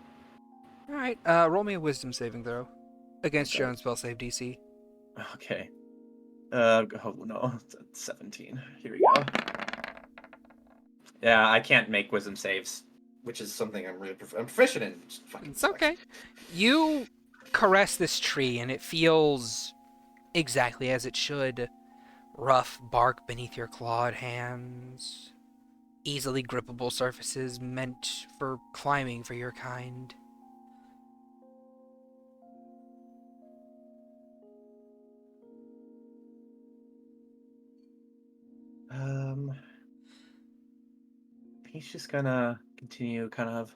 Alright, roll me a wisdom saving throw. Against your Okay. own spell save DC. Okay. Oh no, it's 17. Here we go. Yeah, I can't make wisdom saves, which is something I'm proficient in. Just fucking It's sucks. okay. You caress this tree and it feels exactly as it should. Rough bark beneath your clawed hands. Easily grippable surfaces meant for climbing for your kind. He's just gonna continue kind of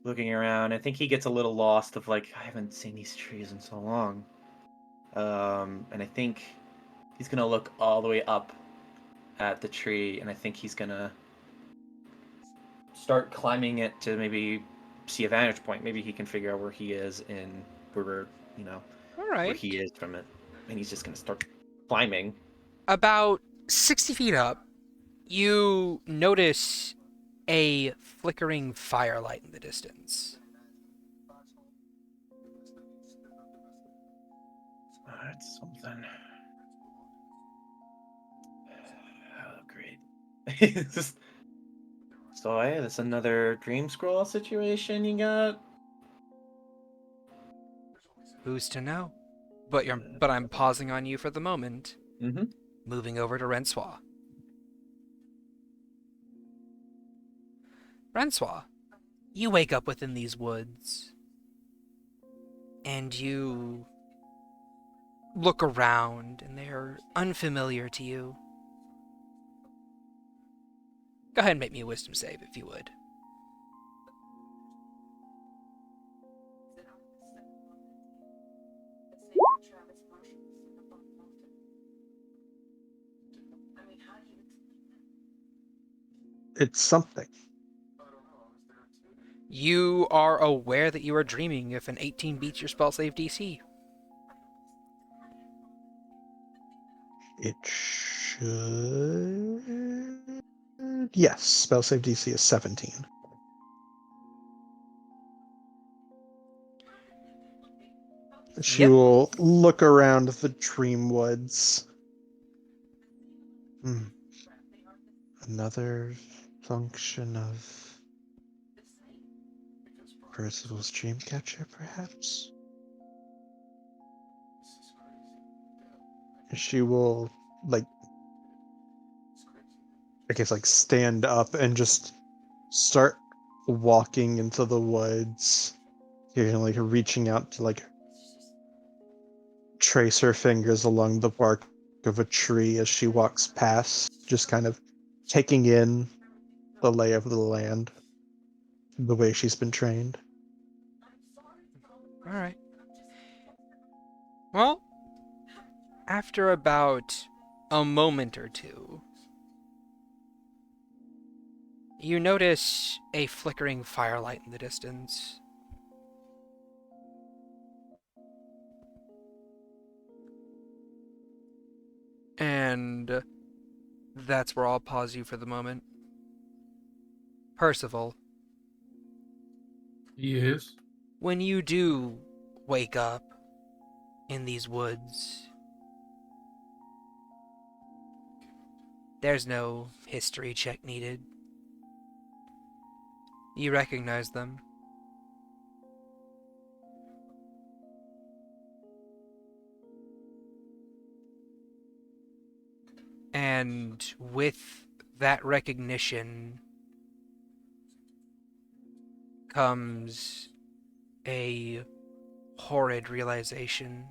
looking around. I think he gets a little lost of like, I haven't seen these trees in so long. And I think he's gonna look all the way up at the tree, and I think he's gonna start climbing it to maybe see a vantage point. Maybe he can figure out where he is in where where Alright. he is from it, and he's just gonna start climbing. About 60 feet up, you notice a flickering firelight in the distance. That's something. Oh, great. So, hey, that's another dream scroll situation you got. Who's to know? But I'm pausing on you for the moment. Mm-hmm. Moving over to Rensois. Rensois, you wake up within these woods, and you look around, and they're unfamiliar to you. Go ahead and make me a wisdom save, if you would. It's something. You are aware that you are dreaming if an 18 beats your spell save DC. It should. Yes, spell save DC is 17. She Yep. will look around the dream woods. Another function of Percival's dream catcher, perhaps? She will, stand up and just start walking into the woods. Occasionally, reaching out to, trace her fingers along the bark of a tree as she walks past, just kind of taking in the lay of the land the way she's been trained. Alright. Well, after about a moment or two, you notice a flickering firelight in the distance. And that's where I'll pause you for the moment. Percival, Yes. when you do wake up in these woods, there's no history check needed. You recognize them. And with that recognition comes a horrid realization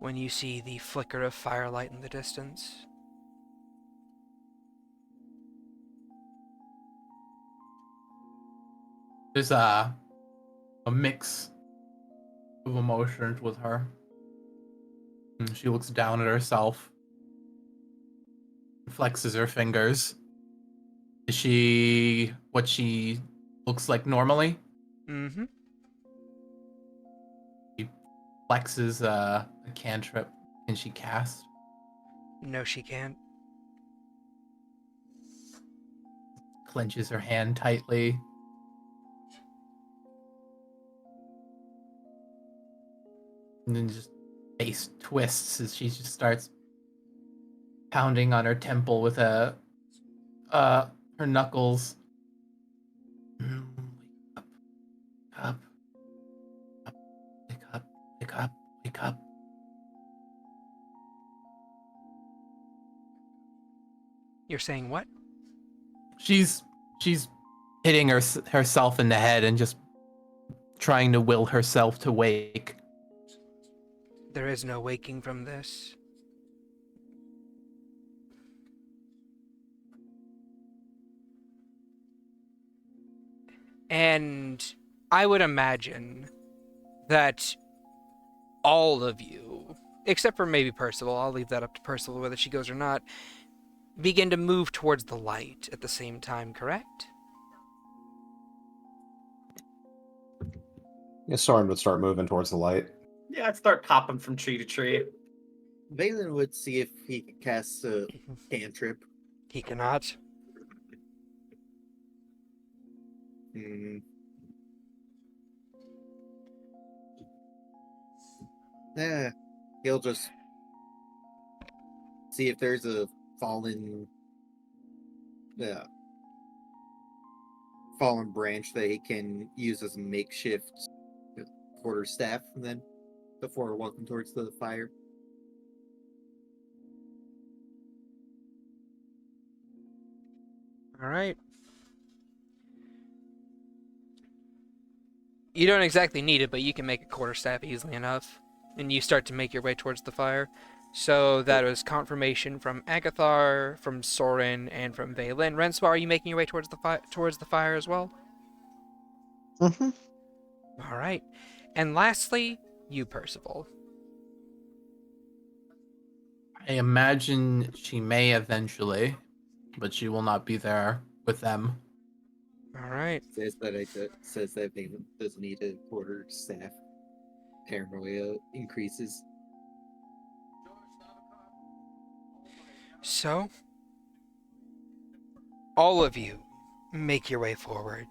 when you see the flicker of firelight in the distance. There's a mix of emotions with her. And she looks down at herself, flexes her fingers. Is she what she looks like normally? Mm-hmm. She flexes a cantrip. Can she cast? No, she can't. Clenches her hand tightly. And then just face twists as she just starts pounding on her temple with her knuckles. Wake up, wake up, wake up, wake up. You're saying what? She's hitting herself in the head and just trying to will herself to wake. There is no waking from this. And I would imagine that all of you, except for maybe Percival, I'll leave that up to Percival whether she goes or not, begin to move towards the light at the same time, correct? Yeah, Soren would start moving towards the light. Yeah, I'd start hopping from tree to tree. Valen would see if he could cast a cantrip. He cannot. Hmm. Yeah, he'll just see if there's a fallen, uh, fallen branch that he can use as a makeshift quarterstaff, and then before walking towards the fire. All right. You don't exactly need it, but you can make a quarterstaff easily enough. And you start to make your way towards the fire. So that was confirmation from Agathar, from Soren, and from Valen. Renswa, are you making your way towards the fire as well? Mm-hmm. All right. And lastly, you, Percival. I imagine she may eventually, but she will not be there with them. All right. Says that Valen doesn't need a quarterstaff. Paranoia increases. So, all of you make your way forward.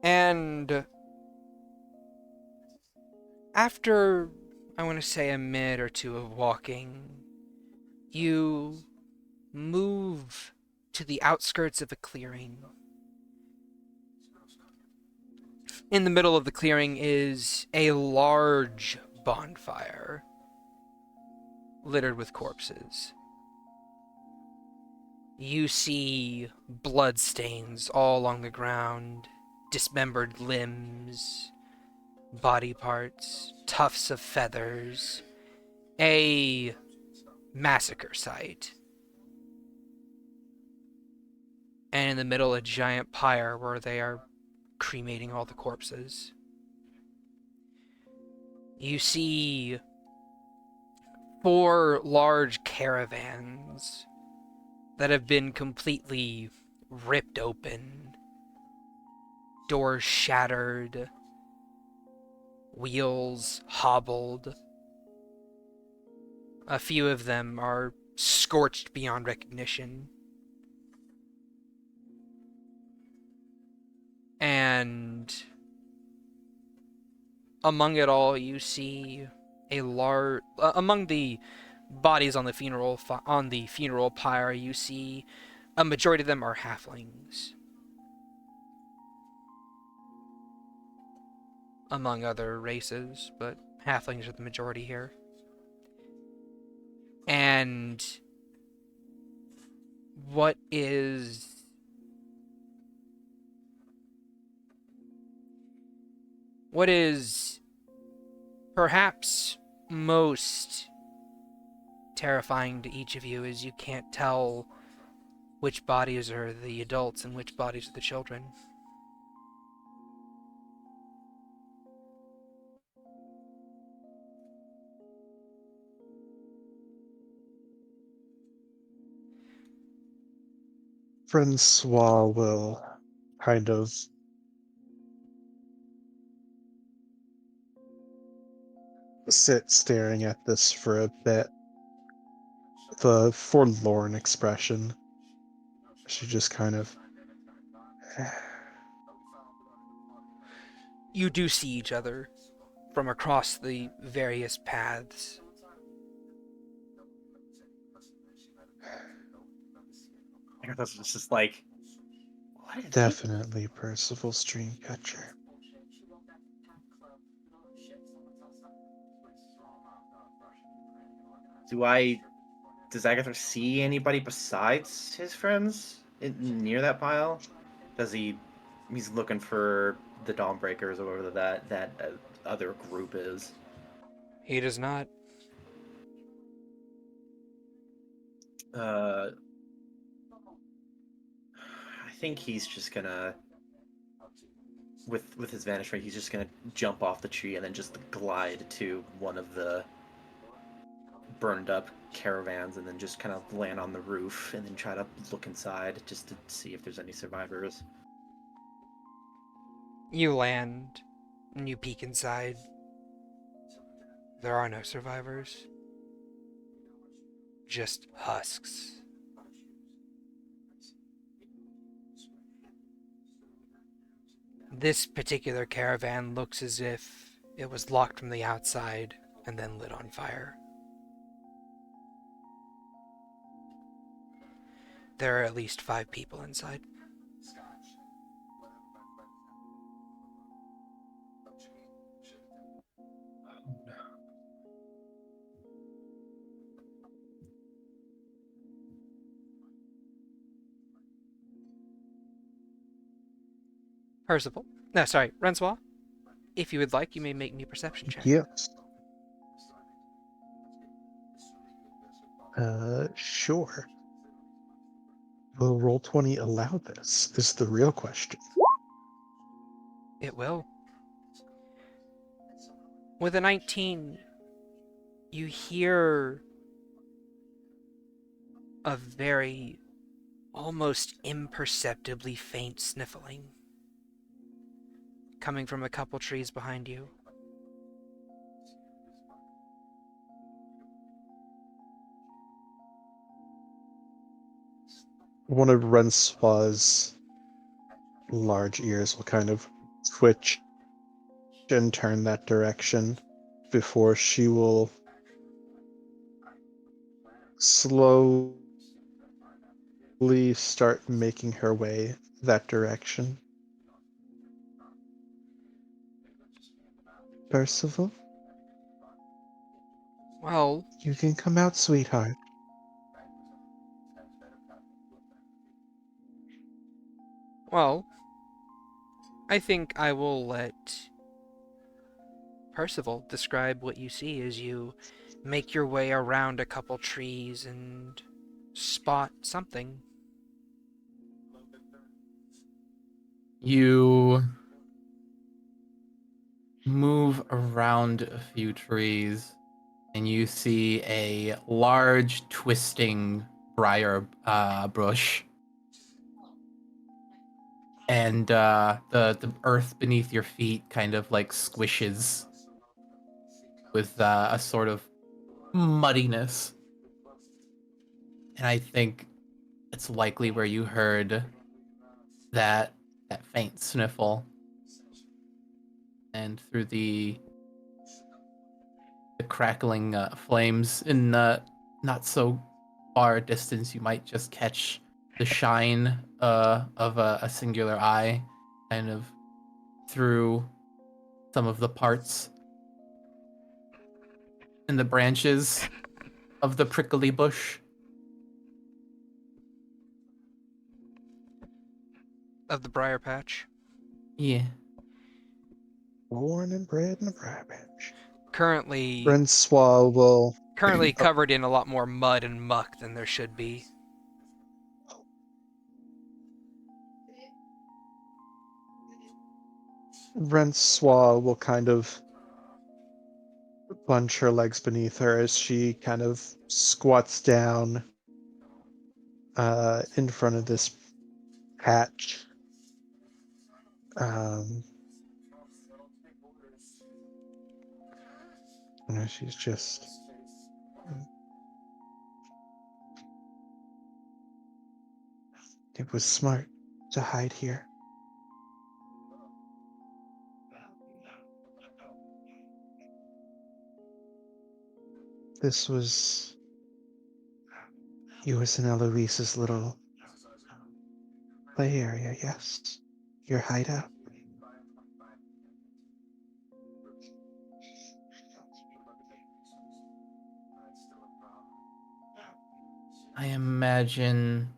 And after, I want to say, a minute or two of walking, you move to the outskirts of a clearing. In the middle of the clearing is a large bonfire littered with corpses. You see bloodstains all along the ground, dismembered limbs, body parts, tufts of feathers, a massacre site. And in the middle, a giant pyre where they are cremating all the corpses. You see 4 large caravans that have been completely ripped open, doors shattered, wheels hobbled. A few of them are scorched beyond recognition. And among it all, you see a large among the bodies on the funeral pyre. You see a majority of them are halflings, among other races, but halflings are the majority here. And what is What is perhaps most terrifying to each of you is you can't tell which bodies are the adults and which bodies are the children. Francois will kind of sit staring at this for a bit. The forlorn expression. She just kind of. You do see each other from across the various paths. Agatha's just like, what is he? Definitely Percival's Dreamcatcher. Does Agatha see anybody besides his friends near that pile? He's looking for the Dawnbreakers or whatever that other group is. He does not. I think he's just gonna, with his vanish ray, he's just gonna jump off the tree and then just glide to one of the burned up caravans and then just kind of land on the roof and then try to look inside just to see if there's any survivors. You land and you peek inside. There are no survivors. Just husks. This particular caravan looks as if it was locked from the outside and then lit on fire. There are at least 5 people inside. Percival. No, sorry, Rensois. If you would like, you may make me a perception check. Yes. Sure. Will Roll20 allow this? Is the real question. It will. With a 19, you hear a very, almost imperceptibly faint sniffling coming from a couple trees behind you. One of Rensois' large ears will kind of twitch and turn that direction before she will slowly start making her way that direction. Percival, Well, you can come out, sweetheart. I think I will let Percival describe what you see as you make your way around a couple trees and spot something. You move around a few trees and you see a large twisting briar bush. And the earth beneath your feet kind of like squishes with a sort of muddiness. And I think it's likely where you heard that faint sniffle. And through the crackling flames in not so far distance, you might just catch the shine of a singular eye kind of through some of the parts in the branches of the prickly bush. Of the briar patch. Yeah. Born and bred in a briar patch. Currently, Francois will. currently Oh, covered in a lot more mud and muck than there should be. Francois will kind of bunch her legs beneath her as she kind of squats down in front of this patch. You know, she's just. It was smart to hide here. This was yours and Eloise's little play area, yes? Your hideout. I imagine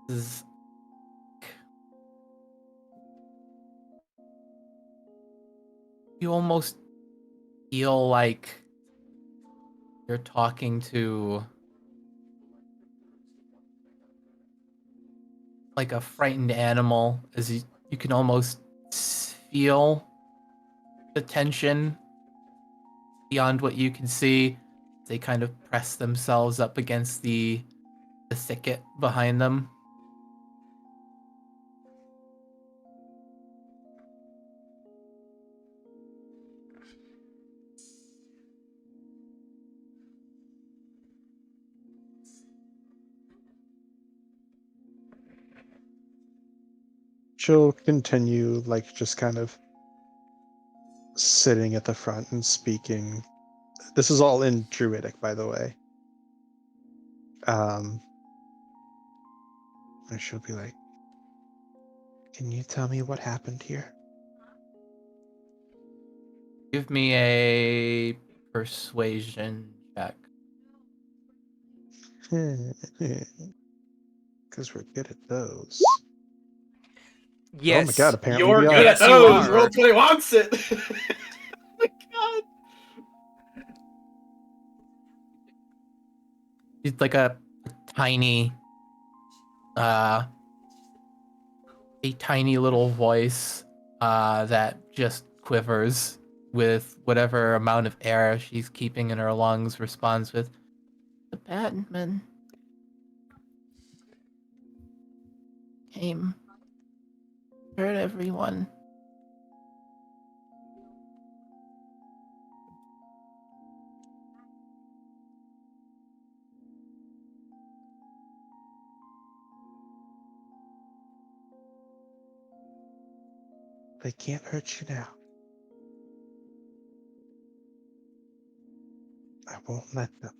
this you almost feel like you're talking to like a frightened animal, as you can almost feel the tension beyond what you can see. They kind of press themselves up against the thicket behind them. She'll continue, like, just kind of sitting at the front and speaking. This is all in Druidic, by the way. And she'll be like, "Can you tell me what happened here?" Give me a persuasion check. Because we're good at those. Yes. Oh my god, apparently You're we good are. at Yes, you those. are. Roleplay wants it. Oh my god. It's like a tiny a tiny little voice that just quivers with whatever amount of air she's keeping in her lungs, responds with, "The Batman came, hurt everyone." They can't hurt you now. I won't let them.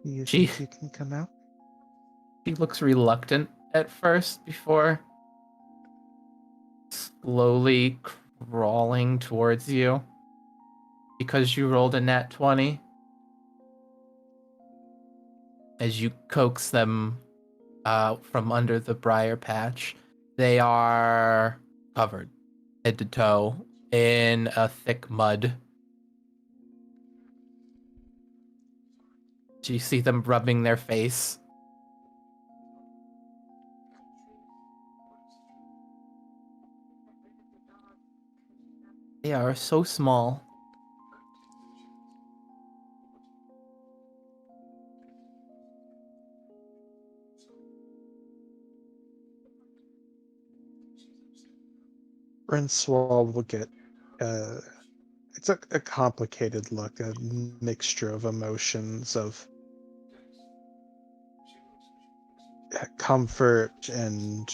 You She think you can come out? she looks reluctant at first before slowly crawling towards you because you rolled a nat 20. As you coax them out from under the briar patch, they are covered head to toe in a thick mud. Do you see them rubbing their face? They are so small. Francois will get it's a complicated look, a mixture of emotions of comfort and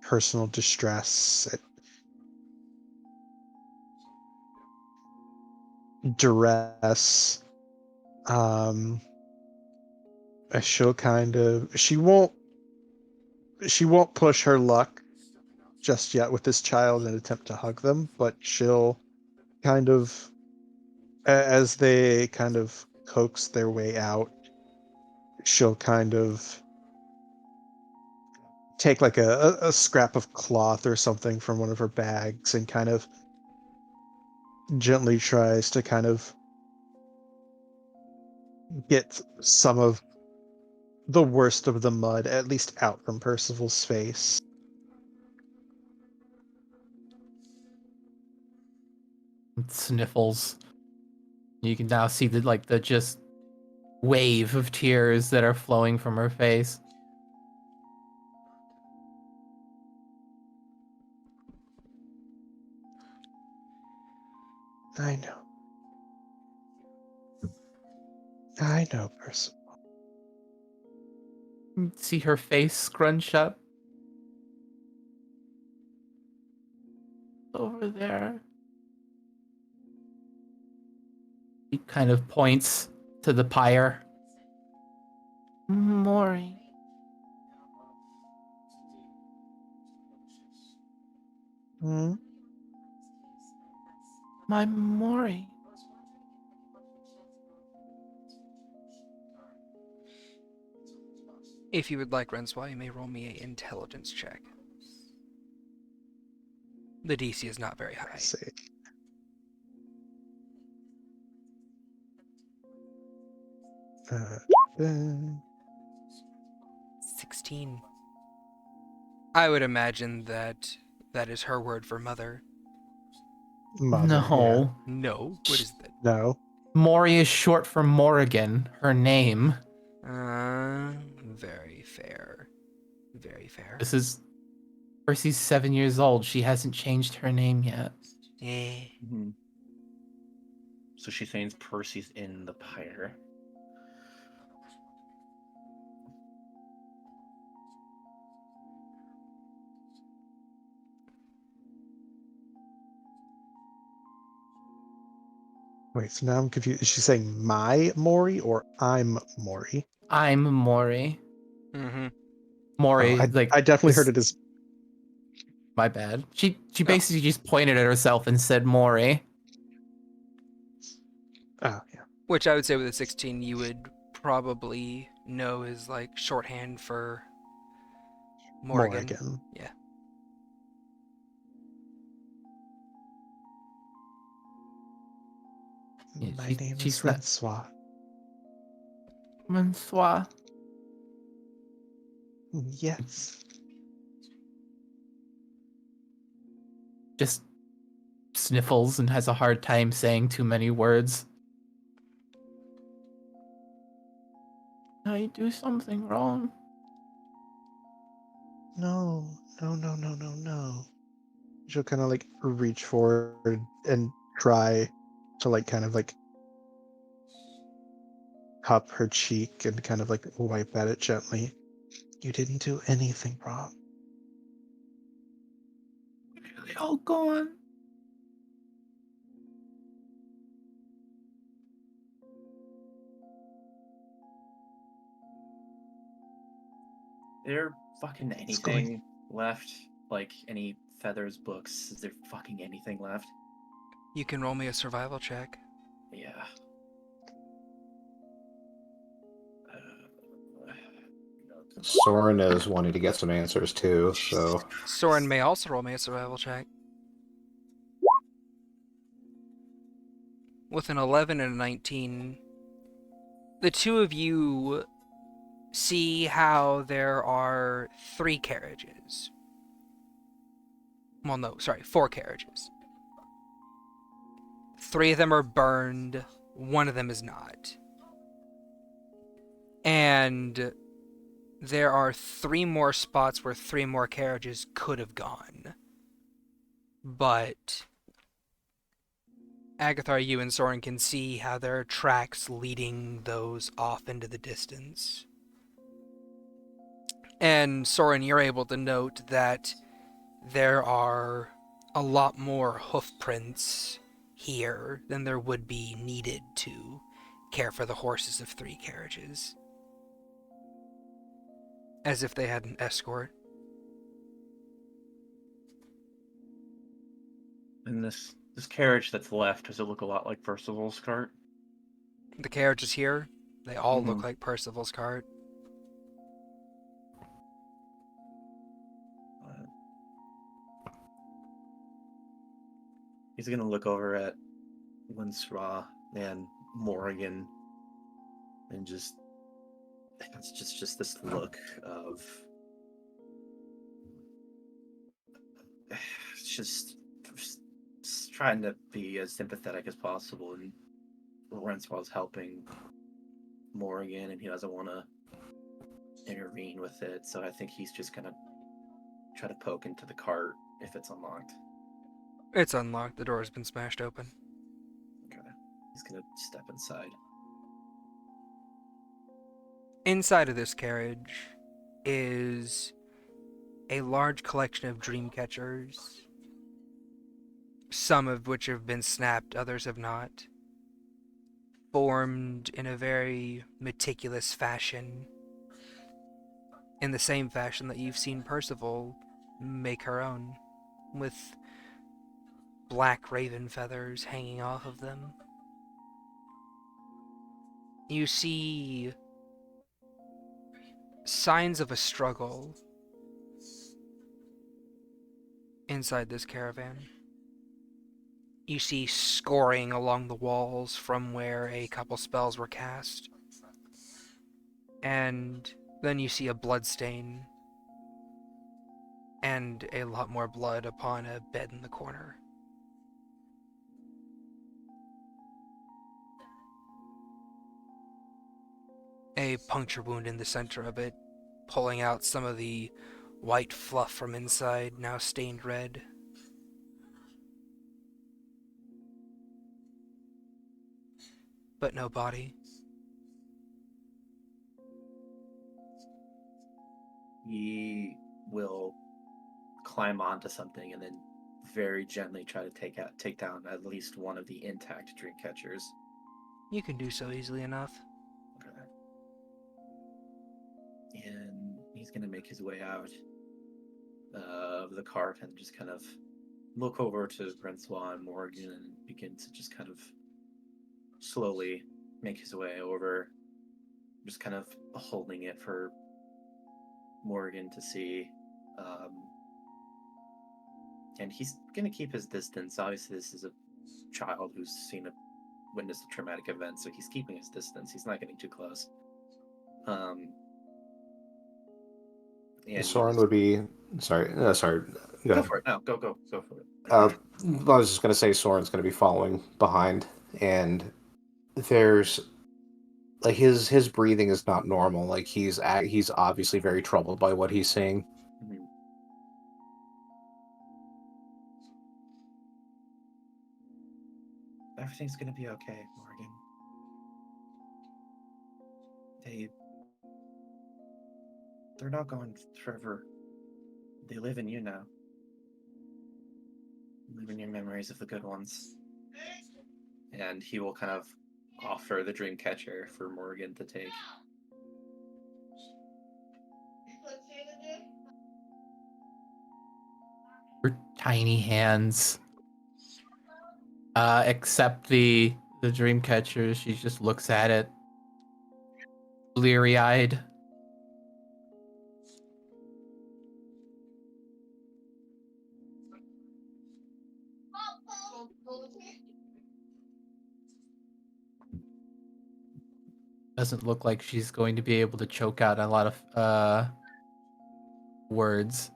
personal distress, duress. She'll kind of she won't push her luck just yet with this child and attempt to hug them, but she'll kind of as they kind of coax their way out, she'll kind of take like a scrap of cloth or something from one of her bags and kind of gently tries to kind of get some of the worst of the mud at least out from Percival's face. Sniffles. You can now see the just wave of tears that are flowing from her face. I know. I know, Percival. You see her face scrunch up. Over there. He kind of points to the pyre. Mori. Hmm? My Mori. If you would like, Renswa, you may roll me an intelligence check. The DC is not very high. Let's see. Uh, 16. I would imagine that that is her word for mother. Mother, No. No. What is that? yeah. No. Mori is short for Morrigan, her name. Very fair. Very fair. This is Percy's 7 years old. She hasn't changed her name yet. Eh. Mhm. So she's saying Percy's in the pyre. Wait, so now I'm confused. Is she saying my Mori or I'm Mori? I'm Mori. Mm-hmm. Mori, Oh, I definitely this- heard it as My bad. She basically just pointed at herself and said Mori. oh yeah. Which I would say with a 16 you would probably know is like shorthand for Morgan. Morrigan. Yeah. Yeah, My she- name she's is not- Francois. Francois. Yes. Just sniffles and has a hard time saying too many words. I do something wrong. No, no, no, no, no, no. She'll kind of like reach forward and try to like kind of like cup her cheek and kind of like wipe at it gently. You didn't do anything wrong. They all gone. There fucking It's going- anything left? Like any feathers, books? Is there fucking anything left? You can roll me a survival check. Yeah. Soren is wanting to get some answers too, so Soren may also roll me a survival check. With an 11 and a 19, the two of you see how there are 3 carriages. Well, no, sorry, 4 carriages. 3 of them are burned, 1 of them is not. And there are 3 more spots where 3 more carriages could have gone. But Agathar, you and Soren can see how there are tracks leading those off into the distance. And Soren, you're able to note that there are a lot more hoof prints here than there would be needed to care for the horses of 3 carriages. As if they had an escort. And this carriage that's left, does it look a lot like Percival's cart? The carriages here, they all Mhm. look like Percival's cart. Uh, He's gonna look over at Winsraw and Morrigan and just it's just this look of just trying to be as sympathetic as possible, and Renswell's helping Morrigan and he doesn't want to intervene with it, so I think he's just gonna try to poke into the cart if it's unlocked. It's unlocked. The door has been smashed open. Okay. He's gonna step inside. Inside of this carriage is a large collection of dream catchers, some of which have been snapped, others have not, formed in a very meticulous fashion, in the same fashion that you've seen Percival make her own, with black raven feathers hanging off of them. You see signs of a struggle inside this caravan. You see scoring along the walls from where a couple spells were cast. And then you see a bloodstain and a lot more blood upon a bed in the corner. A puncture wound in the center of it, pulling out some of the white fluff from inside, now stained red. But no body. He will climb onto something and then very gently try to take down at least one of the intact dream catchers. You can do so easily enough. Okay. And he's gonna make his way out of the cart and just kind of look over to Francois and Morgan and begin to just kind of slowly make his way over, just kind of holding it for Morgan to see. And he's gonna keep his distance. Obviously, this is a child who's witnessed a traumatic event, so he's keeping his distance. He's not getting too close. And Soren would be sorry. Sorry. Go go ahead. for it. No, go for it. I was just going to say Soren's going to be following behind, and there's like his breathing is not normal. Like he's obviously very troubled by what he's seeing. Mhm. Everything's gonna be okay, Morgan. They're not going forever. They live in you now. Live in your memories of the good ones. And he will kind of offer the dream catcher for Morgan to take. Her tiny hands. Except the dream catcher, she just looks at it, bleary eyed. Doesn't look like she's going to be able to choke out a lot of words.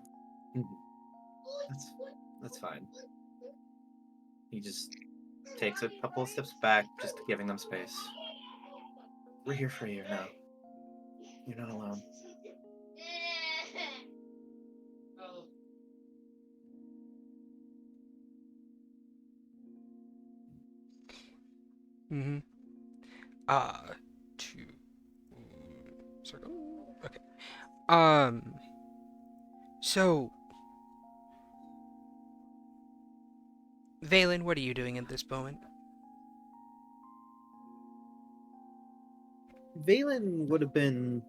That's fine. He just takes a couple of steps back, just giving them space. We're here for you now. You're not alone. Mm-hmm. Two circle. Okay. So, Valen, what are you doing at this moment? Valen would have been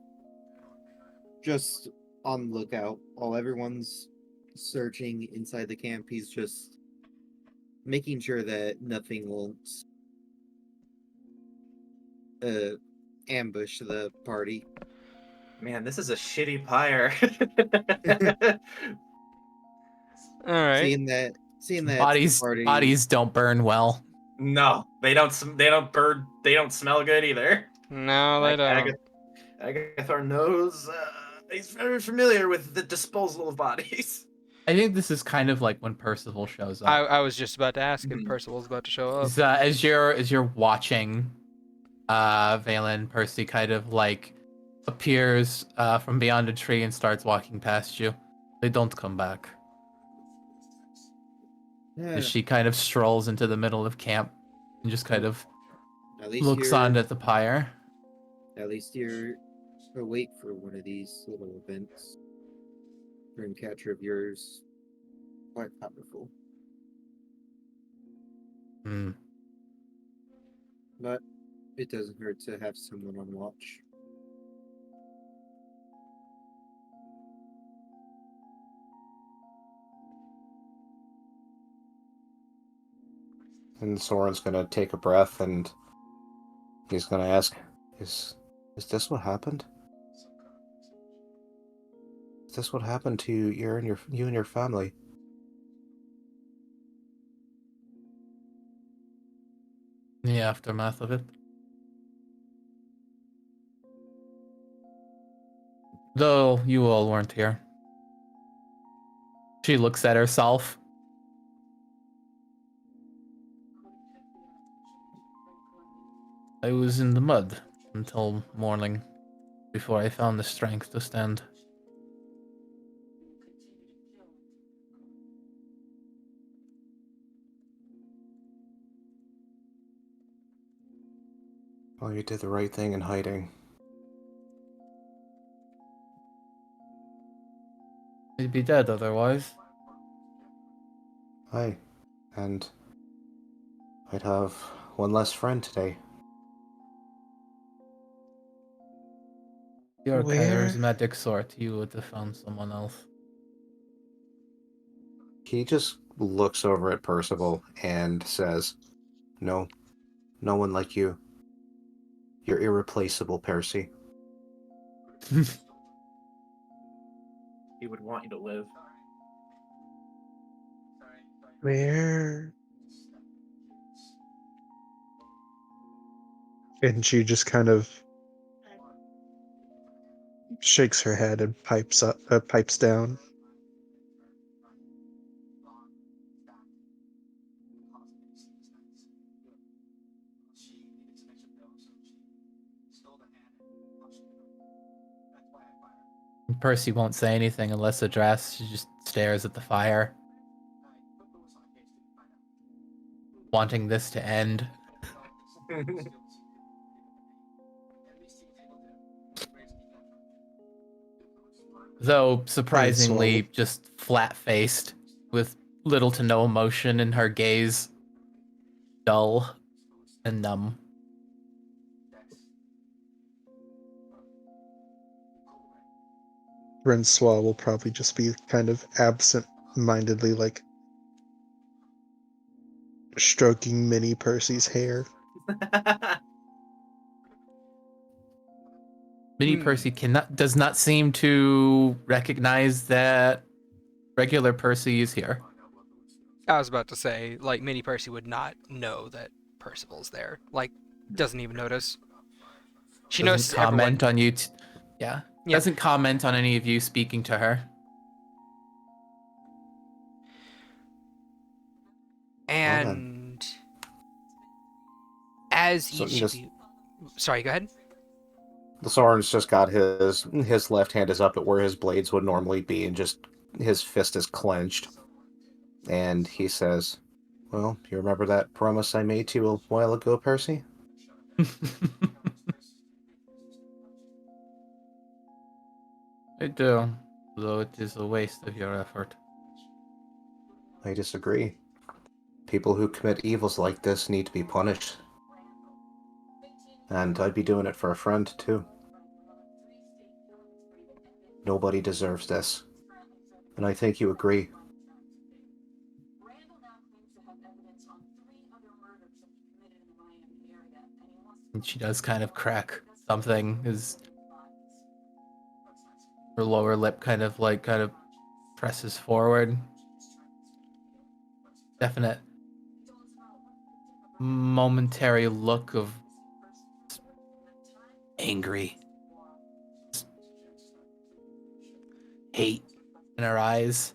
just on lookout while everyone's searching inside the camp. He's just making sure that nothing won't ambush the party. Man, this is a shitty pyre. All right. Seeing that the Bodies party. bodies don't burn well. No, they don't. They don't burn. They don't smell good either. No, they Like don't. Agathar knows. He's very familiar with the disposal of bodies. I think this is kind of like when Percival shows I, up. I was just about to ask if Mhm. Percival's about to show up. As you're watching, Valen, Percy kind of like appears from beyond a tree and starts walking past you. They don't come back. Yeah, As she kind of strolls into the middle of camp and just kind of at least looks you're on at the pyre. at least you're awake for one of these little events. Dreamcatcher of yours, quite powerful, Hmm. but it doesn't hurt to have someone on watch. And Soren's gonna take a breath and he's gonna ask, Is this what happened? Is this what happened to you and your family? The aftermath of it. Though you all weren't here. She looks at herself. I was in the mud until morning before I found the strength to stand. Well, you did the right thing in hiding. I'd be dead otherwise. Aye. And I'd have one less friend today. You're a Where? charismatic sort. You would have found someone else. He just looks over at Percival and says, No, no one like you. You're irreplaceable, Percy. He would want you to live. Where? And she just kind of shakes her head and pipes down. Percy won't say anything unless addressed. She just stares at the fire, wanting this to end. Though surprisingly just flat-faced, with little to no emotion in her gaze, dull and numb. Francois will probably just be kind of absent-mindedly, like stroking Mini Percy's hair. Mini Percy does not seem to recognize that regular Percy is here. I was about to say, like, Mini Percy would not know that Percival's there. Like, doesn't even notice. She knows Doesn't comment everyone. on you. Yeah. Doesn't comment on any of you speaking to her. And as So each just- of you, sorry, go ahead. Soren's just got his left hand is up at where his blades would normally be, and just his fist is clenched. And he says, Well, you remember that promise I made to you a while ago, Percy? I do, though it is a waste of your effort. I disagree. People who commit evils like this need to be punished. And I'd be doing it for a friend, too. Nobody deserves this. And I think you agree. And she does kind of crack something. Is her lower lip kind of presses forward. Definite momentary look of angry hate in her eyes.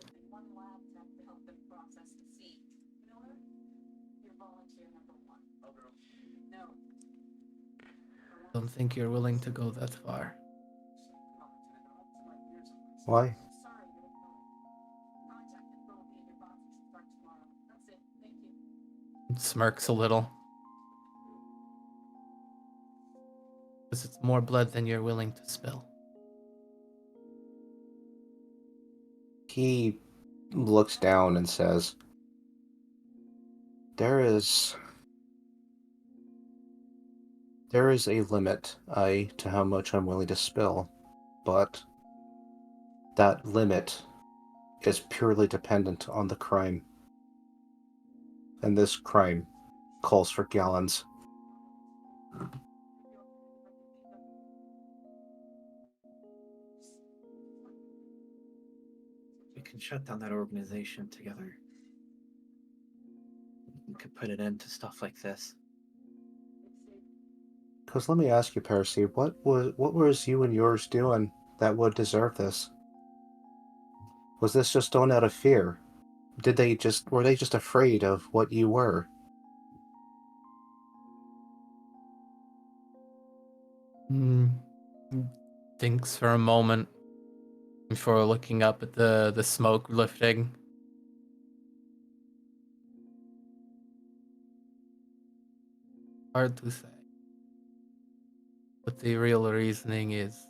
Don't think you're willing to go that far. Why? Smirks a little. Because it's more blood than you're willing to spill. He looks down and says, There is a limit, to how much I'm willing to spill, but that limit is purely dependent on the crime. And this crime calls for gallons. We can shut down that organization together. We could put an end to stuff like this. Because let me ask you, Percy, what was you and yours doing that would deserve this? Was this just done out of fear? Were they just afraid of what you were? Thinks for a moment before looking up at the smoke lifting. Hard to say. But the real reasoning is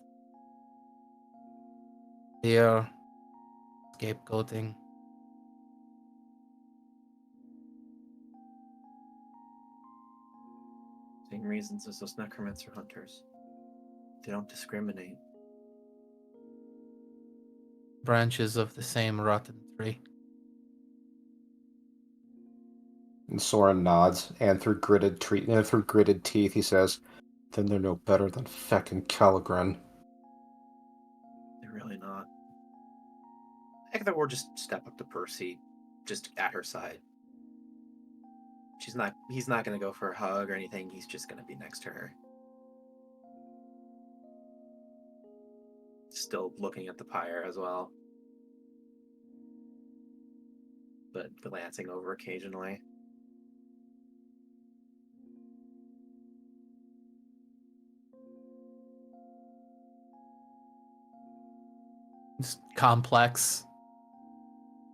fear, scapegoating. Same reasons as those necromancer hunters. They don't discriminate. Branches of the same rotten tree. And Soren nods, and through gritted teeth, he says, "Then they're no better than feckin' ch-ldr-n." They're really not. Agatha will just step up to Percy, just at her side. He's not gonna go for a hug or anything, he's just gonna be next to her. Still looking at the pyre as well. But glancing over occasionally. Just complex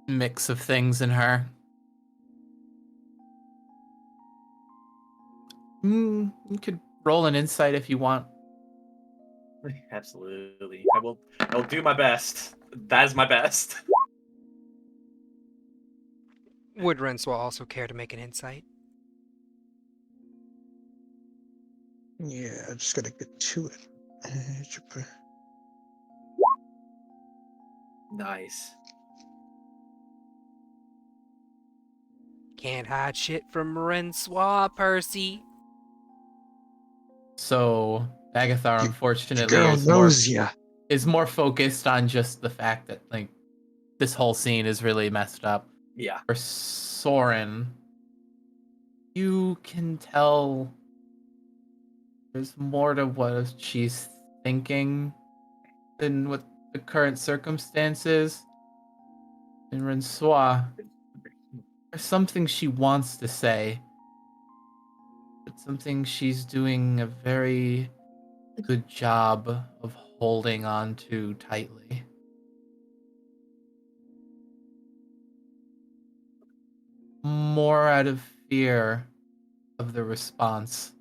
mix of things in her. You could roll an insight if you want. Absolutely. I will do my best. That is my best. Would Renswa also care to make an insight? Yeah, I just gotta get to it. Nice. Can't hide shit from Renswa, Percy. So Agathar, Your unfortunately, girl knows ya. is more focused on just the fact that this whole scene is really messed up. Yeah. For Soren, you can tell there's more to what she's thinking than what the current circumstances. In Rensois, there's something she wants to say, but something she's doing a very good job of holding on to tightly. More out of fear of the response.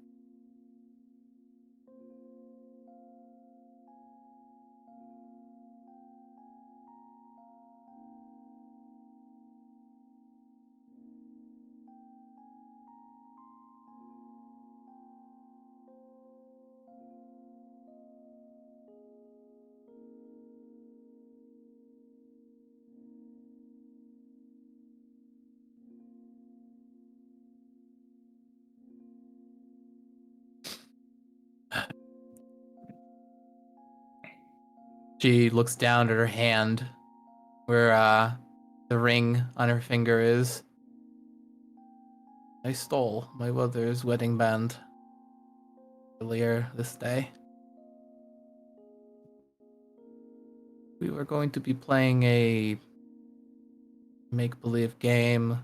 She looks down at her hand where the ring on her finger is. I stole my mother's wedding band earlier this day. We were going to be playing a make-believe game.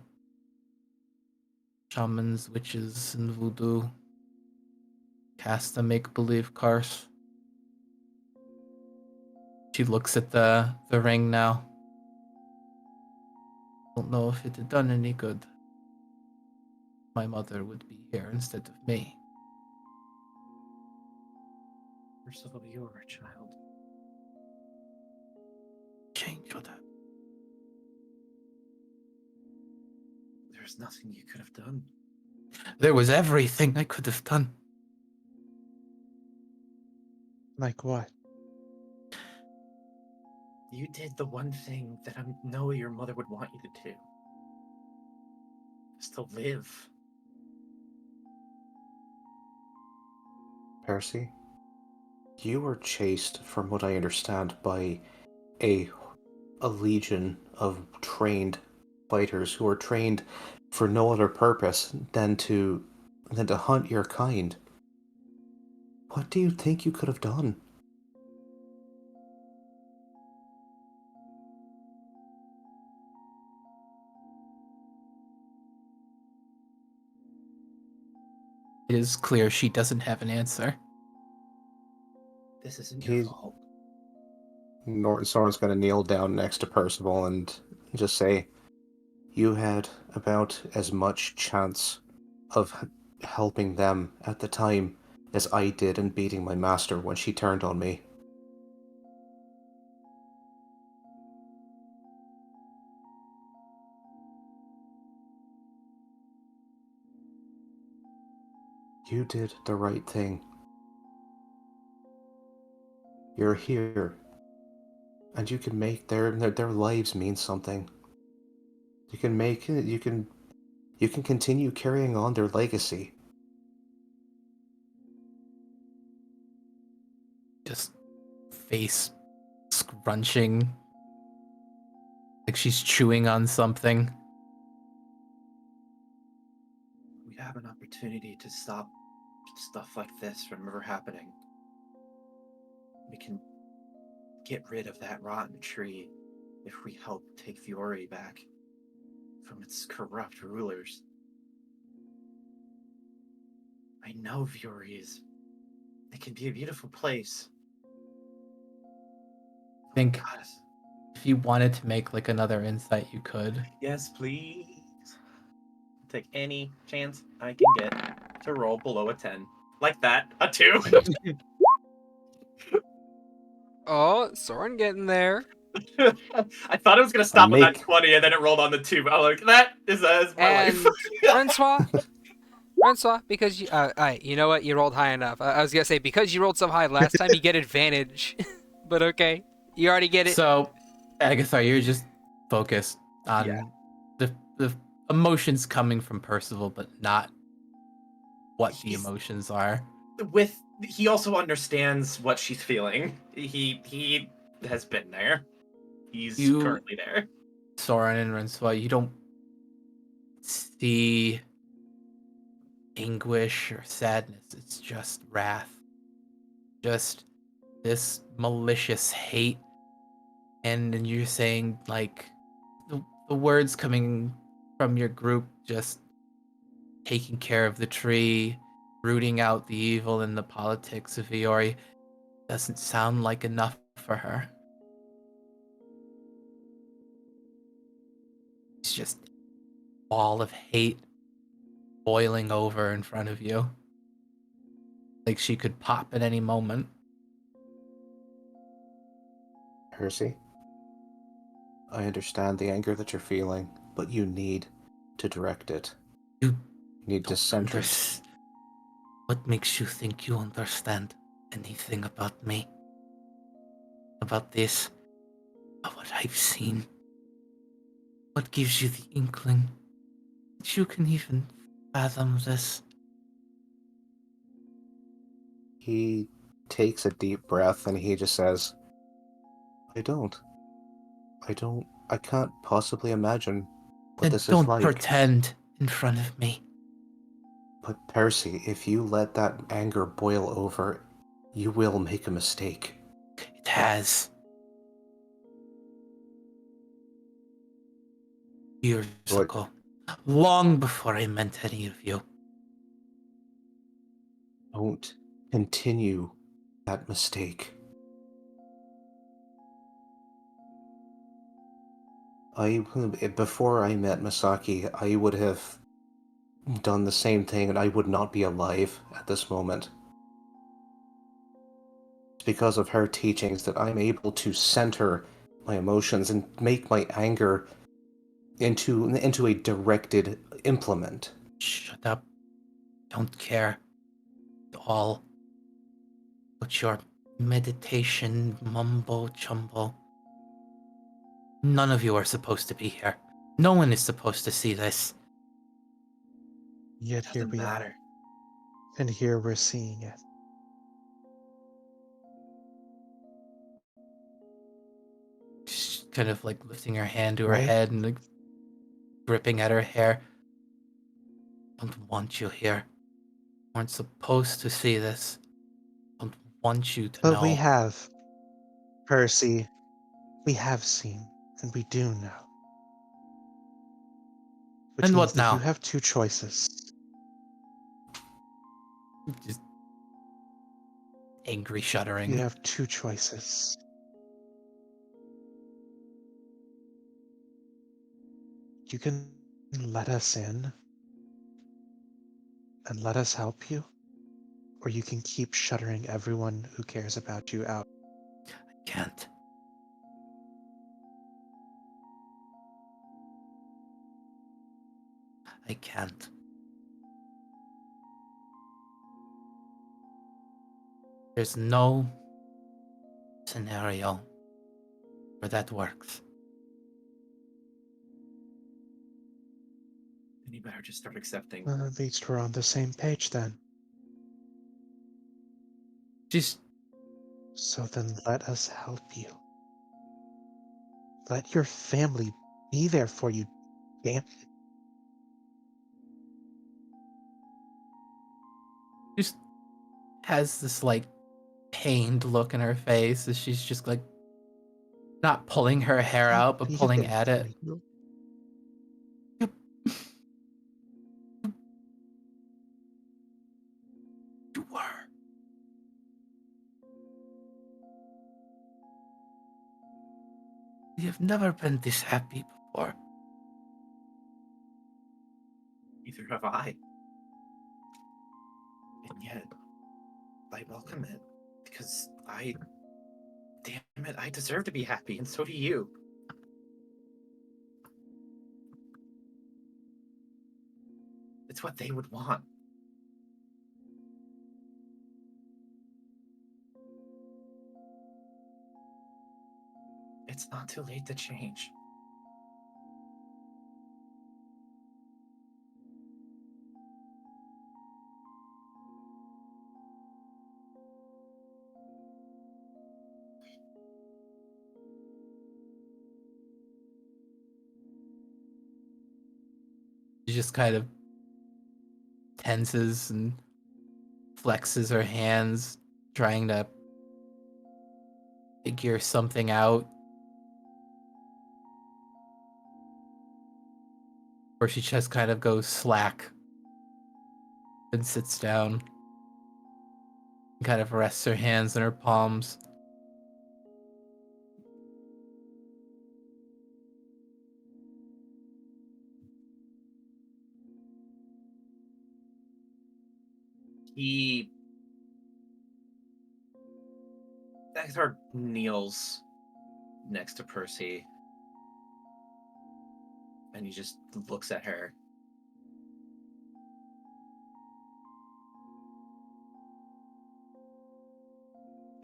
Shamans, witches, and voodoo. Cast a make-believe curse. She looks at the ring now. Don't know if it had done any good. My mother would be here instead of me. Percival, you were a child. Change would happen. There's nothing you could have done. There was everything I could have done. Like what? You did the one thing that I know your mother would want you to do. Just to live. Percy, you were chased, from what I understand, by a legion of trained fighters who are trained for no other purpose than to hunt your kind. What do you think you could have done? It is clear she doesn't have an answer. This isn't your fault. Soren's going to kneel down next to Percival and just say, you had about as much chance of helping them at the time as I did in beating my master when she turned on me. You did the right thing. You're here, and you can make their lives mean something. You can continue carrying on their legacy. Just face scrunching. Like she's chewing on something. We have an opportunity to stop stuff like this from ever happening. We can get rid of that rotten tree if we help take Fiore back from its corrupt rulers. I know Fiore is. It can be a beautiful place. I think God. if you wanted to make like another insight, you could. Yes, please. Take any chance I can get to roll below a 10. Like that. A 2. Oh, Soren getting there. I thought it was going to stop with that Make- 20 and then it rolled on the 2. I'm like, that is my And life. Francois, because you, you know what? You rolled high enough. I was gonna say because you rolled so high last time, you get advantage. But okay, you already get it. So, Agatha, you're just focused on the emotions coming from Percival, but not what the emotions are. He also understands what she's feeling. He has been there. He's currently there. Soren and Renswa, you don't see anguish or sadness. It's just wrath. Just this malicious hate. And then you're saying, like, the words coming from your group, just taking care of the tree, rooting out the evil and the politics of Iori, doesn't sound like enough for her. It's just a ball of hate boiling over in front of you. Like she could pop at any moment. Percy, I understand the anger that you're feeling, but you need to direct it. You need to center. What makes you think you understand anything about me? About this? About what I've seen? What gives you the inkling that you can even fathom this? He takes a deep breath and he just says, I don't. I can't possibly imagine what Then this is don't like. pretend in front of me. But Percy, if you let that anger boil over, you will make a mistake. It has. Years What? ago. Long before I meant any of you. Don't continue that mistake. Before I met Misaki, I would have done the same thing and I would not be alive at this moment. It's because of her teachings that I'm able to center my emotions and make my anger into a directed implement. Shut up. Don't care at all. But your meditation mumbo jumbo. None of you are supposed to be here. No one is supposed to see this. Yet here Doesn't we matter. are. And here we're seeing it. She's kind of like lifting her hand to her Right? head and like gripping at her hair. Don't want you here. Aren't supposed to see this. Don't want you to But know. we have, Percy. We have seen, and we do know. Which And means what that you now? have two choices. Just angry shuddering. You have two choices. You can let us in and let us help you, or you can keep shuttering everyone who cares about you out. Can't. I can't. There's no scenario where that works. Then you better just start accepting. Well, at least we're on the same page then. Just So then let us help you. Let your family be there for you, damn it. just has this like pained look in her face as she's just like not pulling her hair out but Be pulling there at for it. you. You were. You've never been this happy before. Neither have I. And yet, I welcome it. Because damn it, I deserve to be happy, and so do you. It's what they would want. It's not too late to change. She just kind of tenses and flexes her hands, trying to figure something out. Or she just kind of goes slack and sits down and kind of rests her hands in her palms. He Hector kneels next to Percy, and he just looks at her.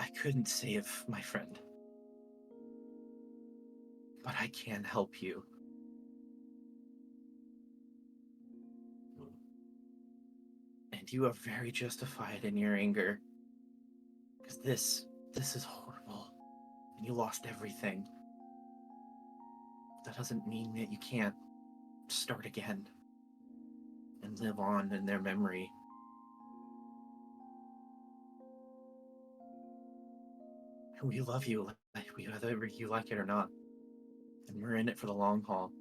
I couldn't save my friend, but I can help you. And you are very justified in your anger, because this is horrible. You lost everything. That doesn't mean that you can't start again and live on in their memory. We love you, whether you like it or not. And we're in it for the long haul.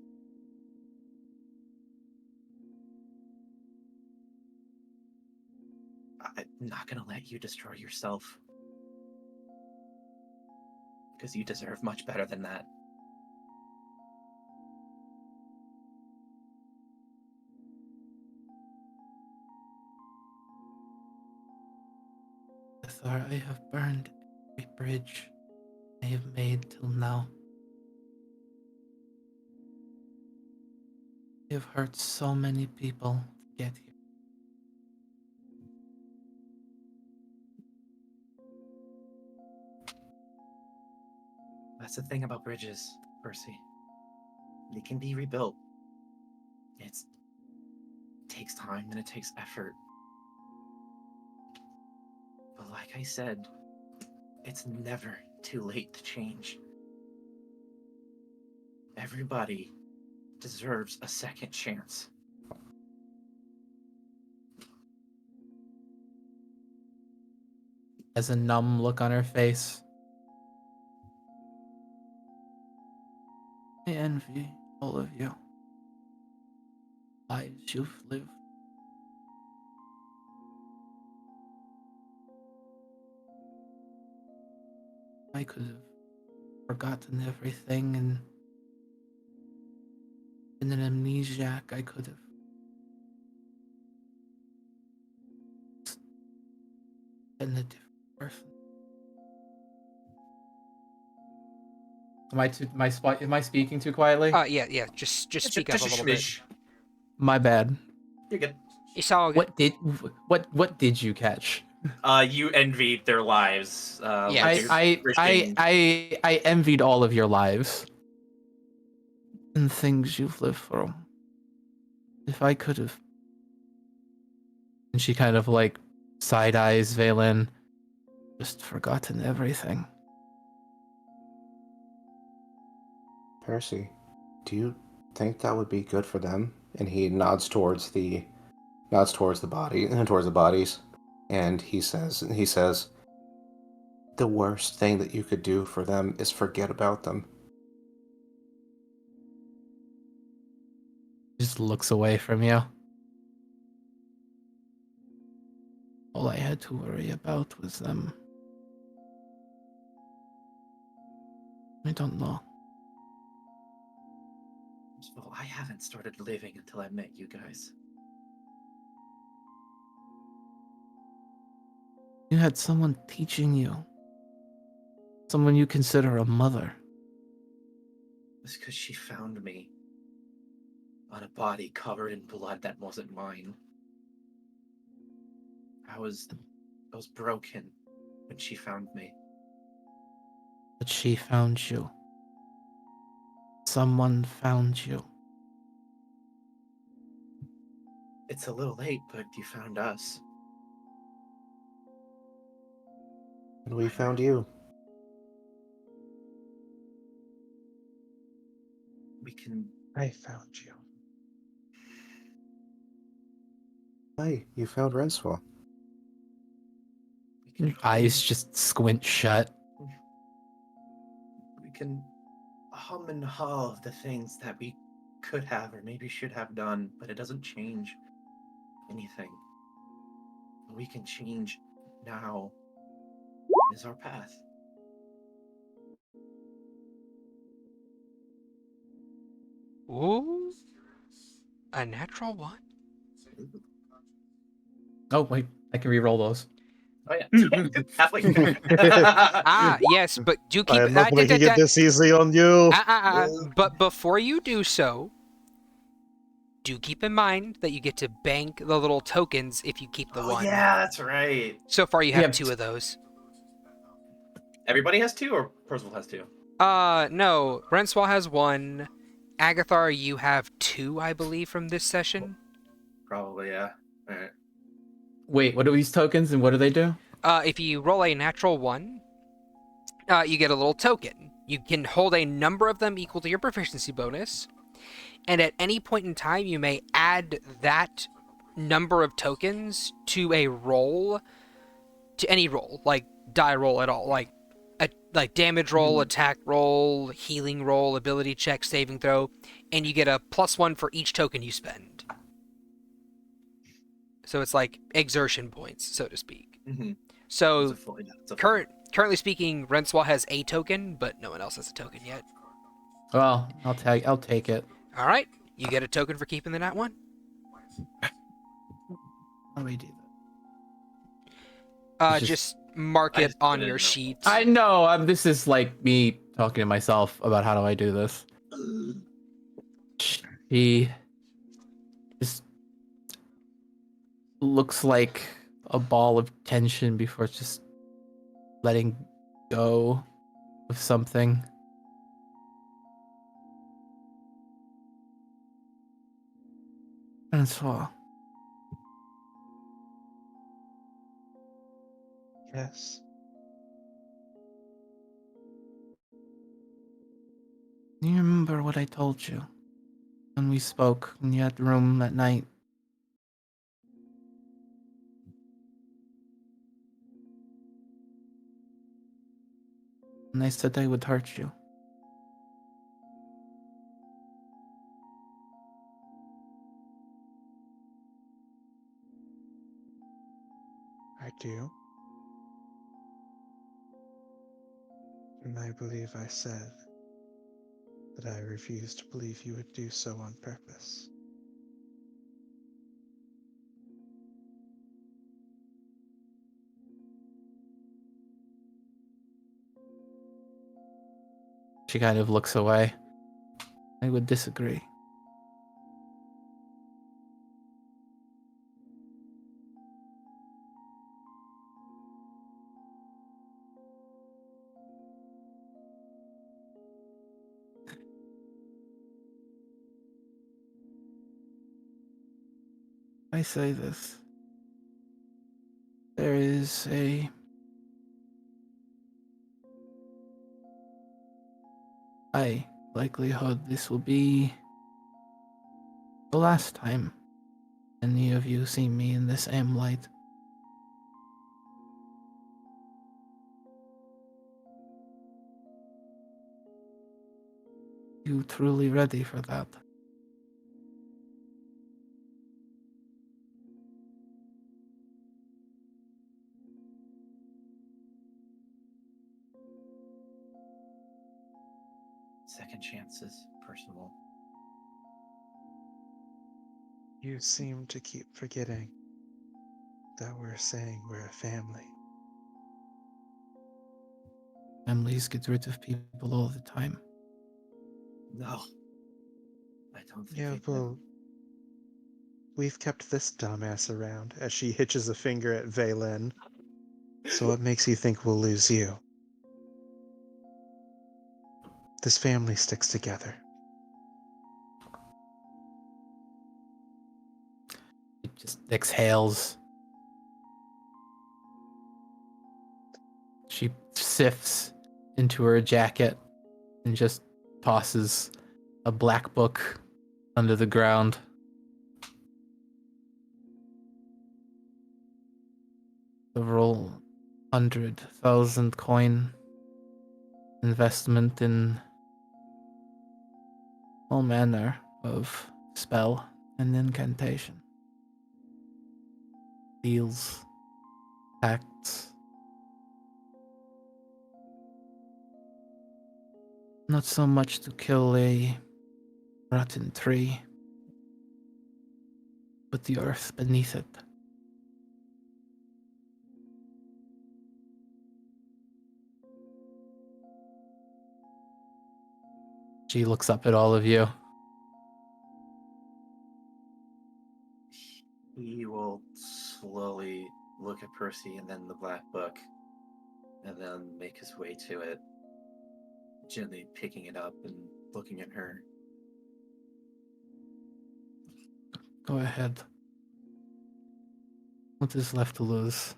I'm not gonna let you destroy yourself. Because you deserve much better than that. Thor, I have burned every bridge I have made till now. I have hurt so many people to get here. That's the thing about bridges, Percy. They can be rebuilt. It takes time and it takes effort. But like I said, it's never too late to change. Everybody deserves a second chance. Has a numb look on her face. I envy all of you. Lives you've lived. I could have forgotten everything and been an amnesiac. I could have been a different person. Am I speaking too quietly? Yeah. Just speak up a little bit. Smidge. My bad. You're good. It's all good. What did you catch? You envied their lives. Yeah, I envied all of your lives and things you've lived through. If I could have, and she kind of like side eyes Valen, just forgotten everything. Percy, do you think that would be good for them? And he nods towards the bodies, and he says, the worst thing that you could do for them is forget about them. Just looks away from you. All I had to worry about was them. I don't know. Well, I haven't started living until I met you guys. You had someone teaching you. Someone you consider a mother. It's because she found me on a body covered in blood that wasn't mine. I was broken when she found me. But she found you. Someone found you. It's a little late, but you found us. And we found you. We can... I found you. Hey, you found Renswell. Your eyes just squint shut. We can hum and haw of the things that we could have or maybe should have done, but it doesn't change anything. We can change now is our path. Ooh, a natural one. Oh wait, I can re-roll those. Oh yeah, halfway. Yes, but do keep. I am not making it this easy on you. But before you do so, do keep in mind that you get to bank the little tokens if you keep the one. Yeah, that's right. So far, you have 2 of those. Everybody has 2, or Percival has 2? No. Renswall has 1. Agathar, you have 2, I believe, from this session. Probably, yeah. All right. Wait, what are these tokens and what do they do? If you roll a natural 1, you get a little token. You can hold a number of them equal to your proficiency bonus, and at any point in time, you may add that number of tokens to a roll, to any roll, like die roll at all, like damage roll, attack roll, healing roll, ability check, saving throw, and you get a +1 for each token you spend. So it's like exertion points, so to speak. Mm-hmm. So It's a currently speaking, Renswa has a token, but no one else has a token yet. Well, I'll take it. All right, you get a token for keeping the nat 1. How do we do that? Just mark I it just put on it your in the- sheet. I know. This is like me talking to myself about how do I do this. She just looks like a ball of tension before just letting go of something. Francois, Yes. do you remember what I told you when we spoke in that room that night? And I said I would hurt you. I do. And I believe I said that I refuse to believe you would do so on purpose. She kind of looks away. I would disagree. I say this. There is a high likelihood this will be the last time any of you see me in the same light. You truly ready for that? Second chances, Percival. You seem to keep forgetting that we're saying we're a family. Families get rid of people all the time. No. I don't think Yeah, they do. well, we've kept this dumbass around as she hitches a finger at Valen. So what makes you think we'll lose you? This family sticks together. It just exhales. She sifts into her jacket and just tosses a black book under the ground. Several 100,000 coin investment in all manner of spell and incantation. Deals, acts. Not so much to kill a rotten tree, but the earth beneath it. She looks up at all of you. He will slowly look at Percy and then the black book, and then make his way to it, gently picking it up and looking at her. Go ahead. What is left to lose?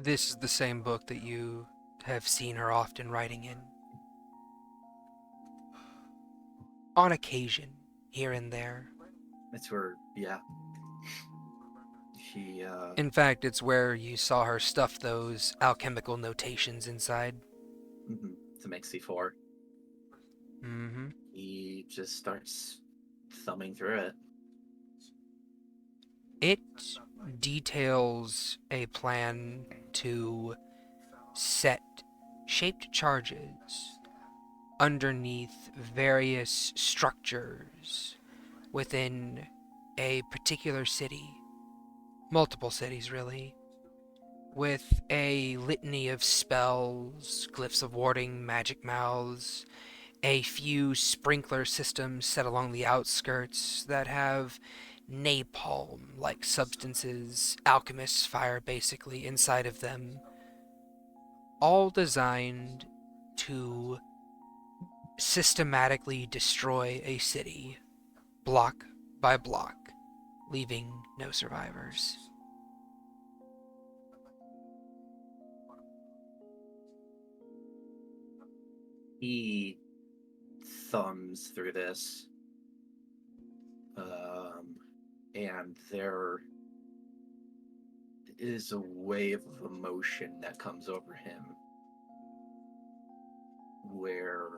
This is the same book that you have seen her often writing in. On occasion, here and there. That's where, yeah. She, In fact, it's where you saw her stuff those alchemical notations inside. to make C4. Mm-hmm. He just starts thumbing through it. It details a plan to set shaped charges underneath various structures within a particular city, multiple cities really, with a litany of spells, glyphs of warding, magic mouths, a few sprinkler systems set along the outskirts that have napalm-like substances, alchemist's fire basically, inside of them, all designed to systematically destroy a city, block by block, leaving no survivors. He thumbs through this. And there is a wave of emotion that comes over him where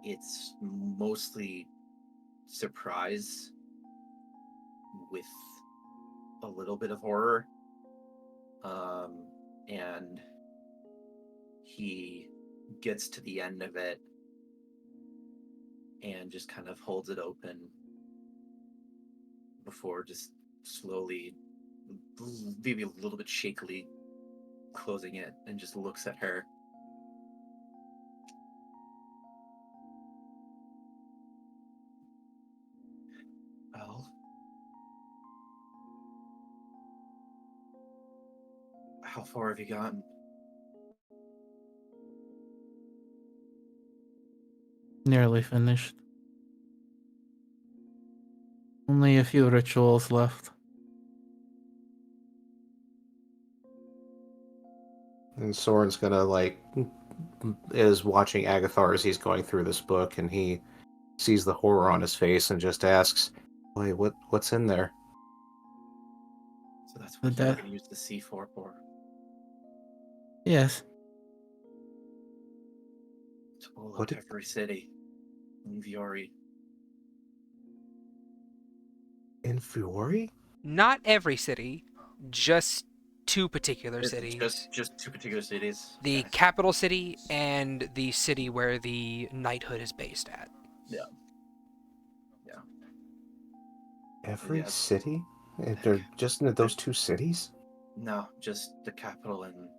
it's mostly surprise with a little bit of horror. And he gets to the end of it and just kind of holds it open before just slowly, maybe a little bit shakily, closing it and just looks at her. Well, how far have you gotten? Nearly finished. Only a few rituals left. And Soren's gonna is watching Agathar as he's going through this book, and he sees the horror on his face and just asks, "Wait, what's in there?" So that's what The you're death. going to use the C4 for. Yes. To blow What up did- every city in Viori. In Fiori? Not every city, just two particular cities. Just two particular cities. The Okay. capital city and the city where the knighthood is based at. Every Yeah. city? They're just in those two cities? No, just the capital, and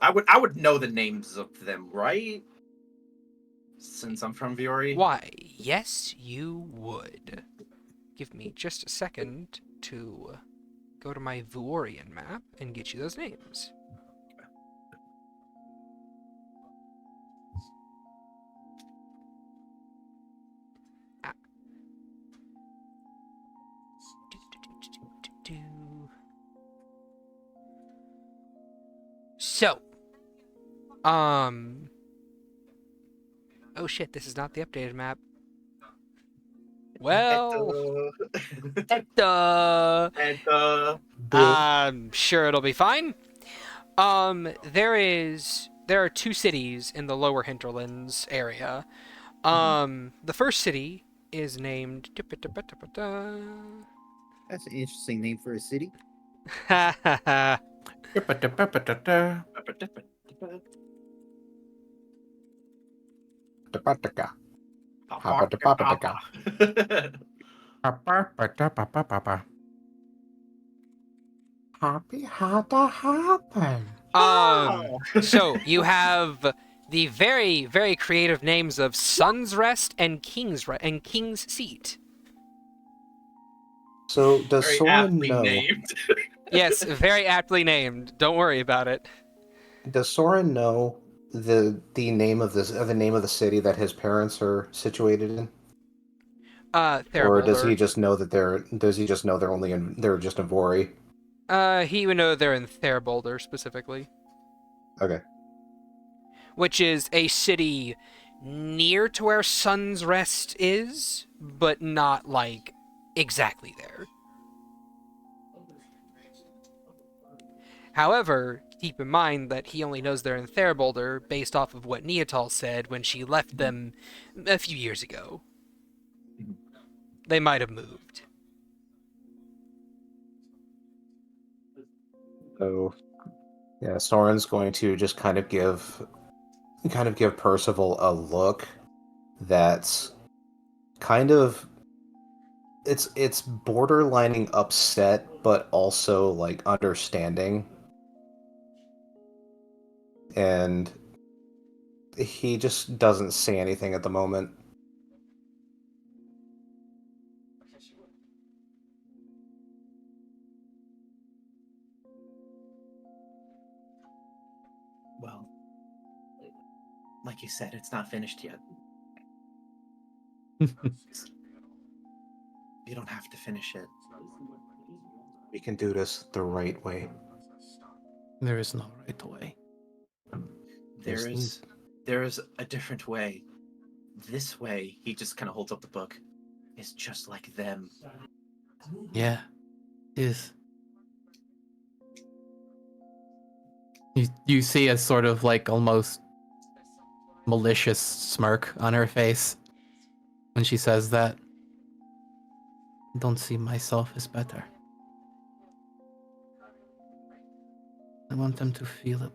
I would know the names of them, right? Since I'm from Viori. Why, yes, you would. Give me just a second to go to my Vuorian map and get you those names. Ah. So, oh shit, this is not the updated map. Well, I'm sure it'll be fine. There are two cities in the lower hinterlands area. The first city is named. That's an interesting name for a city. Tapataka. Hapatapapataka. Happy had to happen. So you have the very, very creative names of Sun's Rest and King's Seat. So does Very Soren aptly know? named. Yes, very aptly named. Don't worry about it. Does Soren know the name of the city that his parents are situated in? Or does he Therabolder. just know that they're only in they're just in Vori? He would know they're in Theribolder specifically, Okay. which is a city near to where Sun's Rest is, but not, like, exactly there. However, keep in mind that he only knows they're in Theribolder based off of what Neatal said when she left them a few years ago. They might have moved. So yeah, Soren's going to just kind of give Percival a look that's kind of it's borderlining upset, but also like understanding. And he just doesn't say anything at the moment. Well, like you said, it's not finished yet. You don't have to finish it. We can do this the right way. There is no right way. There is a different way. This way, he just kind of holds up the book, is just like them. Yeah, it is. You see a sort of like almost malicious smirk on her face when she says that. I don't see myself as better. I want them to feel it.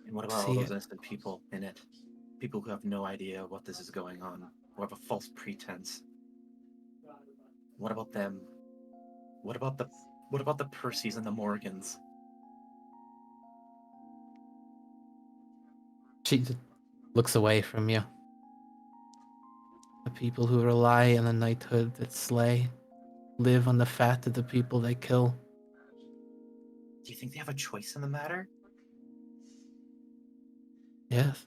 And what about all See those it. innocent people in it? People who have no idea what this is going on, who have a false pretense. What about them? What about the Percys and the Morgans? She just looks away from you. The people who rely on the knighthood that slay live on the fat of the people they kill. Do you think they have a choice in the matter? Yes.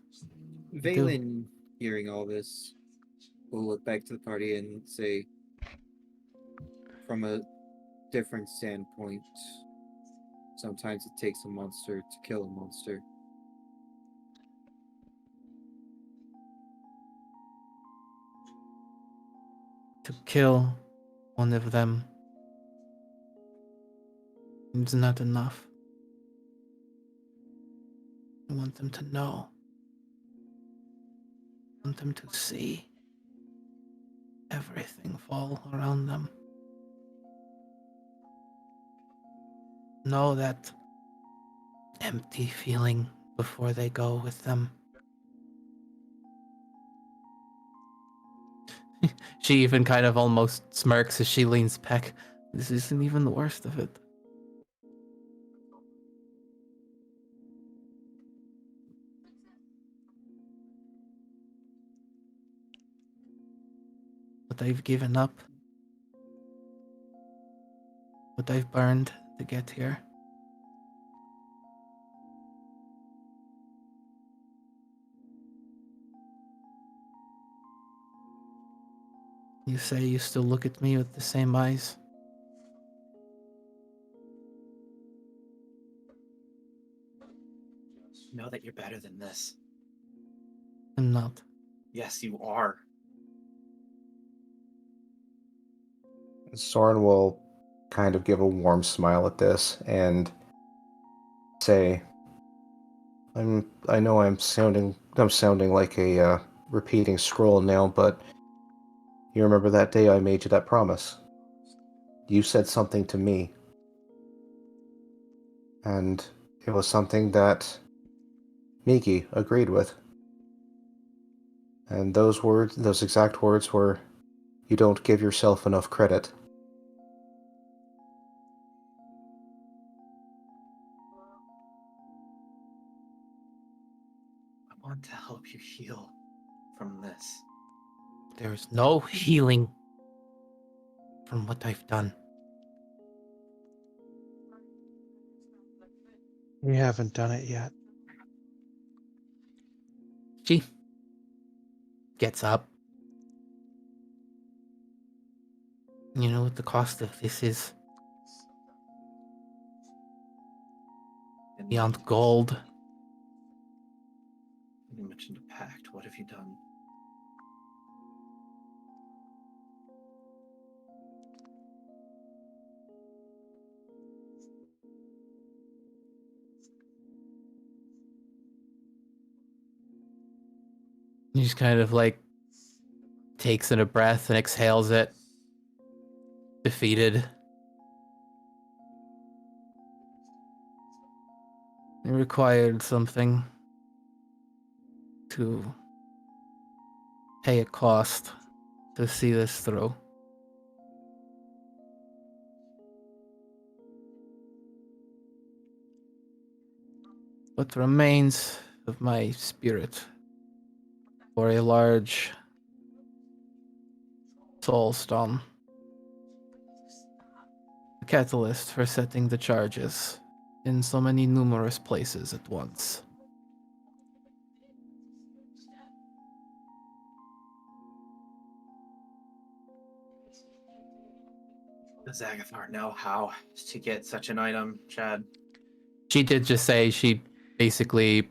Valen, hearing all this, will look back to the party and say, from a different standpoint, sometimes it takes a monster to kill a monster. To kill one of them is not enough. I want them to know. I want them to see everything fall around them. Know that empty feeling before they go with them. She even kind of almost smirks as she leans back. This isn't even the worst of it. What I've given up, what I've burned to get here. You say you still look at me with the same eyes? Know that you're better than this. I'm not. Yes, you are. Soren will kind of give a warm smile at this and say, I know I'm sounding like a repeating scroll now, but you remember that day I made you that promise? You said something to me, and it was something that Miki agreed with. And those exact words were, you don't give yourself enough credit. I want to help you heal from this. There's no healing from what I've done. We haven't done it yet. She gets up. You know what the cost of this is? Beyond gold. You mentioned a pact. What have you done? He just kind of like takes in a breath and exhales it. Defeated. It required something to pay a cost to see this through. What remains of my spirit for a large soul stone. A catalyst for setting the charges in so many numerous places at once. Does Agathar know how to get such an item, Chad? She did just say she basically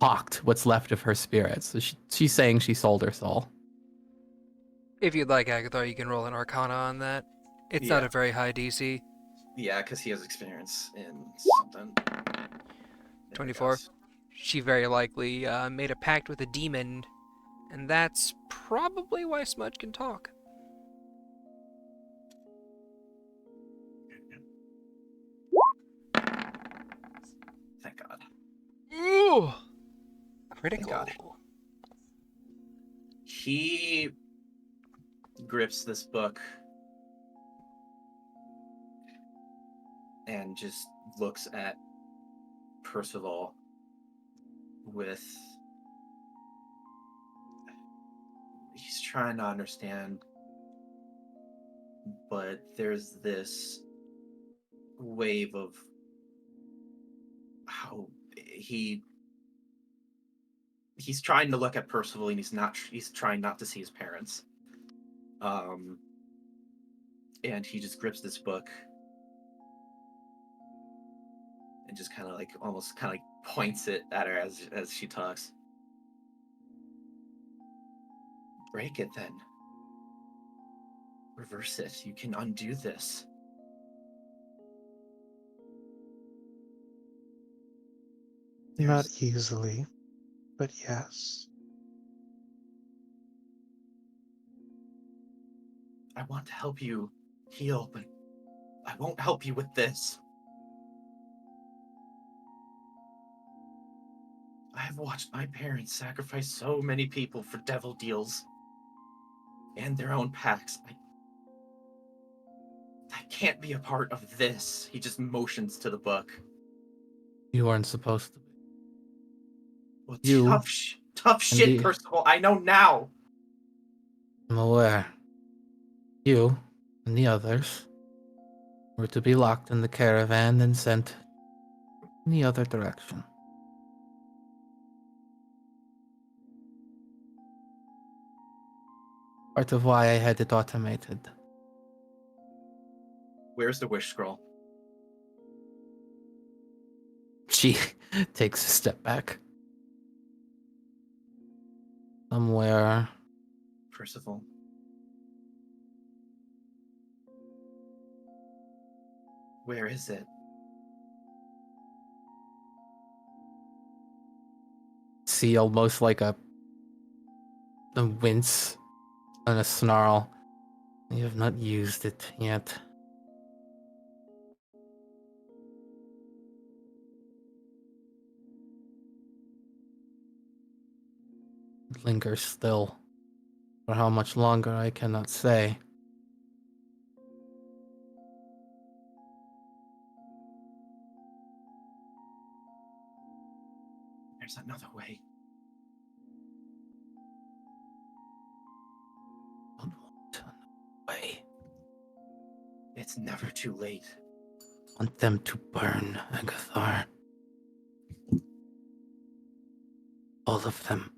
hawked what's left of her spirit. So she's saying she sold her soul. If you'd like, Agathar, you can roll an Arcana on that. It's not Yeah. a very high DC. Yeah, because he has experience in something. There it 24. goes. She very likely made a pact with a demon, and that's probably why Smudge can talk. Thank God. Ooh! Thank Critical. God. He grips this book and just looks at Percival with... He's trying to understand, but there's this wave of how he's trying to look at Percival, and he's trying not to see his parents. And he just grips this book and just kind of like almost kind of like points it at her as she talks. Break it then. Reverse it. You can undo this. Not easily, but yes. I want to help you heal, but I won't help you with this. I have watched my parents sacrifice so many people for devil deals and their own pacts. I can't be a part of this. He just motions to the book. You weren't supposed to be. Well, You tough shit, the- Percival. I know now. I'm aware. You and the others were to be locked in the caravan and sent in the other direction. Part of why I had it automated. Where's the wish scroll? She takes a step back. Somewhere. Percival. Where is it? See almost like a wince and a snarl. You have not used it yet. It lingers still. For how much longer I cannot say. There's another way. Don't want to way. It's never too late. Want them to burn, Agathar. All of them.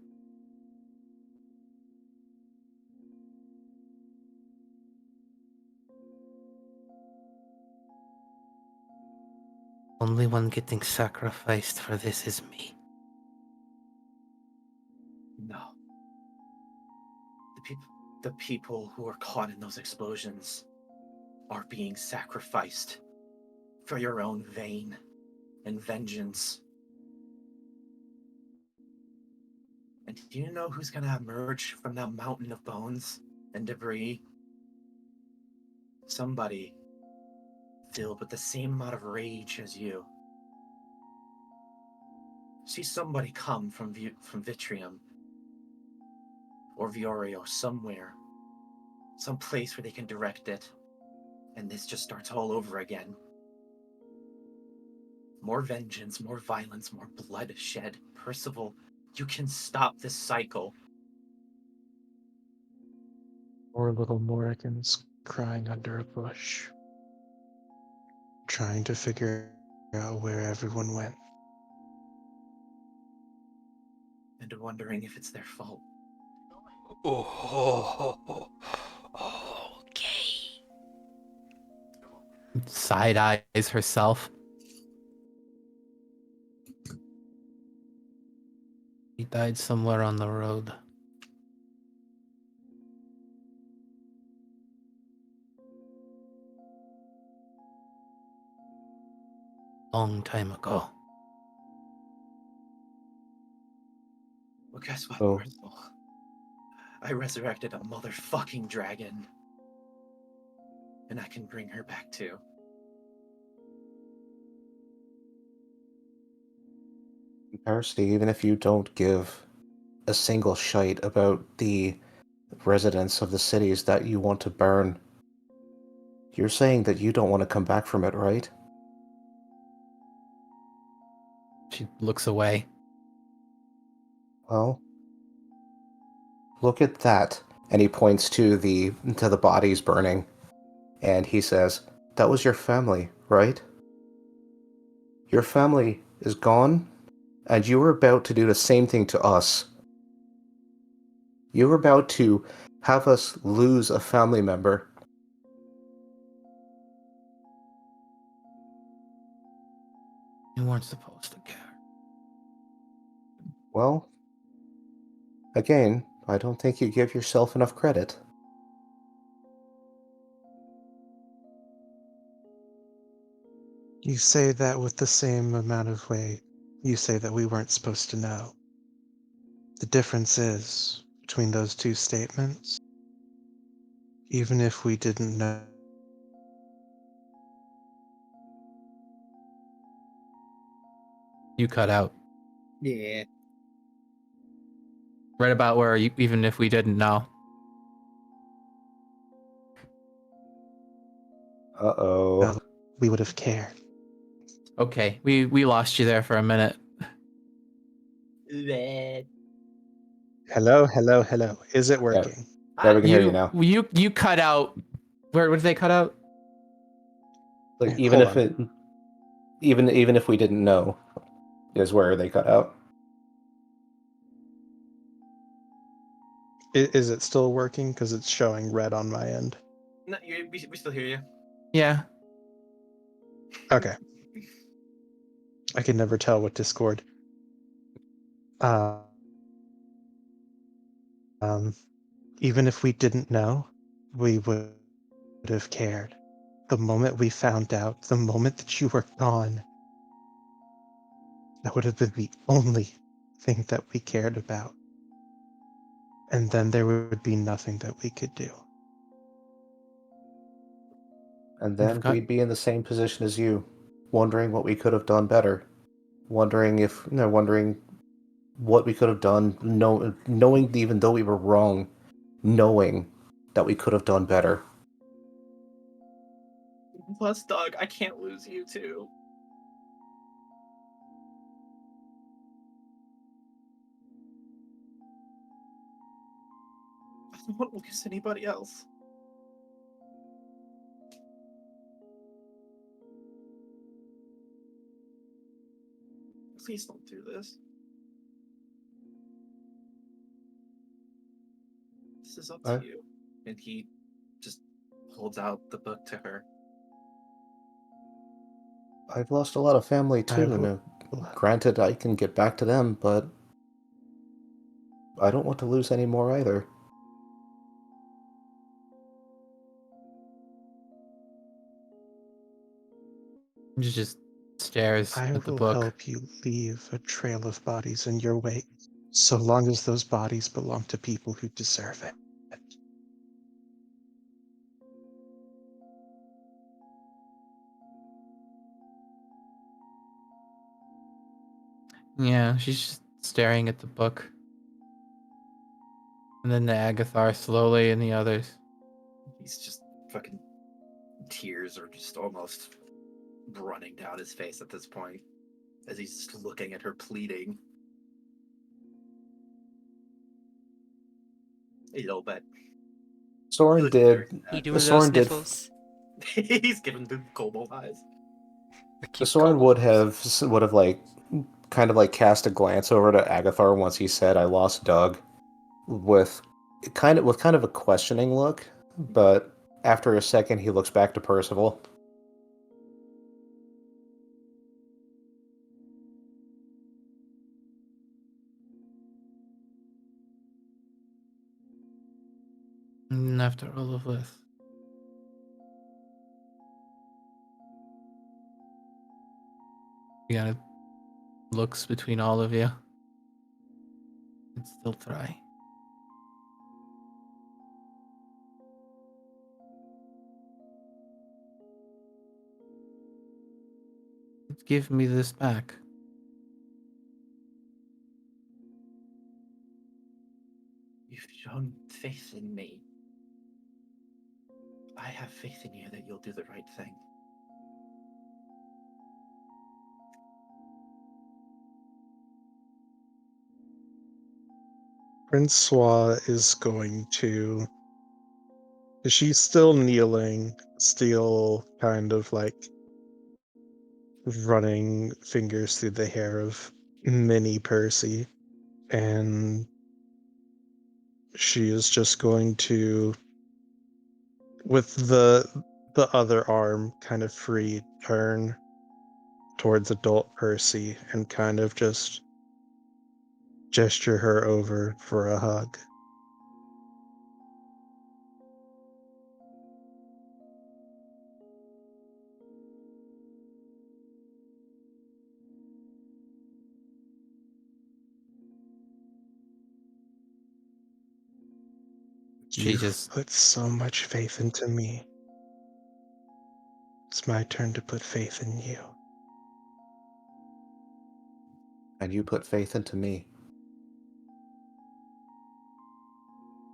Only one getting sacrificed for this is me. No. The people who were caught in those explosions are being sacrificed for your own vain and vengeance. And do you know who's gonna emerge from that mountain of bones and debris? Somebody filled with the same amount of rage as you. See somebody come from Vitrium or Viorio somewhere, some place where they can direct it, and this just starts all over again. More vengeance, more violence, more bloodshed. Percival, you can stop this cycle. Poor little Morrigans crying under a bush, trying to figure out where everyone went. And wondering if it's their fault. Oh, okay. Side eyes herself. He died somewhere on the road. Long time ago. Well, guess what, Oh. Percival? I resurrected a motherfucking dragon. And I can bring her back too. Percy, even if you don't give a single shite about the residents of the cities that you want to burn, you're saying that you don't want to come back from it, right? She looks away. Well, look at that. And he points to the bodies burning. And he says, that was your family, right? Your family is gone, and you were about to do the same thing to us. You were about to have us lose a family member. You weren't supposed to care. Well, again, I don't think you give yourself enough credit. You say that with the same amount of weight you say that we weren't supposed to know. The difference is, between those two statements, even if we didn't know, You cut out. Yeah. Right about where you, even if we didn't know. Uh-oh. we would have cared. Okay, we lost you there for a minute. Hello, hello, hello. Is it working? Yeah, we can hear you now. You cut out. Where did they cut out? Like, Yeah, even hold if it, even if we didn't know, is where they cut out. Is it still working? Because it's showing red on my end. No, we still hear you. Yeah. Okay. I can never tell with Discord. Even if we didn't know, we would have cared. The moment we found out, the moment that you were gone, that would have been the only thing that we cared about. And then there would be nothing that we could do. And then we'd be in the same position as you, wondering what we could have done better. Wondering what we could have done, knowing even though we were wrong, knowing that we could have done better. Plus, Doug, I can't lose you too. I don't want to lose anybody else. Please don't do this. This is up to you. And he just holds out the book to her. I've lost a lot of family I too, and will. granted, I can get back to them, but I don't want to lose any more either. She just stares I at the will book. help you leave a trail of bodies in your wake, so long as those bodies belong to people who deserve it. Yeah, she's just staring at the book. And then the Agathar slowly and the others. He's just fucking tears are just almost running down his face at this point as he's just looking at her pleading. A little bit. Soren Looking very did. He sad. doing those Soren did. sniffles? He's giving the kobold eyes. The cute Soren kobold. would have like kind of like cast a glance over to Agathar once he said, "I lost Doug," with kind of a questioning look, but after a second he looks back to Percival. And after all of this, he kind of looks between all of you and still try. Give me this back. You've shown faith in me. I have faith in you that you'll do the right thing. Francois is going to. She's still kneeling, still kind of like running fingers through the hair of mini Percy, and she is just going to, with the other arm kind of free, turn towards adult Percy and kind of just gesture her over for a hug. She You've just put so much faith into me. It's my turn to put faith in you. And you put faith into me.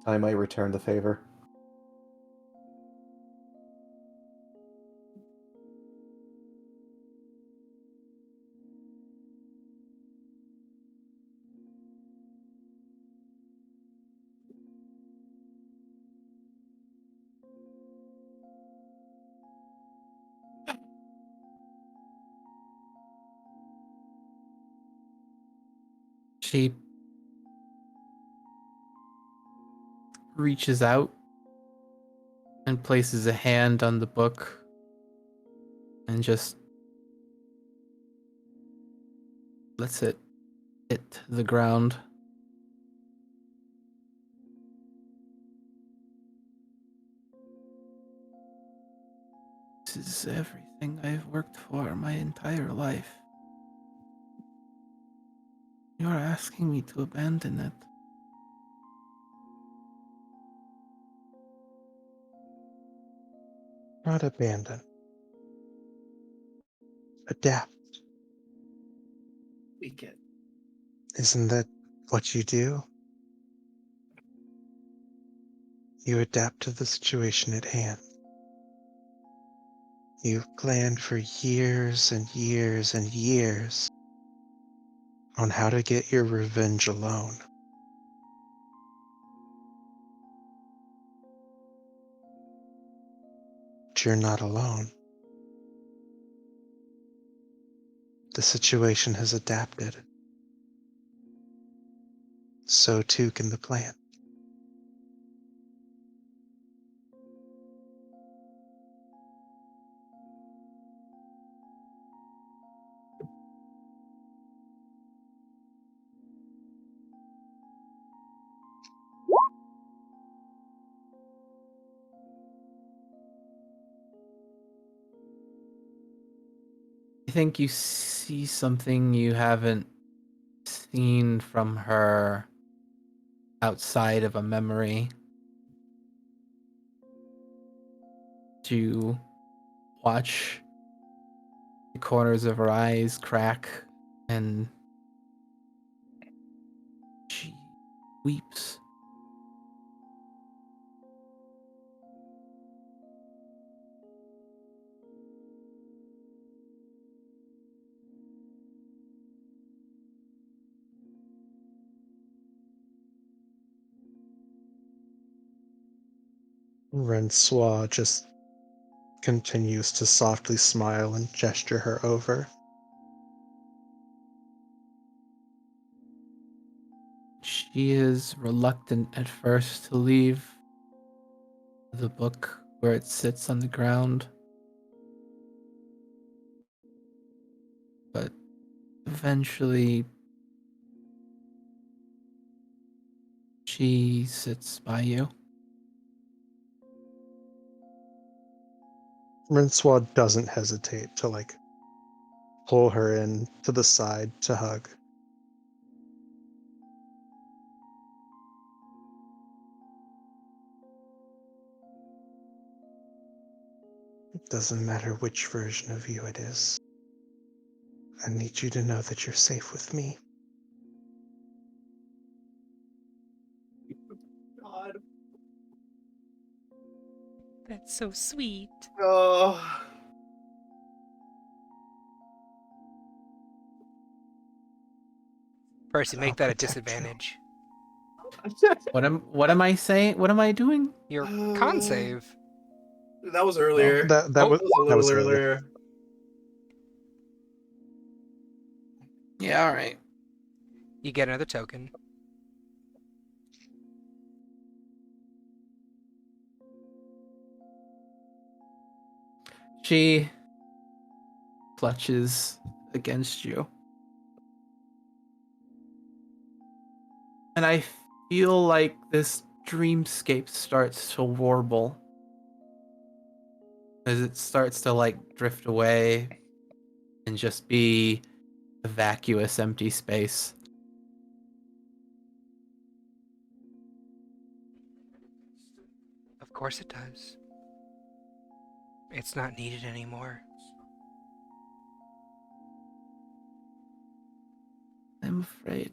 I might return the favor. she reaches out and places a hand on the book and just lets it hit the ground. This is everything I've worked for my entire life. You're asking me to abandon it. Not abandon. Adapt. We get. Isn't that what you do? You adapt to the situation at hand. You've planned for years and years and years on how to get your revenge alone. But you're not alone. The situation has adapted. So too can the plan. think you see something you haven't seen from her outside of a memory. You watch the corners of her eyes crack, and she weeps. Rensois just continues to softly smile and gesture her over. She is reluctant at first to leave the book where it sits on the ground, but eventually she sits by you. Rensois doesn't hesitate to pull her in to the side to hug. It doesn't matter which version of you it is. I need you to know that you're safe with me. God. That's so sweet. Oh. Percy, make I'll that a protect you. disadvantage. What am I saying? What am I doing? Your con save. That was earlier. That Oh, was That was a that little was earlier. earlier. Yeah, all right. You get another token. She clutches against you. And I feel like this dreamscape starts to warble as it starts to drift away and just be a vacuous, empty space. Of course it does. It's not needed anymore. I'm afraid.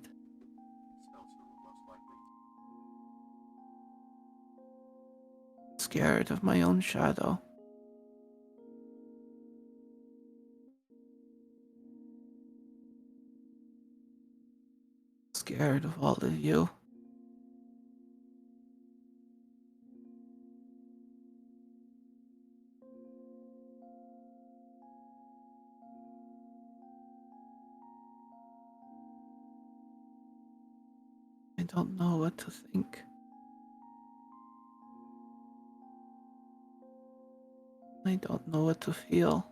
Scared of my own shadow. Scared of all of you. I don't know what to think. I don't know what to feel.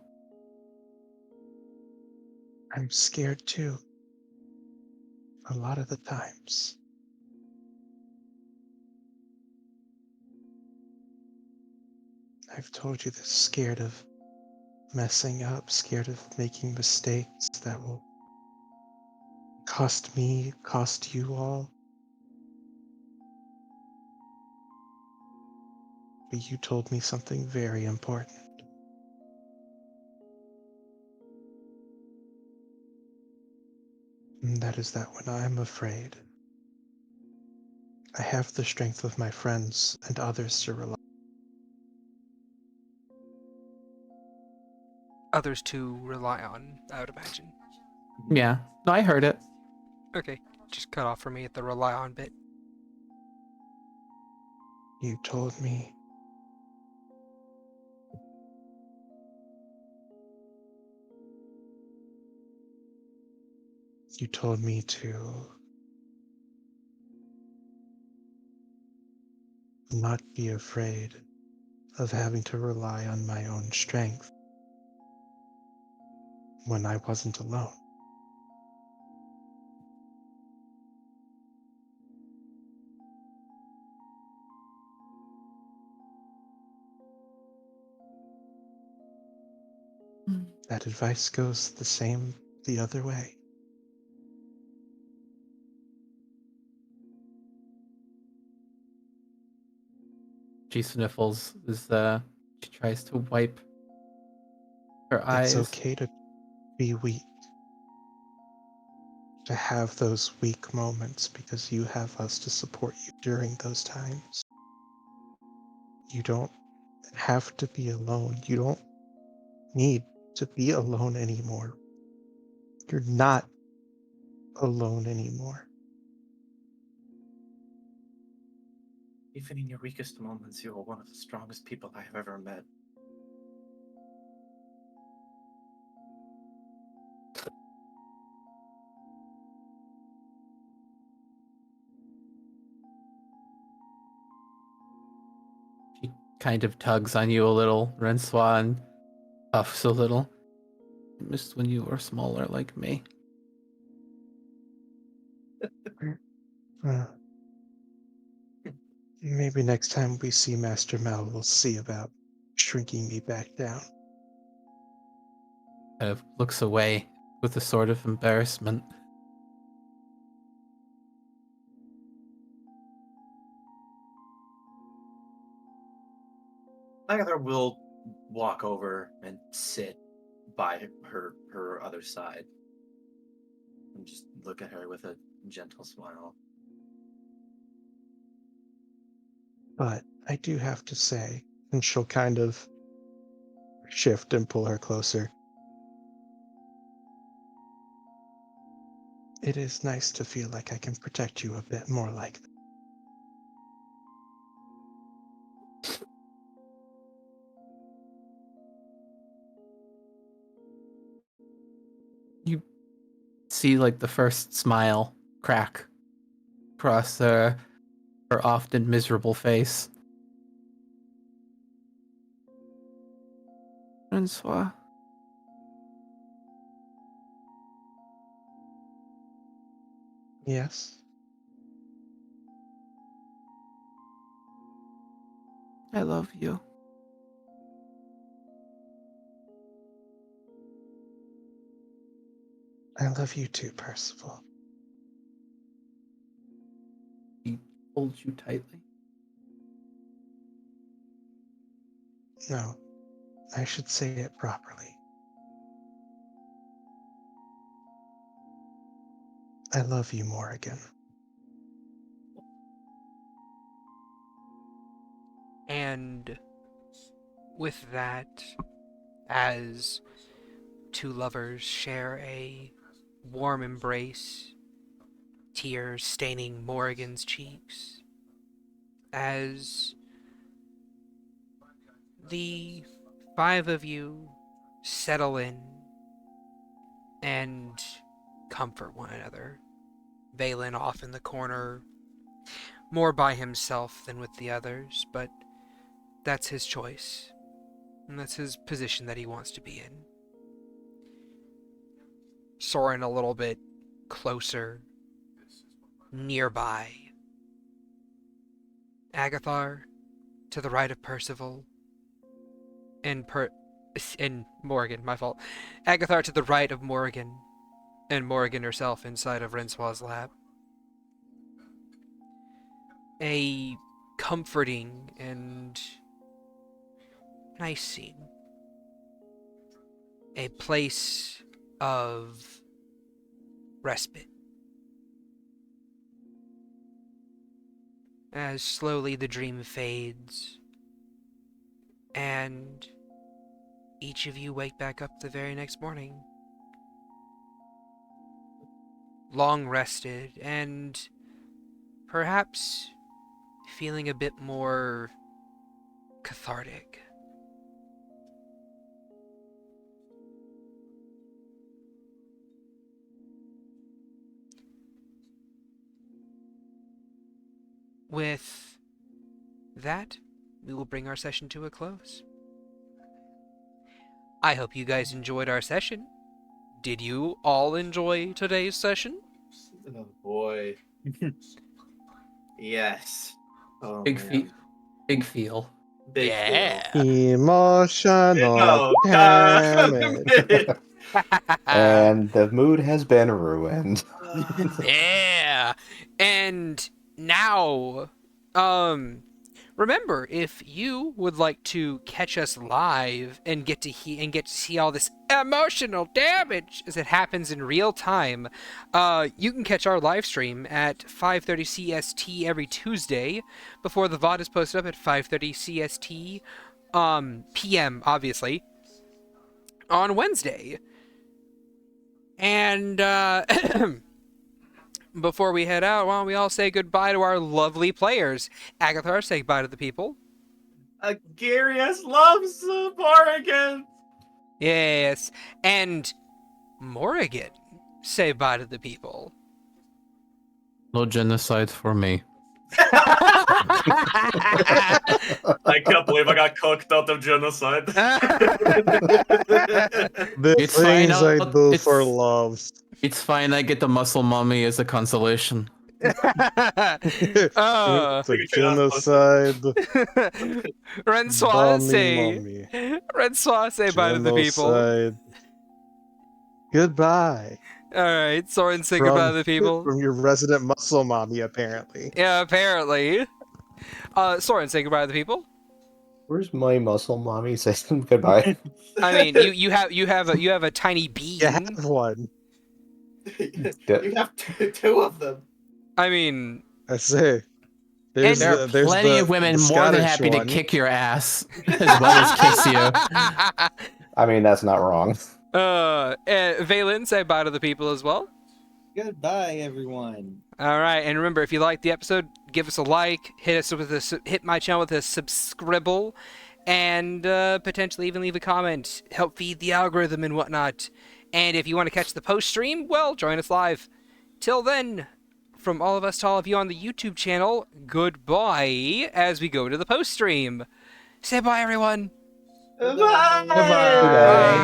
I'm scared too. A lot of the times. I've told you this, scared of messing up, scared of making mistakes that will cost me, cost you all. But you told me something very important. And that is that when I'm afraid, I have the strength of my friends and others to rely on. Others to rely on, I would imagine. Yeah, no, I heard it. Okay, just cut off for me at the rely on bit. You told me to not be afraid of having to rely on my own strength when I wasn't alone. That advice goes the same the other way. She sniffles as she tries to wipe her It's eyes. okay to be weak, to have those weak moments, because you have us to support you during those times. You don't have to be alone. You don't need to be alone anymore. You're not alone anymore. Even in your weakest moments, you are one of the strongest people I have ever met. She kind of tugs on you a little, Rensois, and puffs a little. I missed when you were smaller like me. Uh, Maybe next time we see Master Mel, we'll see about shrinking me back down. Kind of looks away with a sort of embarrassment. Agatha will walk over and sit by her other side and just look at her with a gentle smile. But I do have to say, and she'll kind of shift and pull her closer. It is nice to feel like I can protect you a bit more like that. You see, like, the first smile crack across her often miserable face. Francois. Yes? I love you. I love you too, Percival. He holds you tightly. No, I should say it properly. I love you, Morrigan. And with that, as two lovers share a warm embrace, tears staining Morrigan's cheeks, as the five of you settle in and comfort one another. Valen off in the corner, more by himself than with the others, but that's his choice. And that's his position that he wants to be in. Soren a little bit closer, nearby. Agathar to the right of Percival. And Morrigan, my fault. Agathar to the right of Morrigan. And Morrigan herself inside of Rensoir's lap. A comforting and nice scene. A place of respite. As slowly the dream fades, and each of you wake back up the very next morning. Long rested, and perhaps feeling a bit more cathartic. With that, we will bring our session to a close. I hope you guys enjoyed our session. Did you all enjoy today's session? Oh boy. Yes. Oh Big man. feet. Big feel. Big Yeah. Emotional No, damage. And the mood has been ruined. Yeah. And now, remember, if you would like to catch us live and get to see all this emotional damage as it happens in real time, you can catch our live stream at 5:30 CST every Tuesday before the VOD is posted up at 5:30 CST PM, obviously, on Wednesday. And before we head out, why don't we all say goodbye to our lovely players? Agathar, say goodbye to the people. Garius loves Morrigan. Yes. And Morrigan, say bye to the people. No genocide for me. I can't believe I got cooked out of genocide. The It's fine, things I do it's- for love. It's fine, I get the muscle mummy as a consolation. The genocide. Rensois, Mummy. say bye to the people. Genocide. Goodbye. Alright, Soren, say goodbye to the people. From your resident muscle mommy, apparently. Yeah, apparently. Soren, say goodbye to the people. Where's my muscle mommy? Say goodbye. I mean, you have a tiny bean. You have one. You have two of them. I mean, I say. And There are plenty of women more than happy to kick your ass as well as kiss you. I mean, that's not wrong. Valen, say bye to the people as well. Goodbye, everyone. All right, and remember, if you liked the episode, give us a like, hit my channel with a subscribble, and potentially even leave a comment. Help feed the algorithm and whatnot. And if you want to catch the post stream, well, join us live. Till then, from all of us to all of you on the YouTube channel, goodbye as we go to the post stream. Say bye, everyone. Bye. Goodbye.